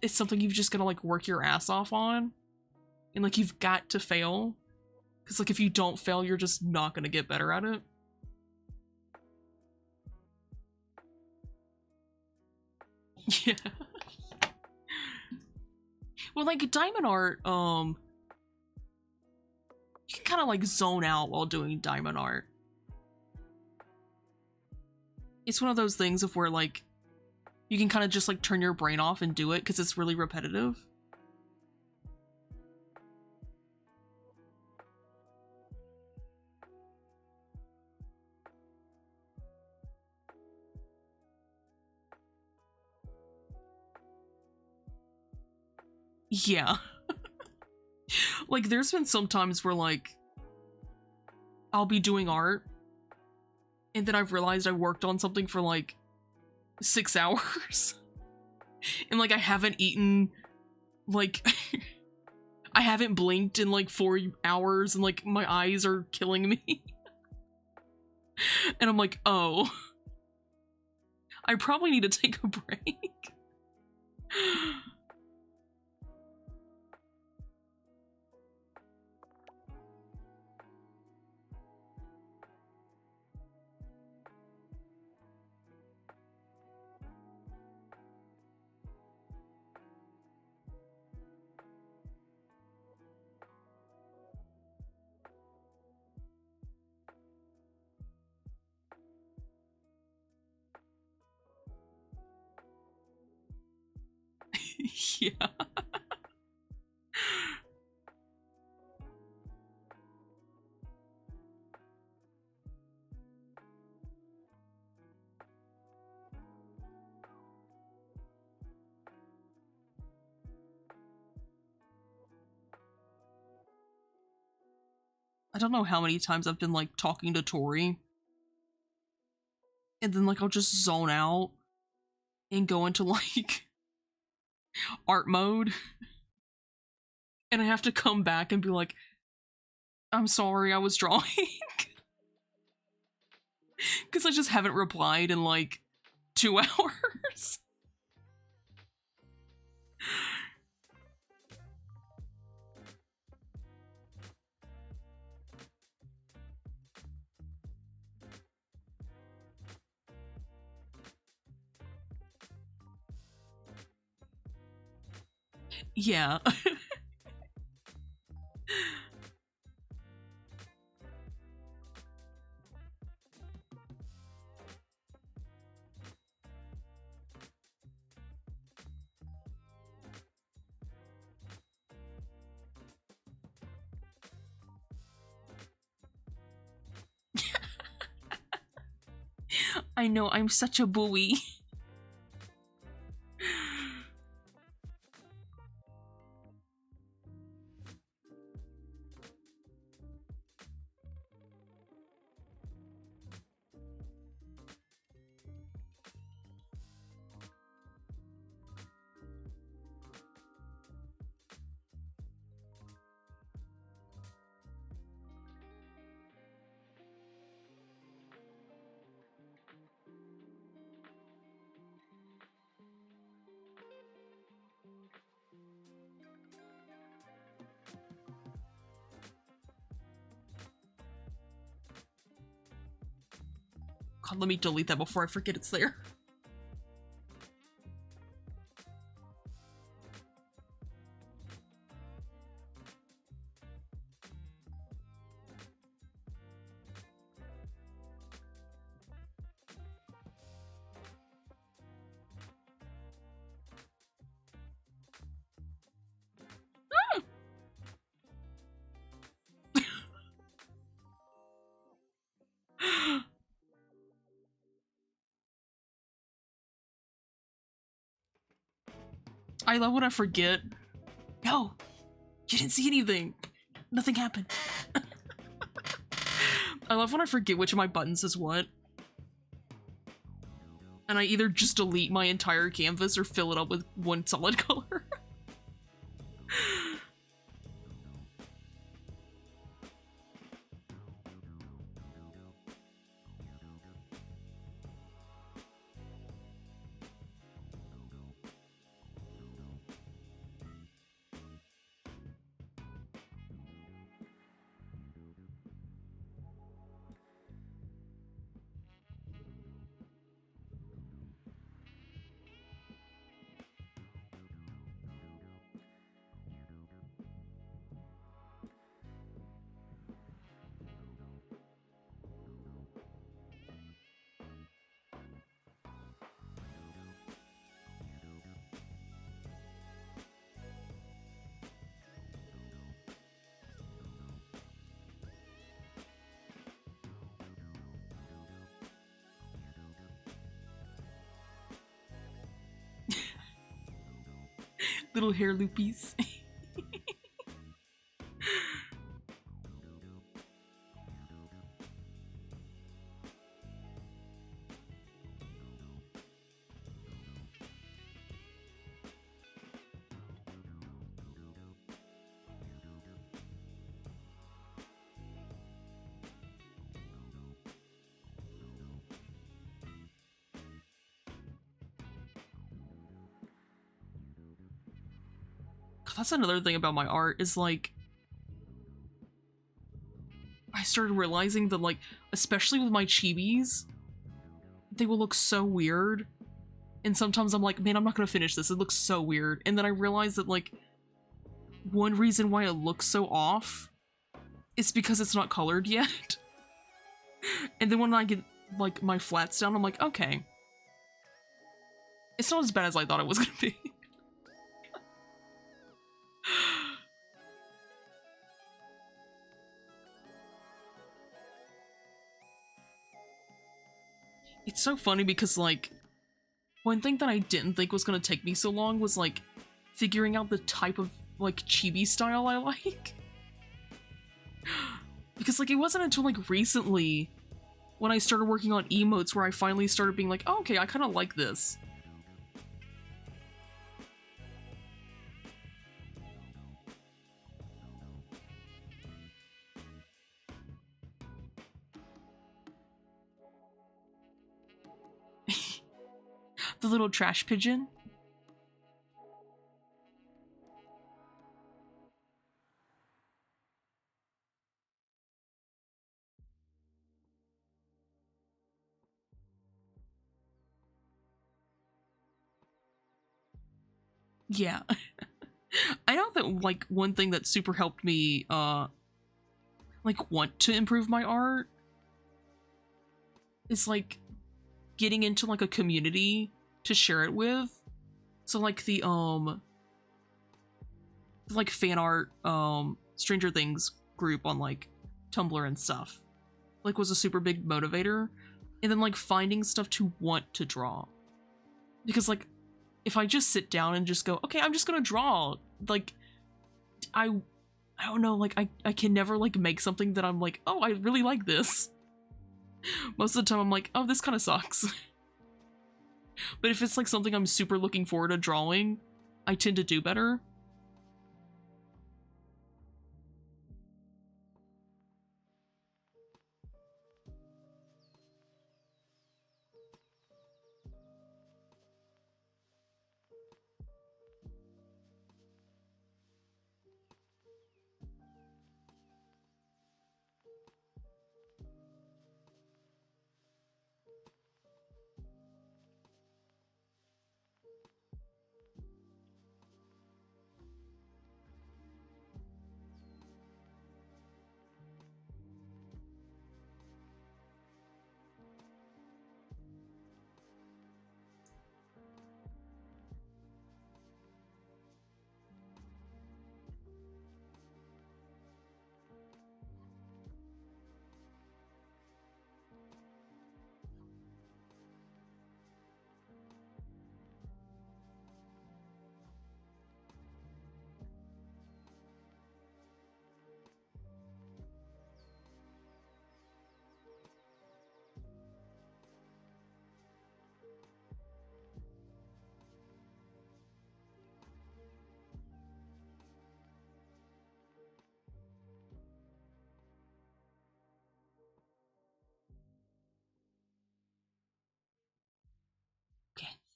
it's something you've just gotta, like, work your ass off on. And, like, you've got to fail. Because, like, if you don't fail, you're just not gonna get better at it. Yeah. Well, like, diamond art, you can kind of, like, zone out while doing diamond art. It's one of those things of where, like, you can kind of just, like, turn your brain off and do it because it's really repetitive. Yeah. Like, there's been some times where, like, I'll be doing art, and then I've realized I worked on something for, like, 6 hours. And, like, I haven't eaten, like, I haven't blinked in, like, 4 hours, and, like, my eyes are killing me. And I'm like, oh. I probably need to take a break. Yeah. I don't know how many times I've been, like, talking to Tori, and then, like, I'll just zone out and go into, like, art mode, and I have to come back and be like, I'm sorry, I was drawing. Because I just haven't replied in, like, 2 hours. Yeah. I know, I'm such a buoy. God, let me delete that before I forget it's there. I love when I forget. No, you didn't see anything. Nothing happened. I love when I forget which of my buttons is what. And I either just delete my entire canvas or fill it up with one solid color. Little hair loopies. That's another thing about my art is like I started realizing that like especially with my chibis they will look so weird and sometimes I'm like, man, I'm not gonna finish this, it looks so weird, and then I realized that like one reason why it looks so off is because it's not colored yet. And then when I get like my flats down I'm like, okay, it's not as bad as I thought it was gonna be. It's so funny because, like, one thing that I didn't think was gonna take me so long was, like, figuring out the type of, like, chibi style I like. Because, like, it wasn't until, like, recently when I started working on emotes where I finally started being like, oh, okay, I kind of like this. The little trash pigeon. Yeah. I know that, like, one thing that super helped me, like, want to improve my art is, like, getting into, like, a community to share it with. So, like, like, fan art, Stranger Things group on, like, Tumblr and stuff, like, was a super big motivator. And then, like, finding stuff to want to draw. Because, like, if I just sit down and just go, okay, I'm just gonna draw, like, I don't know, like, I can never, like, make something that I'm like, oh, I really like this. Most of the time I'm like, oh, this kind of sucks. But if it's, like, something I'm super looking forward to drawing, I tend to do better.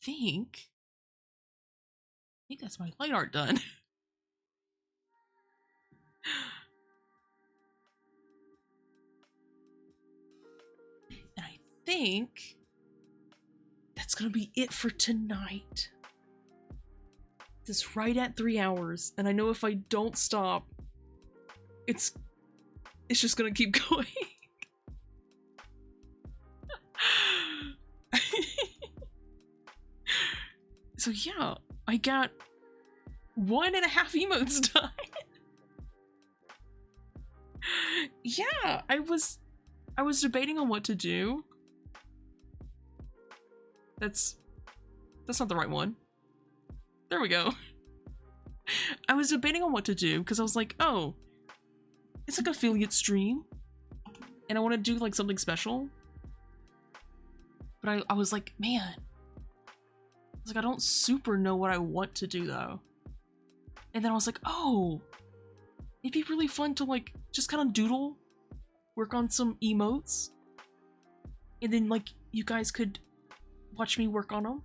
think that's my light art done. And I think that's gonna be it for tonight. This right at 3 hours, and I know if I don't stop, it's just gonna keep going. So yeah, I got 1.5 emotes done. Yeah, I was debating on what to do. That's not the right one. There we go. I was debating on what to do because I was like, oh, it's like affiliate stream and I want to do like something special. But I was like, man, I was like, I don't super know what I want to do though. And then I was like, oh, it'd be really fun to like just kind of doodle, work on some emotes, and then like you guys could watch me work on them.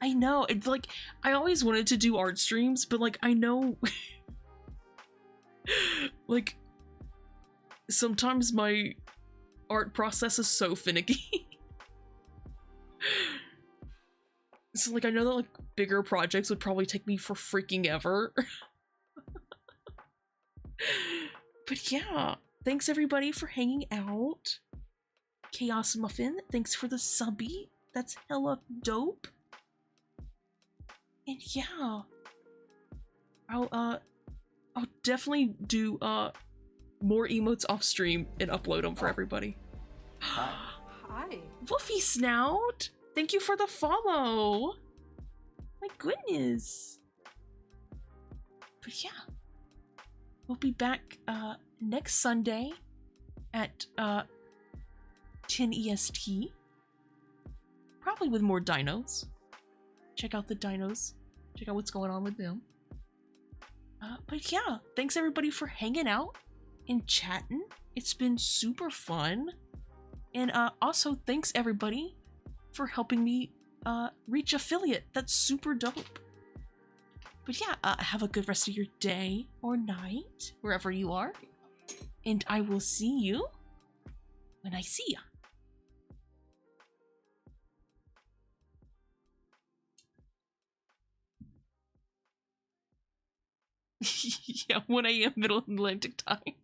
I know, it's like, I always wanted to do art streams, but like, I know, like, sometimes my art process is so finicky. So like, I know that like, bigger projects would probably take me for freaking ever. But yeah, thanks everybody for hanging out. Chaos Muffin, thanks for the subby. That's hella dope. And yeah, I'll definitely do more emotes off stream and upload them for everybody. Hi. Woofy Snout, thank you for the follow. My goodness. But yeah, we'll be back next Sunday at 10 EST, probably with more dinos. Check out the dinos. Check out what's going on with them. But yeah, thanks everybody for hanging out and chatting. It's been super fun. And also thanks everybody for helping me reach affiliate. That's super dope. But yeah, have a good rest of your day or night, wherever you are. And I will see you when I see ya. Yeah, 1 a.m. Middle Atlantic time.